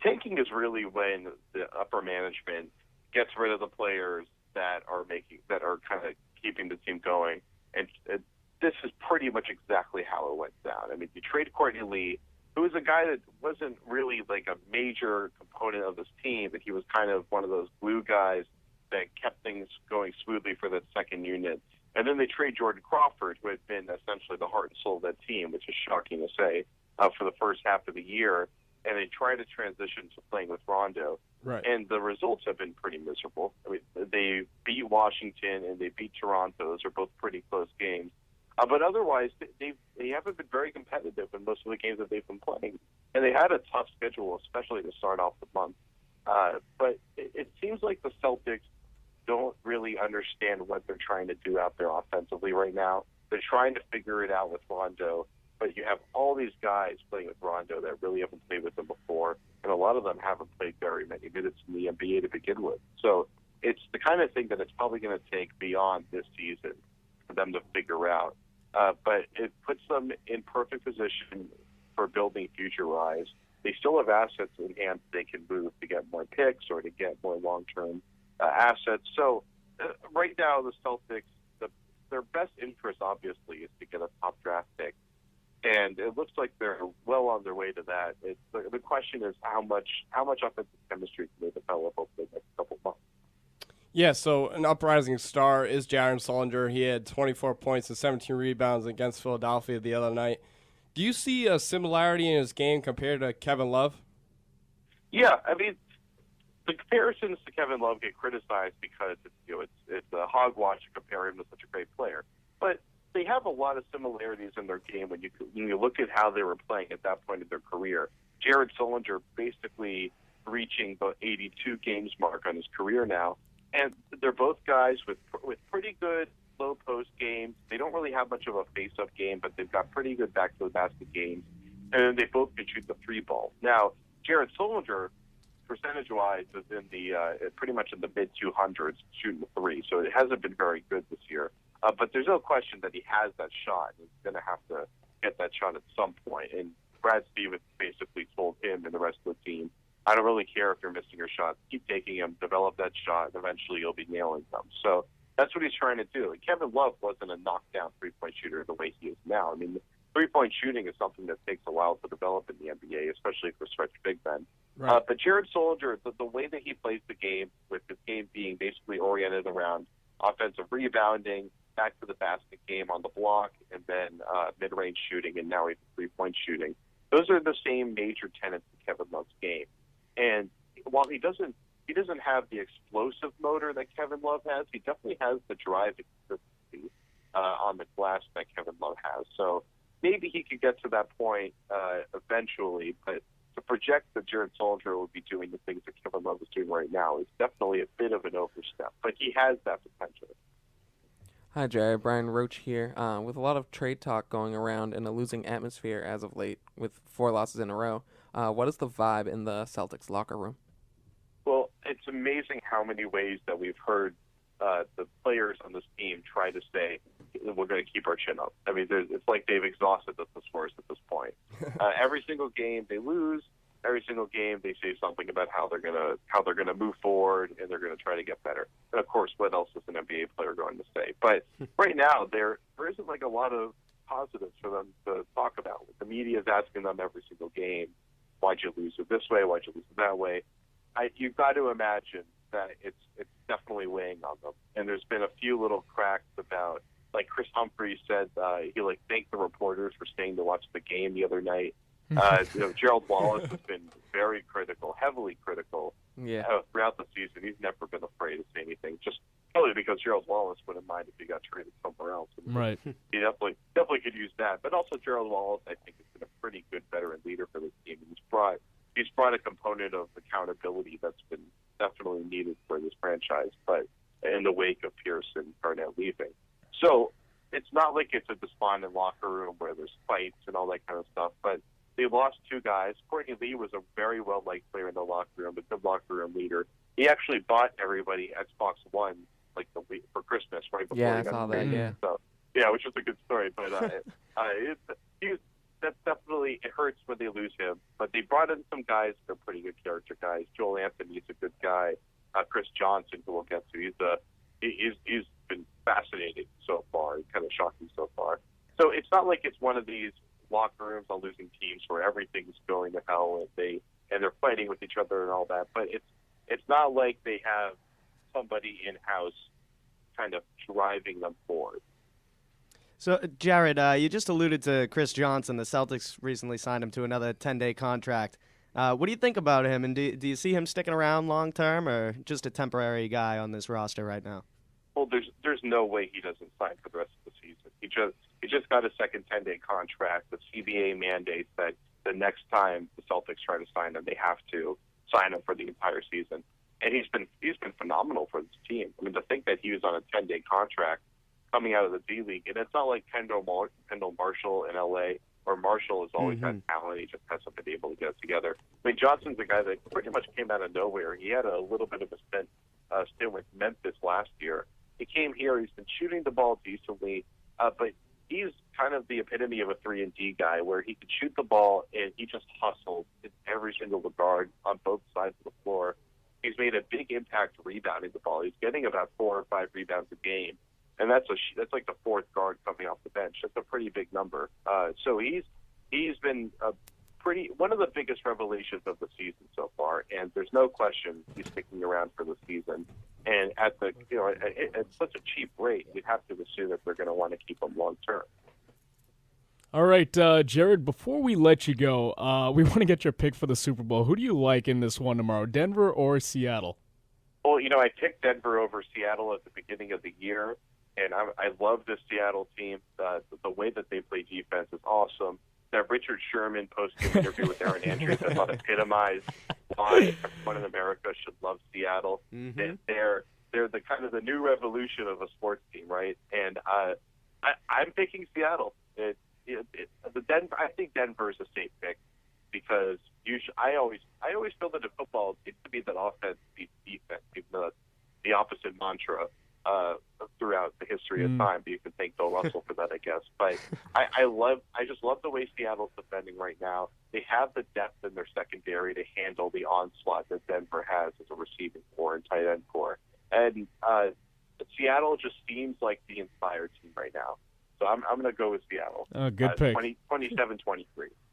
Tanking is really when the upper management gets rid of the players that are kind of keeping the team going. And this is pretty much exactly how it went down. I mean, you trade Courtney Lee, who was a guy that wasn't really like a major component of this team, but he was kind of one of those glue guys that kept things going smoothly for that second unit. And then they trade Jordan Crawford, who had been essentially the heart and soul of that team, which is shocking to say. for the first half of the year, and they try to transition to playing with Rondo. Right. And the results have been pretty miserable. I mean, they beat Washington and they beat Toronto. Those are both pretty close games. But otherwise, they haven't been very competitive in most of the games that they've been playing. And they had a tough schedule, especially to start off the month. But it seems like the Celtics don't really understand what they're trying to do out there offensively right now. They're trying to figure it out with Rondo. But you have all these guys playing with Rondo that really haven't played with him before, and a lot of them haven't played very many minutes in the NBA to begin with. So it's the kind of thing that it's probably going to take beyond this season for them to figure out. But it puts them in perfect position for building future rise. They still have assets in hand they can move to get more picks or to get more long-term assets. So right now, the Celtics, their best interest, obviously, is to get a top draft pick. And it looks like they're well on their way to that. The question is how much offensive chemistry can they develop over the next couple of months. Yeah, so an uprising star is Jared Sullinger. He had 24 points and 17 rebounds against Philadelphia the other night. Do you see a similarity in his game compared to Kevin Love? Yeah, I mean, the comparisons to Kevin Love get criticized because it's a hogwash to compare him to such a great player. But they have a lot of similarities in their game when you look at how they were playing at that point in their career. Jared Sullinger basically reaching the 82 games mark on his career now, and they're both guys with pretty good low post games. They don't really have much of a face-up game, but they've got pretty good back-to-the-basket games, and they both can shoot the three ball. Now, Jared Sullinger, percentage-wise, is in the pretty much in the mid-200s shooting the three, so it hasn't been very good this year. But there's no question that he has that shot. He's going to have to get that shot at some point. And Brad Stevens basically told him and the rest of the team, I don't really care if you're missing your shots. Keep taking them, develop that shot, and eventually you'll be nailing them. So that's what he's trying to do. And Kevin Love wasn't a knockdown three-point shooter the way he is now. I mean, three-point shooting is something that takes a while to develop in the NBA, especially for stretch big men. Right. But Jared Sullinger, the way that he plays the game, with his game being basically oriented around offensive rebounding, back to the basket game on the block, and then mid-range shooting, and now even three-point shooting. Those are the same major tenets of Kevin Love's game. And while he doesn't have the explosive motor that Kevin Love has, he definitely has the drive and consistency on the glass that Kevin Love has. So maybe he could get to that point eventually, but to project that Jared Sullinger will be doing the things that Kevin Love is doing right now is definitely a bit of an overstep. But he has that potential. Hi, Jerry. Brian Roach here. With a lot of trade talk going around and a losing atmosphere as of late, with 4 losses in a row, what is the vibe in the Celtics locker room? Well, it's amazing how many ways that we've heard the players on this team try to say, we're going to keep our chin up. I mean, it's like they've exhausted the source at this point. Every single game they lose. Every single game they say something about how they're gonna move forward and they're gonna try to get better. And of course, what else is an NBA player going to say? But right now there isn't like a lot of positives for them to talk about. The media is asking them every single game, why'd you lose it this way? Why'd you lose it that way? You've got to imagine that it's definitely weighing on them. And there's been a few little cracks about, like Chris Humphries said, he thanked the reporters for staying to watch the game the other night. Gerald Wallace has been very critical, heavily critical throughout the season. He's never been afraid to say anything, just probably because Gerald Wallace wouldn't mind if he got traded somewhere else. Right. He definitely could use that. But also Gerald Wallace, I think, has been a pretty good veteran leader for this team. He's brought a component of accountability that's been definitely needed for this franchise, but in the wake of Pierce and Garnett leaving. So it's not like it's a despondent locker room where there's fights and all that kind of stuff, but they lost 2 guys. Courtney Lee was a very well-liked player in the locker room, a good locker room leader. He actually bought everybody Xbox One for Christmas right before he got I saw that, traded. So, which was a good story. But that's definitely, it hurts when they lose him. But they brought in some guys that are pretty good character guys. Joel Anthony's a good guy. Chris Johnson, who we'll get to, he's been fascinating so far, kind of shocking so far. So it's not like it's one of these locker rooms on losing teams where everything's going to hell and they're fighting with each other and all that. But it's not like they have somebody in house kind of driving them forward. So, Jared, you just alluded to Chris Johnson. The Celtics recently signed him to another 10-day contract. What do you think about him, and do you see him sticking around long term, or just a temporary guy on this roster right now? Well, there's no way he doesn't sign for the rest of the season. He just got a second 10-day contract. The CBA mandates that the next time the Celtics try to sign him, they have to sign him for the entire season. And he's been phenomenal for this team. I mean, to think that he was on a 10-day contract coming out of the D League, and it's not like Kendall Marshall in LA, where Marshall has always had talent. He just hasn't been able to get it together. I mean, Johnson's a guy that pretty much came out of nowhere. He had a little bit of a stint with Memphis last year. He came here. He's been shooting the ball decently, but he's kind of the epitome of a 3-and-D guy, where he could shoot the ball and he just hustles in every single regard on both sides of the floor. He's made a big impact rebounding the ball. He's getting about 4 or 5 rebounds a game, and that's like the fourth guard coming off the bench. That's a pretty big number. So he's been one of the biggest revelations of the season so far, and there's no question he's sticking around for the season. And at such a cheap rate, you'd have to assume that they're going to want to keep him long term. All right, Jared, before we let you go, we want to get your pick for the Super Bowl. Who do you like in this one tomorrow, Denver or Seattle? Well, I picked Denver over Seattle at the beginning of the year, and I love this Seattle team. The way that they play defense is awesome. That Richard Sherman post-game interview with Aaron Andrews, I thought epitomized why everyone in America should love Seattle. Mm-hmm. They're the kind of the new revolution of a sports team, right? And I'm picking Seattle. I think Denver is a safe pick because I always feel that in football it needs to be that offense beats defense, even though that's the opposite mantra throughout the history of time. But you can thank Bill Russell for that, I guess. But I just love the way Seattle's defending right now. They have the depth in their secondary to handle the onslaught that Denver has as a receiving core and tight end core. And Seattle just seems like the inspired team right now. So I'm going to go with Seattle. Good pick. 27-23.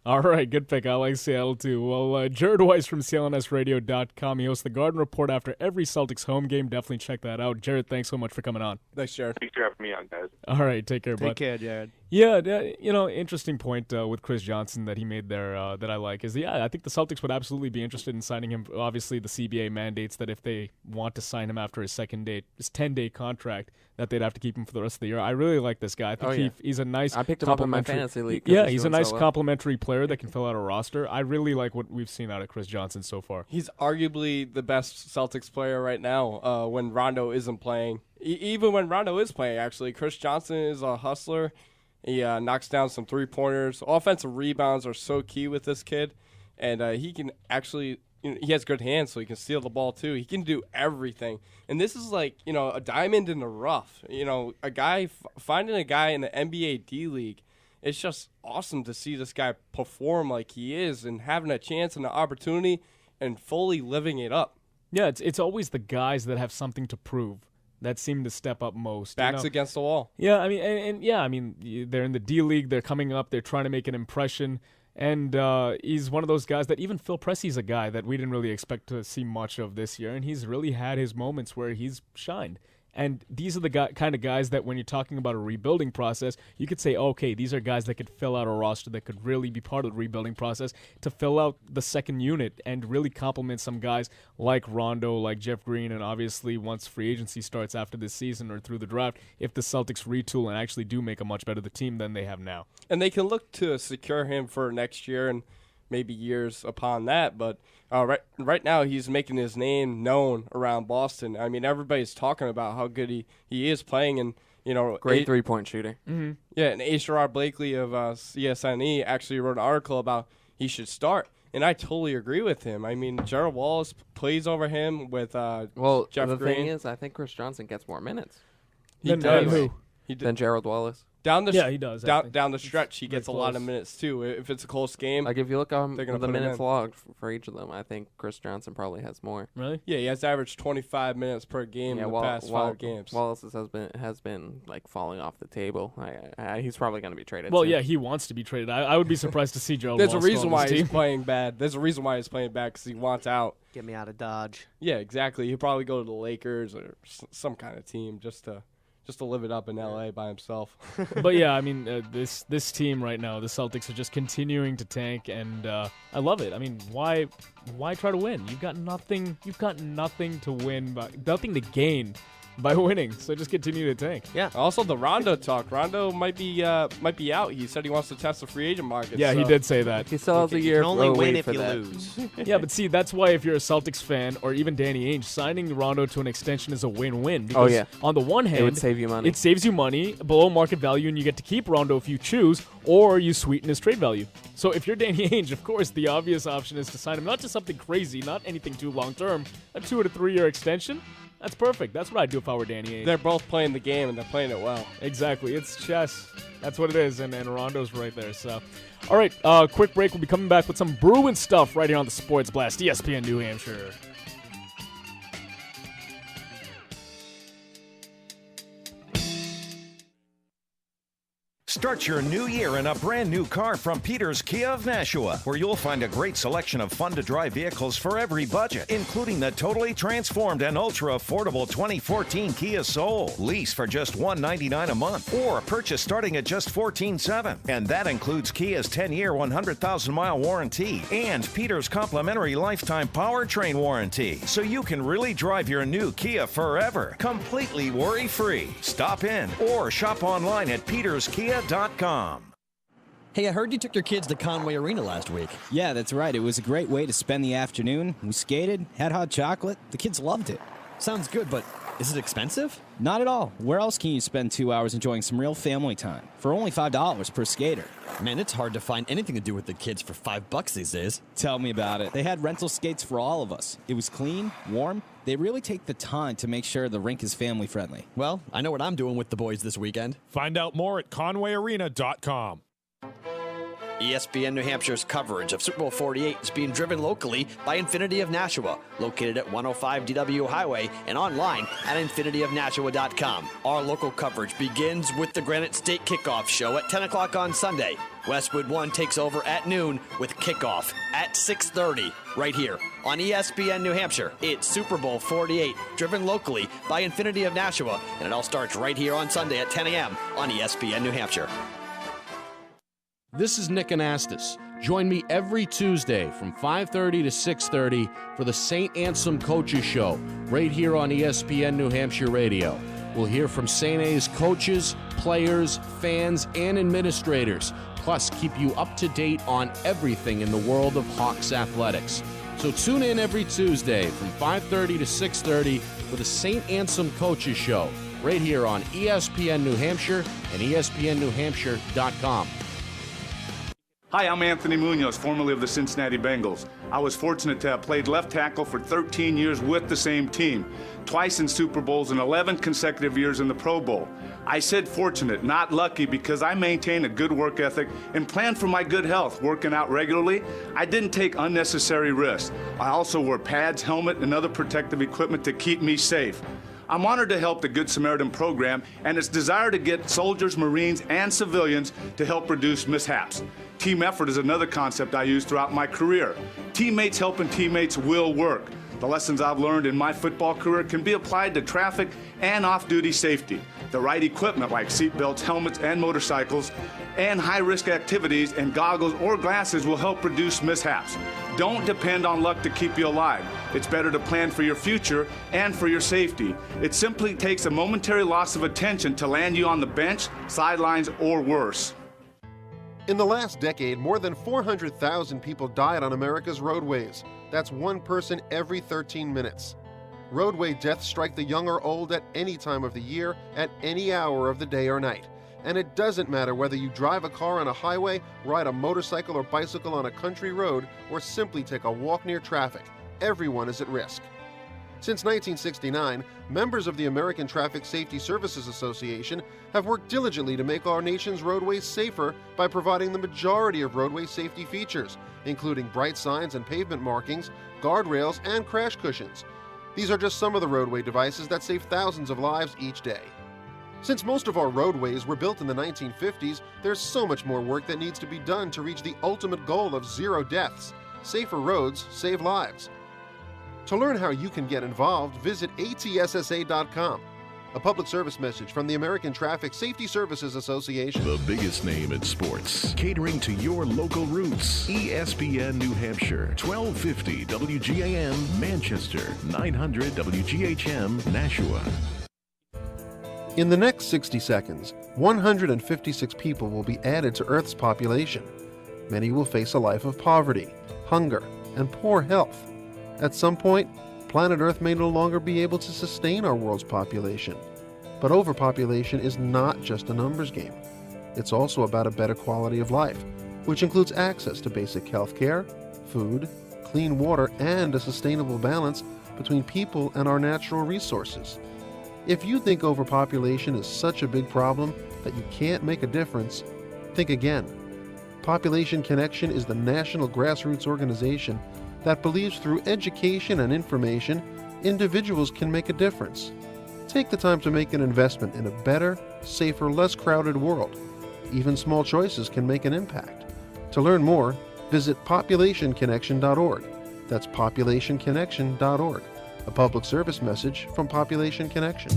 All right, good pick. I like Seattle too. Well, Jared Weiss from CLNSradio.com. He hosts the Garden Report after every Celtics home game. Definitely check that out. Jared, thanks so much for coming on. Thanks, Jared. Thanks for having me on, guys. All right, take care, bud. Take care, Jared. Yeah, interesting point with Chris Johnson that he made there that I like is, I think the Celtics would absolutely be interested in signing him. Obviously, the CBA mandates that if they want to sign him after his 10-day contract, that they'd have to keep him for the rest of the year. I really like this guy. I think he's a nice I picked him up in my fantasy league. Yeah, he's a nice complimentary player that can fill out a roster. I really like what we've seen out of Chris Johnson so far. He's arguably the best Celtics player right now when Rondo isn't playing. Even when Rondo is playing, actually, Chris Johnson is a hustler. He knocks down some three-pointers. Offensive rebounds are so key with this kid, and he can actually he has good hands, so he can steal the ball too. He can do everything, and this is like a diamond in the rough. A guy finding a guy in the NBA D League. It's just awesome to see this guy perform like he is and having a chance and an opportunity and fully living it up. Yeah, it's always the guys that have something to prove that seem to step up most. Backs against the wall. Yeah, I mean, they're in the D League. They're coming up. They're trying to make an impression. And he's one of those guys that even Phil Pressey's a guy that we didn't really expect to see much of this year. And he's really had his moments where he's shined. And these are the kind of guys that when you're talking about a rebuilding process, you could say, okay, these are guys that could fill out a roster that could really be part of the rebuilding process to fill out the second unit and really complement some guys like Rondo, like Jeff Green, and obviously once free agency starts after this season or through the draft, if the Celtics retool and actually do make a much better team than they have now. And they can look to secure him for next year and maybe years upon that, but right now he's making his name known around Boston. I mean, everybody's talking about how good he is playing, and great 3-point shooter. Mm-hmm. Yeah, and A. Sherrod Blakely of CSNE actually wrote an article about he should start, and I totally agree with him. I mean, Gerald Wallace plays over him with Jeff Green. The thing is, I think Chris Johnson gets more minutes. He does. Than Gerald Wallace. He does. Down the stretch, he gets a lot of minutes too. If it's a close game, like if you look on the minutes logged for each of them, I think Chris Johnson probably has more. Really? Yeah, he has averaged 25 minutes per game in the past 5 games. Wallace has been like falling off the table. He's probably going to be traded. Well, soon. yeah, he wants to be traded. I would be surprised to see Gerald. There's Wallace a reason why he's playing bad. There's a reason why he's playing bad because he wants out. Get me out of Dodge. Yeah, exactly. He'll probably go to the Lakers or some kind of team just to just to live it up in LA by himself. But yeah, I mean, this team right now, the Celtics, are just continuing to tank, and I love it. I mean, why try to win? You've got nothing to win, nothing to gain by winning. So just continue to tank. Yeah. Also, the Rondo talk. Rondo might be out. He said he wants to test the free agent market. Yeah, so. He did say that. He still has a year. You can only win wait if for you that. lose. Yeah, but see, that's why if you're a Celtics fan or even Danny Ainge, signing Rondo to an extension is a win-win. Because on the one hand, it would save you money. It saves you money below market value, and you get to keep Rondo if you choose, or you sweeten his trade value. So if you're Danny Ainge, of course, the obvious option is to sign him not to something crazy, not anything too long-term, a 2 to 3 year extension. That's perfect. That's what I'd do if I were Danny Ainge. They're both playing the game, and they're playing it well. Exactly. It's chess. That's what it is, and Rondo's right there. So, all right, quick break. We'll be coming back with some Bruins stuff right here on the Sports Blast, ESPN New Hampshire. Start your new year in a brand new car from Peters Kia of Nashua, where you'll find a great selection of fun-to-drive vehicles for every budget, including the totally transformed and ultra-affordable 2014 Kia Soul. Lease for just $199 a month, or purchase starting at just $14,700. And that includes Kia's 10-year, 100,000-mile warranty and Peters' complimentary lifetime powertrain warranty, so you can really drive your new Kia forever, completely worry-free. Stop in or shop online at peterskia.com. Hey, I heard you took your kids to Conway Arena last week. Yeah, that's right. It was a great way to spend the afternoon. We skated, had hot chocolate. The kids loved it. Sounds good, but is it expensive? Not at all. Where else can you spend 2 hours enjoying some real family time for only $5 per skater? Man, it's hard to find anything to do with the kids for $5 these days. Tell me about it. They had rental skates for all of us. It was clean, warm. They really take the time to make sure the rink is family friendly. Well, I know what I'm doing with the boys this weekend. Find out more at conwayarena.com. ESPN New Hampshire's coverage of Super Bowl 48 is being driven locally by Infinity of Nashua, located at 105 DW Highway and online at infinityofnashua.com. Our local coverage begins with the Granite State Kickoff Show at 10 o'clock on Sunday. Westwood One takes over at noon with kickoff at 6:30 right here on ESPN New Hampshire. It's Super Bowl 48, driven locally by Infinity of Nashua, and it all starts right here on Sunday at 10 a.m. on ESPN New Hampshire. This is Nick Anastas. Join me every Tuesday from 5:30 to 6:30 for the St. Anselm Coaches Show, right here on ESPN New Hampshire Radio. We'll hear from St. A's coaches, players, fans, and administrators, plus keep you up to date on everything in the world of Hawks athletics. So tune in every Tuesday from 5:30 to 6:30 for the St. Anselm Coaches Show, right here on ESPN New Hampshire and ESPNNewHampshire.com. Hi, I'm Anthony Munoz, formerly of the Cincinnati Bengals. I was fortunate to have played left tackle for 13 years with the same team, twice in Super Bowls and 11 consecutive years in the Pro Bowl. I said fortunate, not lucky, because I maintain a good work ethic and plan for my good health, working out regularly. I didn't take unnecessary risks. I also wore pads, helmet, and other protective equipment to keep me safe. I'm honored to help the Good Samaritan program and its desire to get soldiers, Marines, and civilians to help reduce mishaps. Team effort is another concept I use throughout my career. Teammates helping teammates will work. The lessons I've learned in my football career can be applied to traffic and off-duty safety. The right equipment like seatbelts, helmets, and motorcycles, and high-risk activities and goggles or glasses will help reduce mishaps. Don't depend on luck to keep you alive. It's better to plan for your future and for your safety. It simply takes a momentary loss of attention to land you on the bench, sidelines, or worse. In the last decade, more than 400,000 people died on America's roadways. That's one person every 13 minutes. Roadway deaths strike the young or old at any time of the year, at any hour of the day or night. And it doesn't matter whether you drive a car on a highway, ride a motorcycle or bicycle on a country road, or simply take a walk near traffic. Everyone is at risk. Since 1969, members of the American Traffic Safety Services Association have worked diligently to make our nation's roadways safer by providing the majority of roadway safety features, including bright signs and pavement markings, guardrails, and crash cushions. These are just some of the roadway devices that save thousands of lives each day. Since most of our roadways were built in the 1950s, there's so much more work that needs to be done to reach the ultimate goal of zero deaths. Safer roads save lives. To learn how you can get involved, visit atssa.com. A public service message from the American Traffic Safety Services Association. The biggest name in sports, catering to your local roots. ESPN New Hampshire, 1250 WGAM Manchester, 900 WGHM Nashua. In the next 60 seconds, 156 people will be added to Earth's population. Many will face a life of poverty, hunger, and poor health. At some point, planet Earth may no longer be able to sustain our world's population. But overpopulation is not just a numbers game. It's also about a better quality of life, which includes access to basic health care, food, clean water, and a sustainable balance between people and our natural resources. If you think overpopulation is such a big problem that you can't make a difference, think again. Population Connection is the national grassroots organization that believes through education and information, individuals can make a difference. Take the time to make an investment in a better, safer, less crowded world. Even small choices can make an impact. To learn more, visit populationconnection.org. That's populationconnection.org. A public service message from Population Connection.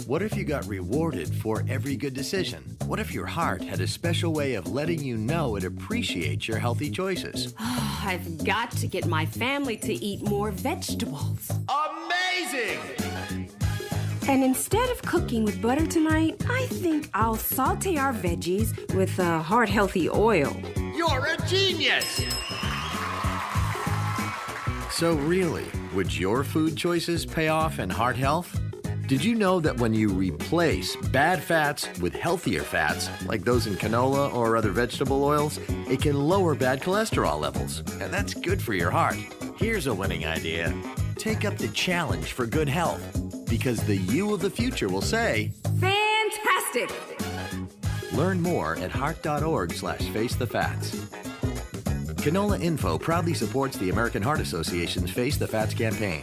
What if you got rewarded for every good decision? What if your heart had a special way of letting you know it appreciates your healthy choices? Oh, I've got to get my family to eat more vegetables. Amazing! And instead of cooking with butter tonight, I think I'll saute our veggies with heart-healthy oil. You're a genius! So really, would your food choices pay off in heart health? Did you know that when you replace bad fats with healthier fats, like those in canola or other vegetable oils, it can lower bad cholesterol levels, and that's good for your heart. Here's a winning idea. Take up the challenge for good health, because the you of the future will say, Fantastic! Learn more at heart.org/facethefats. Canola Info proudly supports the American Heart Association's Face the Fats campaign.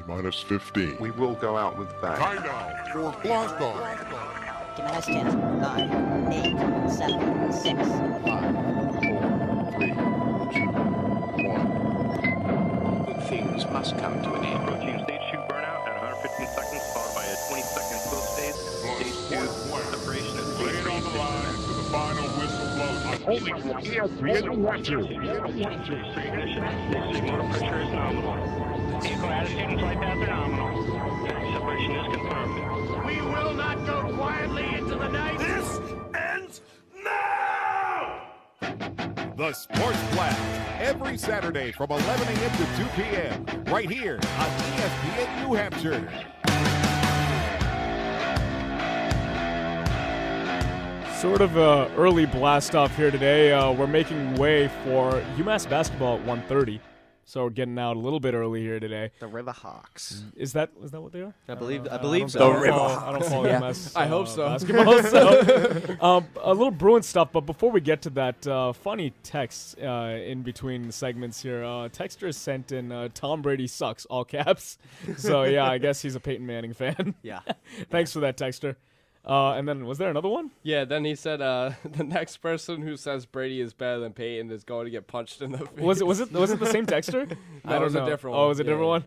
Minus 15. We will go out with that. Timeout for blast off. Give me less 10, 9, 8, 7, 6, 5, 4, 3, 2, 1. Good things must come to an end. Routine stage 2 burnout at 115 seconds, followed by a 20-second close phase. Stage 2 separation of stage 3. On the line to the final whistle blows. I'm holding for ESPN New Hampshire. Motor pressure is nominal. Vehicle attitude and flight path are nominal. Separation is confirmed. We will not go quietly into the night. This ends now! The Sports Blast, every Saturday from 11 a.m. to 2 p.m. right here on ESPN New Hampshire. Sort of a early blast off here today. We're making way for UMass basketball at 1:30. So we're getting out a little bit early here today. The Riverhawks. Is that what they are? I believe so. The Riverhawks. I don't follow UMass. I hope so. Basketball. So, a little Bruins stuff, but before we get to that, funny text in between segments here. Texter sent in Tom Brady sucks, all caps. So yeah, I guess he's a Peyton Manning fan. Yeah. Thanks for that, Texter. And then was there another one? Yeah, then he said the next person who says Brady is better than Peyton is going to get punched in the face. Was it the same texter? No, I don't know. It was a different one. Oh, it was a different one?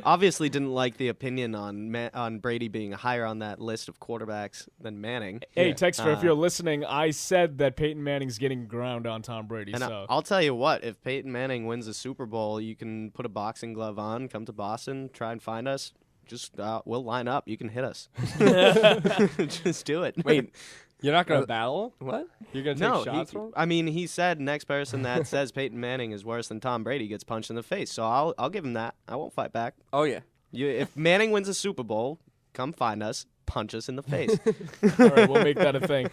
Obviously didn't like the opinion on Brady being higher on that list of quarterbacks than Manning. Hey, Texter, if you're listening, I said that Peyton Manning's getting ground on Tom Brady. And so I'll tell you what, if Peyton Manning wins the Super Bowl, you can put a boxing glove on, come to Boston, try and find us. Just we'll line up. You can hit us. Just do it. Wait, you're not going to battle? What? You're going to take shots from him? I mean, he said next person that says Peyton Manning is worse than Tom Brady gets punched in the face. So I'll give him that. I won't fight back. Oh, yeah. If Manning wins a Super Bowl, come find us. Punch us in the face. All right, we'll make that a thing.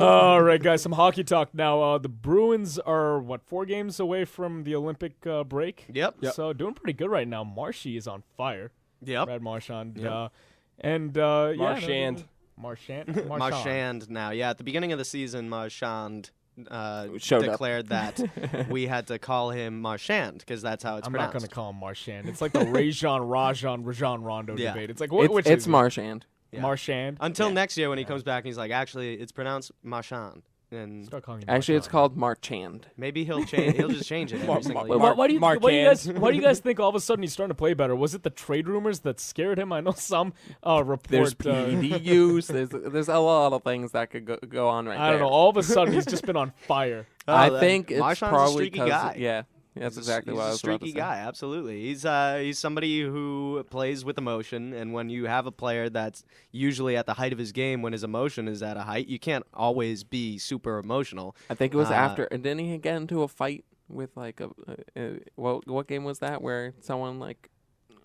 All right, guys, some hockey talk now. The Bruins are, 4 games away from the Olympic break? Yep. So doing pretty good right now. Marshy is on fire. Yep. Brad Marchand. Yep. Marchand. Marchand now. Yeah, at the beginning of the season, Marchand declared that we had to call him Marchand because that's how it's pronounced. I'm not going to call him Marchand. It's like the Rajon Rondo debate. It's like, which it's is Marchand. Yeah. Marchand. Until next year when he comes back and he's like, actually, it's pronounced Marchand. And Start calling him Actually, it's called Marchand. maybe he'll change. He'll just change it every single year. Why do you guys think all of a sudden he's starting to play better? Was it the trade rumors that scared him? I know some report. There's PED use. There's a lot of things that could go on right there. I don't know. All of a sudden he's just been on fire. I think it's Marchand's probably a streaky guy. Yeah. That's exactly what I was about to say. He's a streaky guy, absolutely. He's somebody who plays with emotion, and when you have a player that's usually at the height of his game when his emotion is at a height, you can't always be super emotional. I think it was after. And didn't he get into a fight with like what game was that where someone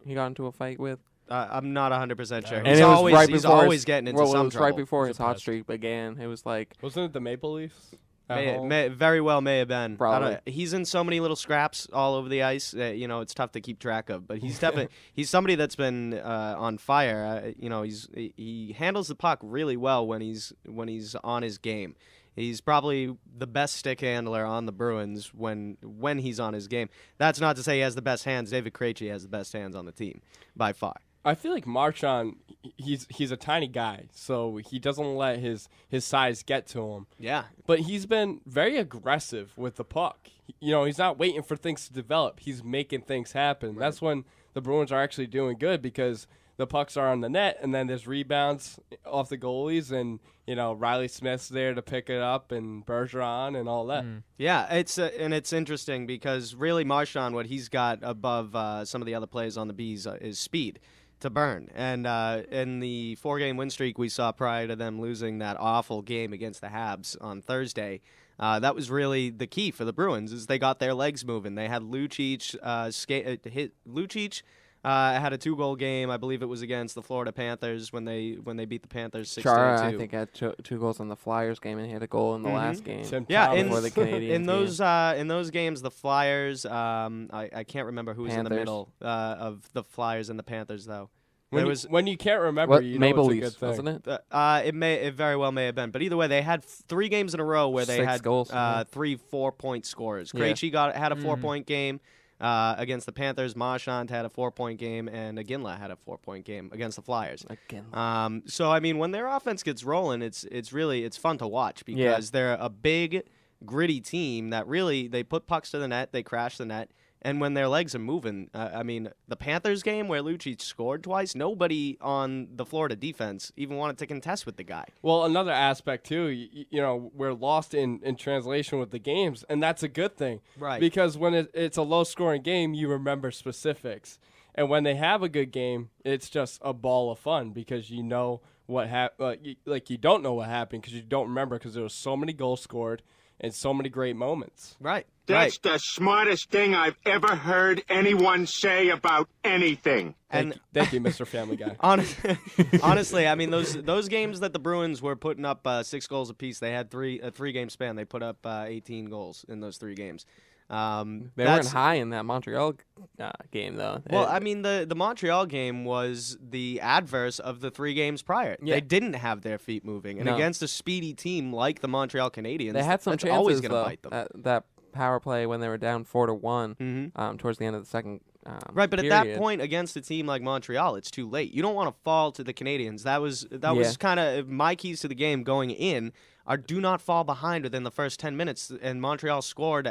he got into a fight with? I'm not 100% sure. And He's it was always, right he's before always getting into some it was trouble. right before his hot streak began. It was like Wasn't it the Maple Leafs? Very well may have been. Probably. He's in so many little scraps all over the ice. It's tough to keep track of. But he's definitely he's somebody that's been on fire. He handles the puck really well when he's on his game. He's probably the best stick handler on the Bruins when he's on his game. That's not to say he has the best hands. David Krejci has the best hands on the team by far. I feel like Marchand, he's a tiny guy, so he doesn't let his size get to him. Yeah. But he's been very aggressive with the puck. He's not waiting for things to develop. He's making things happen. Right. That's when the Bruins are actually doing good because the pucks are on the net, and then there's rebounds off the goalies, and Riley Smith's there to pick it up, and Bergeron and all that. Yeah, it's interesting because really Marchand, what he's got above some of the other players on the Bees is speed to burn. And in the 4-game win streak we saw prior to them losing that awful game against the Habs on Thursday, that was really the key for the Bruins is they got their legs moving. They had Lucic Lucic had a 2-goal game. I believe it was against the Florida Panthers when they beat the Panthers 6-2. Chara, I think, had two goals in the Flyers game, and he had a goal in the last game. Yeah, the Canadiens in those games, the Flyers. I can't remember who was in the middle of the Flyers and the Panthers though. When you can't remember, Maple it's Leafs, a good thing. wasn't it? It very well may have been, but either way, they had 3 games in a row where they 6 had goals, 3 4-point scores. Yeah. Krejci had a 4-point game. Against the Panthers, Marchand had a 4-point game, and Iginla had a 4-point game against the Flyers. So I mean, when their offense gets rolling, it's fun to watch because they're a big, gritty team that really they put pucks to the net, they crash the net, and when their legs are moving, I mean, the Panthers game where Lucic scored twice, nobody on the Florida defense even wanted to contest with the guy. Well, another aspect too, we're lost in translation with the games, and that's a good thing, right? Because when it's a low-scoring game, you remember specifics, and when they have a good game, it's just a ball of fun because you know what happened. You don't know what happened because you don't remember because there were so many goals scored and so many great moments. Right. That's the smartest thing I've ever heard anyone say about anything. Thank you, Mr. Family Guy. Honestly, I mean, those games that the Bruins were putting up 6 goals apiece, they had a 3-game span. They put up 18 goals in those 3 games. They weren't high in that Montreal game, though. Well, I mean, the Montreal game was the adverse of the 3 games prior. Yeah. They didn't have their feet moving. And against a speedy team like the Montreal Canadiens, they had some that's chances, always going to though, bite them. That power play when they were down 4-1 towards the end of the second right, but period. at that point against a team like Montreal, it's too late. You don't want to fall to the Canadiens. That was kind of my keys to the game going in. Do not fall behind within the first 10 minutes, and Montreal scored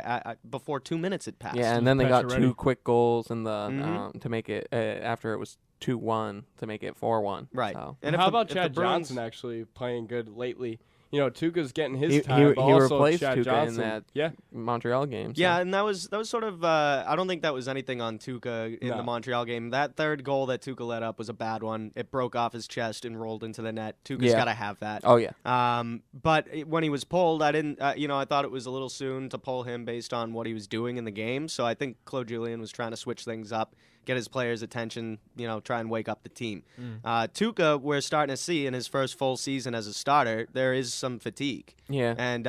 before 2 minutes had passed. Yeah, and then they got 2 quick goals in the to make it after it was 2-1 to make it 4-1. Right. So. And how about Chad Johnson actually playing good lately? Tuca's getting his time, but he also replaced Chad Tuca Johnson. in that Montreal game. So. Yeah, and that was sort of I don't think that was anything on Tuca in the Montreal game. That third goal that Tuca let up was a bad one. It broke off his chest and rolled into the net. Tuca's got to have that. Oh yeah. But when he was pulled, I didn't. I thought it was a little soon to pull him based on what he was doing in the game. So I think Claude Julien was trying to switch things up, get his players' attention, try and wake up the team. Tuca, we're starting to see in his first full season as a starter, there is some fatigue. Yeah. And,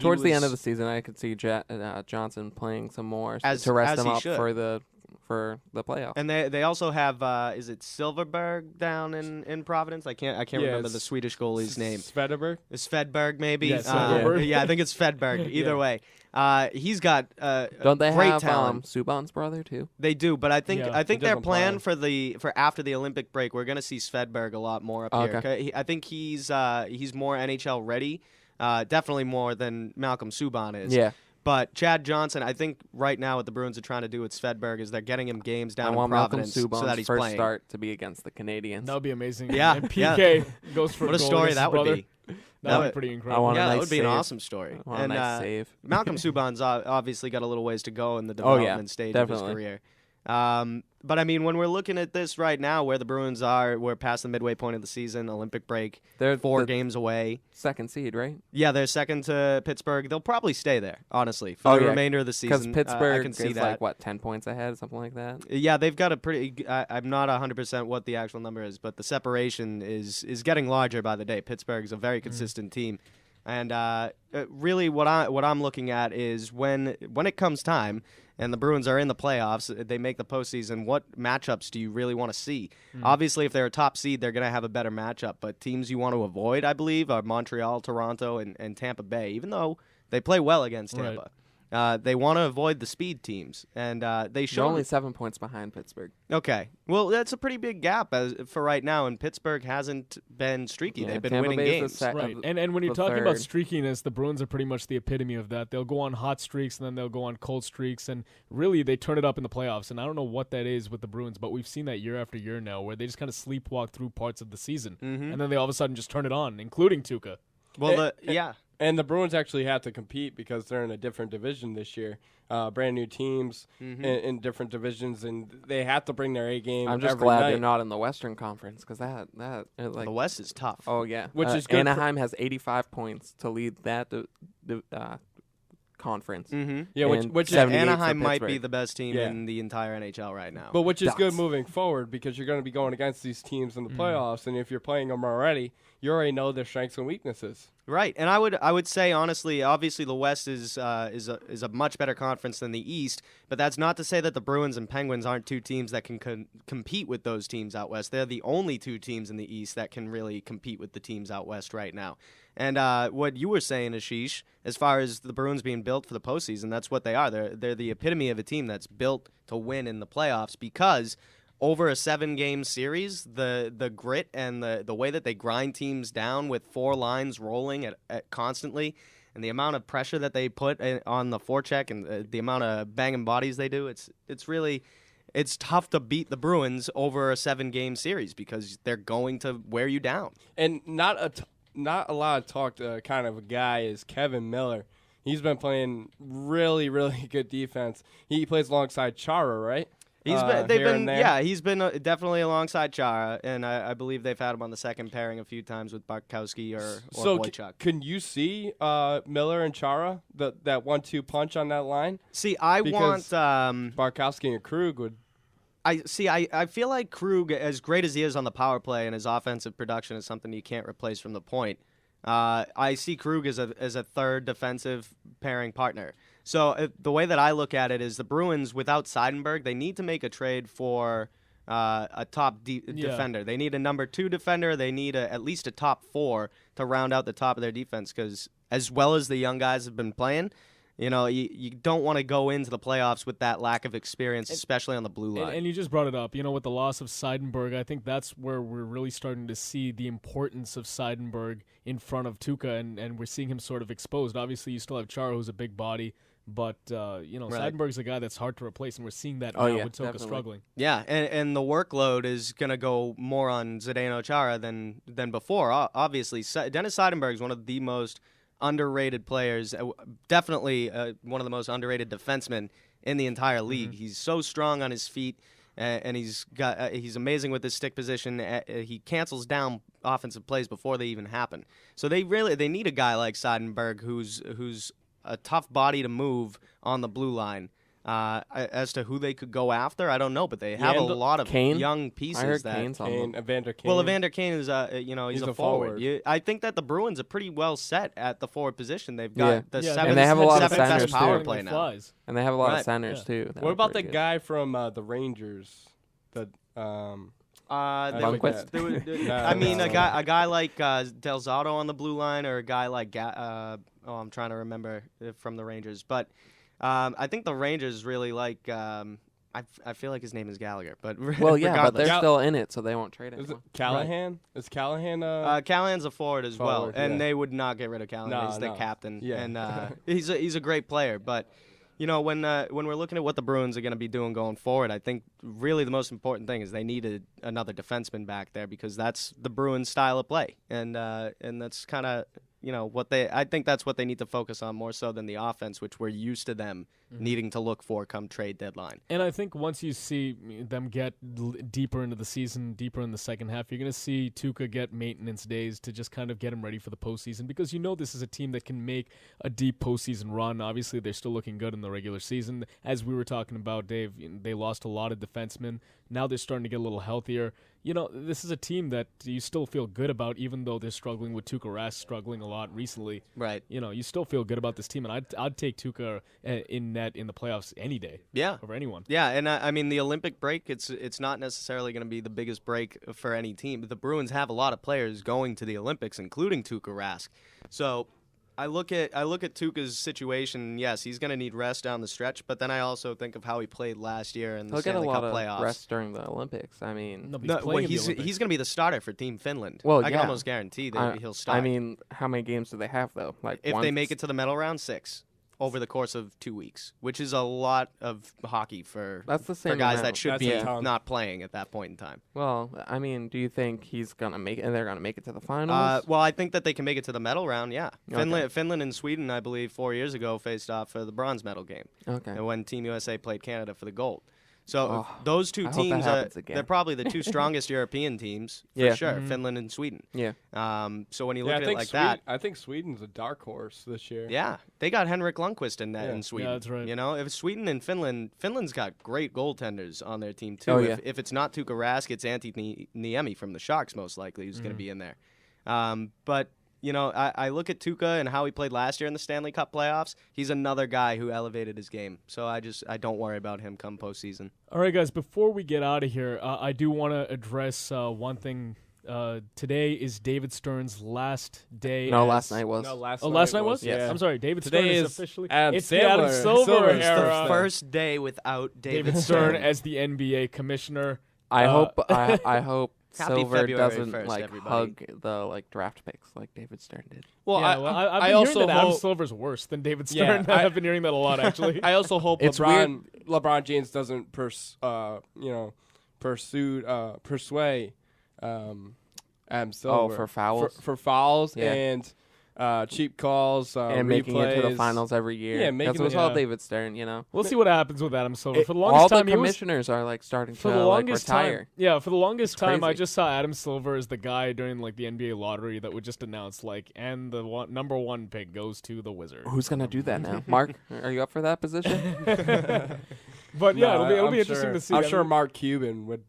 towards the end of the season, I could see Johnson playing some more to rest him up for the playoffs. And they also have, is it Silverberg down in Providence? I can't remember the Swedish goalie's name. Svedberg? Svedberg, maybe? Yeah, yeah, I think it's Svedberg. Either way. He's got Don't they great have talent. Subban's brother too? They do, but I think their plan play. for after the Olympic break, we're going to see Svedberg a lot more up here. I think he's more NHL ready. definitely more than Malcolm Subban is. Yeah. But Chad Johnson, I think right now what the Bruins are trying to do with Svedberg is they're getting him games down I in want Malcolm Providence Subban's so that he's first playing. start to be against the Canadians. That would be amazing. Yeah, And PK goes for what a goal story against that his would brother. be. That would be pretty incredible. Yeah, nice that would be an save. awesome story. I want a nice save. Malcolm Subban's obviously got a little ways to go in the Oh, yeah, development stage of his definitely. career. But I mean, when we're looking at this right now, where the Bruins are, we're past the midway point of the season, Olympic break. They're 4 the games away. Second seed, right? Yeah, they're second to Pittsburgh. They'll probably stay there, honestly, for the remainder of the season. Because Pittsburgh I can see is that. like, what, 10 points ahead, something like that? Yeah, they've got a pretty. I'm not 100% what the actual number is, but the separation is getting larger by the day. Pittsburgh's a very consistent team, and really, what I'm looking at is when it comes time, and the Bruins are in the playoffs, they make the postseason. What matchups do you really want to see? Obviously, if they're a top seed, they're going to have a better matchup. But teams you want to avoid, I believe, are Montreal, Toronto, and Tampa Bay. Even though they play well against Tampa. They want to avoid the speed teams, and they show. They're only 7 points behind Pittsburgh. Okay, well that's a pretty big gap for right now, and Pittsburgh hasn't been streaky. They've been winning games. Right, and when you're talking about streakiness, the Bruins are pretty much the epitome of that. They'll go on hot streaks, and then they'll go on cold streaks, and really they turn it up in the playoffs. And I don't know what that is with the Bruins, but we've seen that year after year now, where they just kind of sleepwalk through parts of the season, and then they all of a sudden just turn it on, including Tuukka. Well, And the Bruins actually have to compete because they're in a different division this year. Brand new teams in different divisions, and they have to bring their A game. I'm just every glad night. they're not in the Western Conference because that like the West is tough. Oh yeah, Which is good Anaheim has 85 points to lead that conference. Yeah, which Anaheim might be the best team in the entire NHL right now. But which is good moving forward because you're going to be going against these teams in the playoffs, and if you're playing them already, you already know their strengths and weaknesses. Right, and I would say honestly, obviously the West is a much better conference than the East, but that's not to say that the Bruins and Penguins aren't two teams that can compete with those teams out west. They're the only two teams in the East that can really compete with the teams out west right now. And what you were saying, Ashish, as far as the Bruins being built for the postseason, that's what they are. They're the epitome of a team that's built to win in the playoffs because over a 7-game series, the grit and the way that they grind teams down with 4 lines rolling at constantly, and the amount of pressure that they put on the forecheck and the amount of banging bodies they do, it's tough to beat the Bruins over a 7-game series because they're going to wear you down. And not a lot of talk to kind of a guy is Kevin Miller. He's been playing really, really good defense. He plays alongside Chara, right? He's been definitely alongside Chara, and I believe they've had him on the second pairing a few times with Barkowski or Boychuk. Can you see Miller and Chara, that 1-2 punch on that line? See, I want Barkowski and Krug would. I feel like Krug, as great as he is on the power play and his offensive production is something you can't replace from the point. I see Krug as a third defensive pairing partner. So the way that I look at it is the Bruins, without Seidenberg, they need to make a trade for a top defender. They need a number 2 defender. They need at least a top 4 to round out the top of their defense because as well as the young guys have been playing, you don't want to go into the playoffs with that lack of experience, especially on the blue line. And you just brought it up. With the loss of Seidenberg, I think that's where we're really starting to see the importance of Seidenberg in front of Tuukka, and we're seeing him sort of exposed. Obviously, you still have Chara, who's a big body, but Seidenberg's a guy that's hard to replace, and we're seeing that now with Tuukka struggling. Yeah, and the workload is going to go more on Zdeno Chara than before. Obviously, Dennis Seidenberg is one of the most underrated players, definitely one of the most underrated defensemen in the entire league. He's so strong on his feet, and he's amazing with his stick position. He cancels down offensive plays before they even happen. So they need a guy like Seidenberg who's a tough body to move on the blue line. As to who they could go after, I don't know, but they have a lot of young pieces. I heard Kane's Evander Kane. Well, Evander Kane is he's a forward. I think that the Bruins are pretty well set at the forward position. They've got the seventh, and they have a lot of best centers power too. play now. And they have a lot of centers too. What about the guy from the Rangers? A guy like Del Zotto on the blue line, or a guy like I'm trying to remember from the Rangers, but I think the Rangers really like I feel like his name is Gallagher, but Well, yeah, but regardless. they're still in it, so they won't trade Is it anyone. Callahan? Is Callahan? Callahan's a forward as well, Forward, and yeah. they would not get rid of Callahan. No, He's the no. captain, Yeah. and he's a great player. But you know, when we're looking at what the Bruins are going to be doing going forward, I think really the most important thing is they needed another defenseman back there because that's the Bruins' style of play, and that's kind of I think that's what they need to focus on more so than the offense, which we're used to them needing to look for come trade deadline. And I think once you see them get deeper into the season, deeper in the second half, you're going to see Tuukka get maintenance days to just kind of get him ready for the postseason because this is a team that can make a deep postseason run. Obviously, they're still looking good in the regular season. As we were talking about, Dave, they lost a lot of defensemen. Now they're starting to get a little healthier. This is a team that you still feel good about, even though they're struggling with Tuukka Rask struggling a lot recently. Right. You still feel good about this team, and I'd take Tuukka in net in the playoffs any day. Yeah. Over anyone. Yeah, and I mean the Olympic break, it's not necessarily going to be the biggest break for any team. The Bruins have a lot of players going to the Olympics, including Tuukka Rask. So I look at Tuukka's situation. Yes, he's going to need rest down the stretch, but then I also think of how he played last year in the Stanley Cup playoffs. He'll get a lot of rest during the Olympics. I mean, he's going to be the starter for Team Finland. Well, I can almost guarantee that he'll start. I mean, how many games do they have though? Like if they make it to the medal round, 6 over the course of 2 weeks, which is a lot of hockey for guys that should be not playing at that point in time. Well, I mean, do you think he's gonna make it, and they're gonna make it to the finals? Well, I think that they can make it to the medal round. Yeah, Okay. Finland and Sweden, I believe, 4 years ago faced off for the bronze medal game. Okay. And when Team USA played Canada for the gold. So those two I hope that teams, happens again. they're probably the two strongest European teams for sure, Finland and Sweden. Yeah. So when you look at it like that, I think Sweden's a dark horse this year. yeah, they got Henrik Lundqvist in net in Sweden. Yeah, that's right. If Sweden and Finland's got great goaltenders on their team too. Oh, yeah. If it's not Tuukka Rask, it's Antti Niemi from the Sharks most likely who's going to be in there. But I look at Tuukka and how he played last year in the Stanley Cup playoffs. He's another guy who elevated his game. So I don't worry about him come postseason. All right, guys, before we get out of here, I do want to address one thing. Today is David Stern's last day. No, last night was. No, last night was? Yeah. I'm sorry, David Today Stern is officially. Adam it's the Adam Silver Silver It's era. the first day without David Stern as the NBA commissioner. I hope Happy Silver February doesn't 1st, everybody. hug the draft picks like David Stern did. Well, I've been I also hearing that Adam hope Silver's worse than David Yeah, Stern. I've been hearing that a lot, actually. I also hope It's LeBron James doesn't persuade Adam Silver for fouls? for fouls Yeah. and cheap calls and replays. making it to the finals every year. Yeah, Because making it was it- all yeah. David Stern, We'll see what happens with Adam Silver. For the all longest the time, he was commissioners are like starting for to the longest retire. time. For the longest It's time, I crazy. just saw Adam Silver as the guy during like the NBA lottery that would just announce and the number 1 pick goes to the Wizard. Who's gonna do that now? Mark, are you up for that position? But yeah, No, it'll I'm be interesting sure- to see. I'm sure Mark Cuban would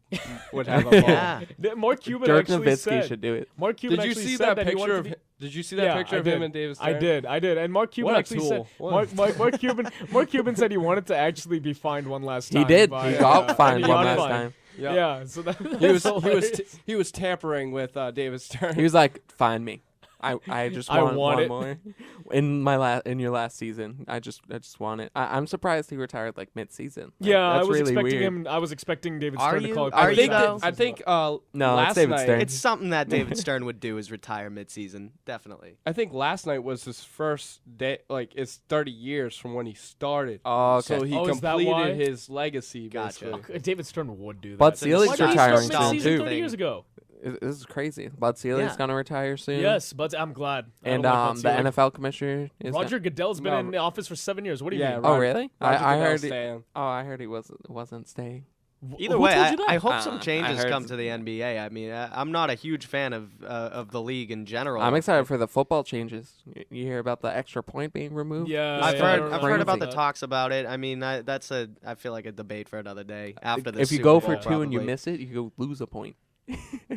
have a ball. Mark Cuban Dirk actually Nowitzki said. should do it. Mark Cuban Did you actually see said that he wanted picture to of be- him? Did you see that picture of him and David Stern? I did. And Mark Cuban What a actually tool. said Mark Cuban said he wanted to actually be fined one last time. He did. by, He got fined he one got last fined. time. Yeah. So that he was tampering with David Stern. He was like, "Find me. I just want want one it." more in your last season. I just want it. I'm surprised he retired like mid-season. Like, Yeah, I that's was really expecting weird. him. I was expecting David Are Stern to you? call it. Are you quits though? after I the think season. No, last it's David night, Stern. It's something that David Stern would do is retire mid-season, definitely. I think last night was his first day. Like it's 30 years from when he started. Oh, okay. So he Oh, is that why? completed his legacy. Gotcha. Basically. David Stern would do that. Bud Why Selig's did he retiring start soon mid-season too. 30 years ago. This is crazy. Bud Selig's Yeah. gonna retire soon. Yes, but I'm glad. I And don't like Bud the Selig. NFL commissioner is Roger Goodell's been No. in the office for 7 years. What do you Yeah, mean? Oh really? Roger I Goodell's heard. staying. I heard he wasn't staying. Either Who way, told you that? I hope I some don't know. I changes heard come some- to the NBA. I mean, I'm not a huge fan of the league in general. I'm excited for the football changes. You hear about the extra point being removed? Yeah, I've yeah, heard about the crazy. talks about it. I mean, I feel like a debate for another day after the If you Super go Bowl, for 2 and you probably. miss it, you go lose a point.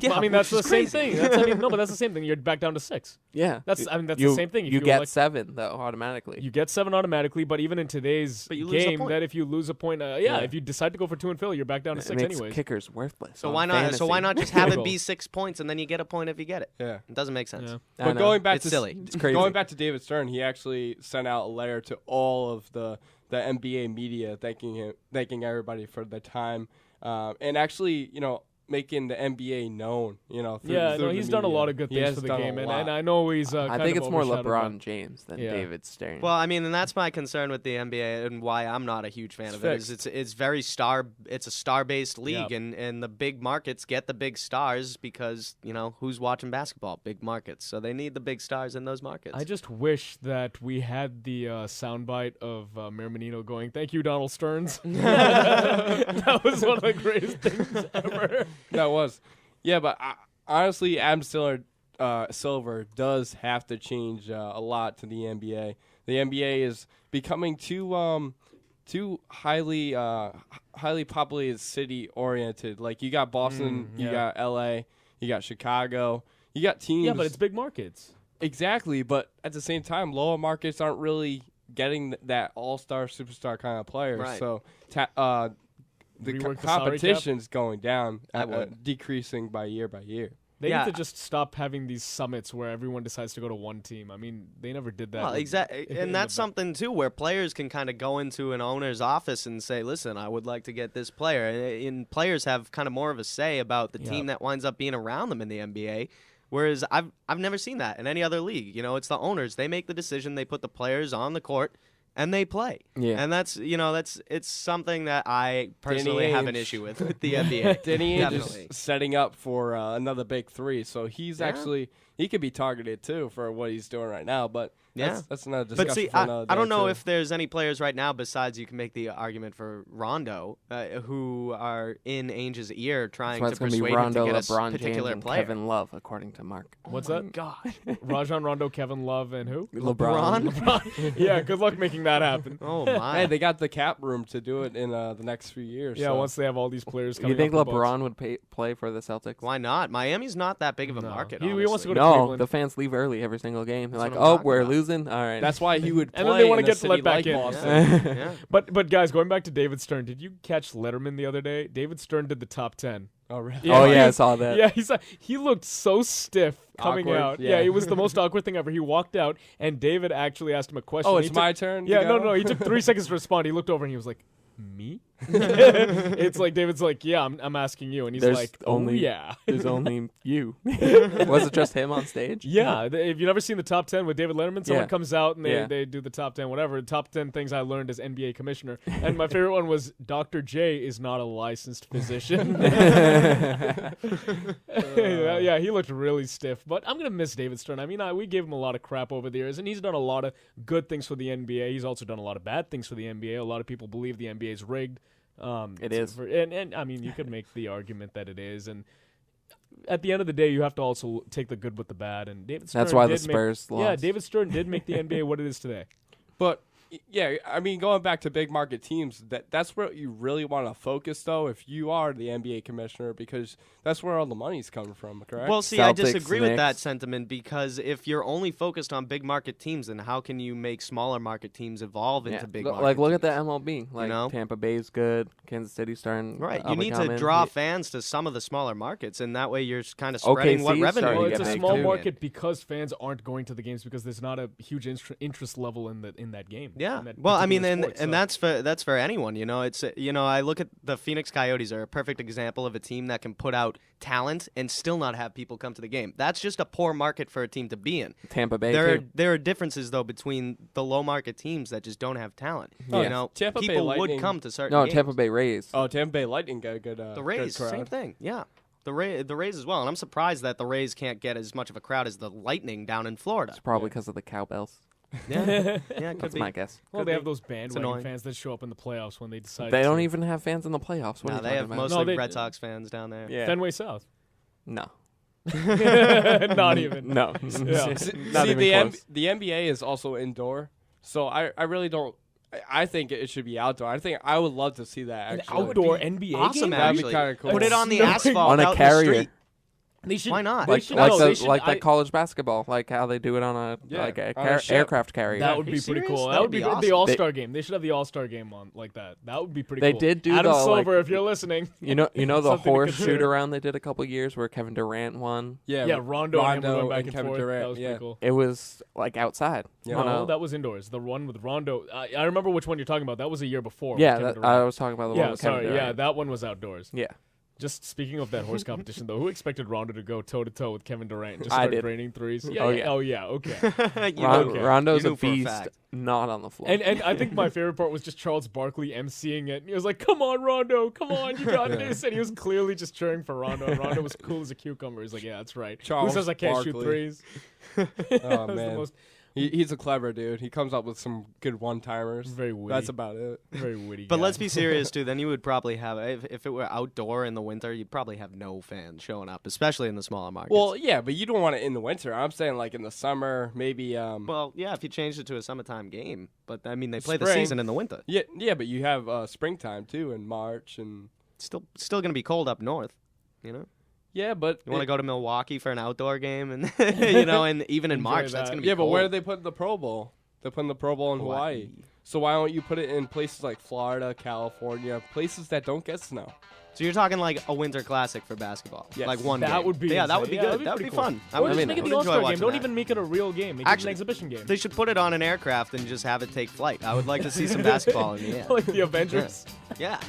Yeah, I mean, that's the which is same crazy. thing. No, but that's the same thing. You're back down to 6. Yeah, That's the same thing. If You you're get like- 7 though automatically. You get 7 automatically, but even in today's But you lose a game, point. that if you lose a point, Yeah. if you decide to go for 2 and fill, you're back down to It 6 makes anyways. kickers worthless. So on why not? fantasy. So why not just have it Field be goals. 6 points and then you get a point if you get it? Yeah. It doesn't make sense. Yeah. I But know. going back It's to silly. It's crazy. Going back to David Stern, he actually sent out a letter to all of the the NBA media thanking everybody for the time, and actually, making the NBA known, through he's the done a media. lot of good He things has for the done a game, and lot. I know he's. I think it's more LeBron James than David Stern. Well, I mean, and that's my concern with the NBA and why I'm not a huge fan of it. Is it's very it's a star-based league, and the big markets get the big stars because who's watching basketball? Big markets, so they need the big stars in those markets. I just wish that we had the soundbite of Mayor Menino going, "Thank you, Donald Stearns." That was one of the greatest things ever. That was. Yeah, but honestly, Adam Silver does have to change a lot to the NBA. The NBA is becoming too highly populated city oriented. Like you got Boston, you got LA, you got Chicago, you got teams. Yeah, but it's big markets. Exactly, but at the same time, lower markets aren't really getting that all-star, superstar kind of players. Right. So the Rework the salary cap? competition's going down, decreasing by year. They need to just stop having these summits where everyone decides to go to one team. I mean, they never did that. Well, exactly, and that's something too, where players can kind of go into an owner's office and say, "Listen, I would like to get this player," and players have kind of more of a say about the team that winds up being around them in the NBA. Whereas I've never seen that in any other league. It's the owners; they make the decision, they put the players on the court, and they play. Yeah. And that's it's something that I personally have an issue with the NBA. Danny Ainge Definitely. is setting up for another big three, so he's actually he could be targeted too for what he's doing right now. But that's another discussion. But see, for another day I don't know too. if there's any players right now besides you can make the argument for Rondo who are in Ainge's ear trying That's why to it's persuade going to be him to Rondo, get a LeBron James, particular and player. Kevin Love, according to Mark. What's Oh my that? God. Rajon Rondo, Kevin Love, and who? LeBron. Yeah, good luck making that happen. Oh my! Hey, they got the cap room to do it in the next few years. Yeah, so. once they have all these players coming You think off the LeBron books. would play for the Celtics? Why not? Miami's not that big of a market. He wants to go to No, Cleveland. the fans leave early every single game. They're That's like, what I'm "Oh, talking we're about. losing. All right." That's why he would play And then they want in to a get city let back like in. Boston. Yeah. But guys, going back to David Stern, did you catch Letterman the other day? David Stern did the top 10. Oh, really? Oh, yeah, I saw that. Yeah, he looked so stiff coming Awkward, out. yeah. It was the most awkward thing ever. He walked out, and David actually asked him a question. Oh, He it's my turn to Yeah, go? no. He took 3 seconds to respond. He looked over, and he was like, me? It's like David's like, yeah, I'm asking you. And he's There's like, only, yeah. There's only you. Was it just him on stage? Yeah, if you've never seen the top 10 with David Letterman, someone Yeah. comes out and they, Yeah. they do the top 10, whatever. The top 10 things I learned as NBA commissioner. And my favorite one was Dr. J is not a licensed physician. Yeah, he looked really stiff. But I'm going to miss David Stern. I mean, we gave him a lot of crap over the years, and he's done a lot of good things for the NBA. He's also done a lot of bad things for the NBA. A lot of people believe the NBA is rigged. It is. And I mean, you could make the argument that it is. And at the end of the day, you have to also take the good with the bad. And David Stern That's why the did Spurs Yeah, lost. David Stern did make the NBA what it is today. But yeah, I mean, going back to big market teams, that's where you really want to focus, though, if you are the NBA commissioner, because that's where all the money's coming from, correct? Well, see, I Celtics, disagree with that Knicks. sentiment because if you're only focused on big market teams, then how can you make smaller market teams evolve into big market Like, look teams? at the MLB. Like, Tampa Bay's good. Kansas City's starting. Right, up you and need to coming. draw fans to some of the smaller markets, and that way you're kind of spreading what OKC's revenue starting Well, to you it's get a make small coming in. market because fans aren't going to the games because there's not a huge interest level in that game. Yeah. in that Well, I mean, particular and sport, so. that's for anyone. It's I look at the Phoenix Coyotes are a perfect example of a team that can put out talent and still not have people come to the game. That's just a poor market for a team to be in. Tampa Bay. There are differences though between the low market teams that just don't have talent. Yeah. Tampa Bay people would Lightning- come to certain No, games. Tampa Bay Rays. Oh, Tampa Bay Lightning got a good The Rays, good crowd. same thing. Yeah. The Rays as well, and I'm surprised that the Rays can't get as much of a crowd as the Lightning down in Florida. It's probably because of the cowbells. Yeah, yeah, it could That's be. my guess. Well, Could they be. have those It's bandwagon annoying. fans that show up in the playoffs when they decide. They to. don't even have fans in the playoffs. What No, are you they talking have about? mostly No, they- Red Sox fans down there. Yeah. Fenway South. No. Not even. No. Yeah. Not even close. The NBA is also indoor, so I really don't. I think it should be outdoor. I would love to see that An actually. outdoor NBA Awesome, game. That'd be actually. kinda cool. Put it on the Snowing asphalt on a out in carrier. the street. They should, Why not? Like that college basketball, like how they do it on a aircraft carrier. That would be pretty cool. That would be awesome. The All-Star game. They should have the All-Star game on like that. That would be pretty cool. They did do Adam the, Silver, if you're listening. You know the horse shoot around they did a couple years where Kevin Durant won. Yeah, Rondo and him went back and Kevin forth. Durant. That was pretty cool. It was like outside. Yeah. No, that was indoors. The one with Rondo. I remember which one you're talking about. That was a year before. Yeah, I was talking about the one with Kevin Durant. Yeah, that one was outdoors. Yeah. Just speaking of that horse competition, though, who expected Rondo to go toe-to-toe with Kevin Durant and just start draining threes? Yeah, oh, yeah, okay. Rondo's a beast, not on the floor. And I think my favorite part was just Charles Barkley emceeing it. And he was like, come on, Rondo, come on, you got this. And he was clearly just cheering for Rondo. And Rondo was cool as a cucumber. He's like, yeah, that's right. Charles Who says I can't shoot Barkley. threes? Oh, man. He's a clever dude. He comes up with some good one-timers. Very witty. That's about it. Very witty. But let's be serious, too. Then you would probably have, if it were outdoor in the winter, you'd probably have no fans showing up, especially in the smaller markets. Well, yeah, but you don't want it in the winter. I'm saying like in the summer, maybe. Well, yeah, if you changed it to a summertime game. But, I mean, they play the season in the winter. Yeah, but you have springtime, too, in March. And Still going to be cold up north, you know? Yeah, but you want to go to Milwaukee for an outdoor game, and and even in March, that's going to be cold. But where cold. do they put the Pro Bowl? They're putting the Pro Bowl in Hawaii. So why don't you put it in places like Florida, California, places that don't get snow? So you're talking like a winter classic for basketball, yes. like one that game. would be that would be good. That would be cool. fun. Or just make it the All-Star game. Don't even make it a real game. Make it an exhibition game. They should put it on an aircraft and just have it take flight. I would like to see some basketball in the air. Like the Avengers. Yeah.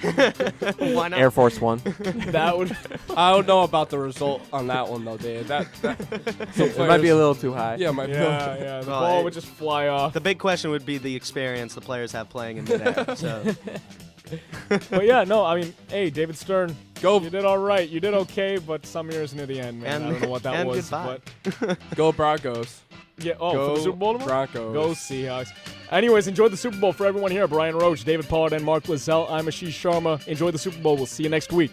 Why not? Air Force One. That would. I don't know about the result on that one though, Dave. It might be a little too high. Yeah, it might be. Yeah. The ball would just fly off. The big question would be the experience the players have playing in midair. So. But yeah, no, I mean, hey, David Stern, you did all right. You did okay, but some years near the end, man. I don't know what that was. But go Broncos. Yeah, go for the Super Bowl tomorrow? Broncos. Go Seahawks. Anyways, enjoy the Super Bowl for everyone here. Brian Roach, David Pollard, and Mark Lizelle. I'm Ashish Sharma. Enjoy the Super Bowl. We'll see you next week.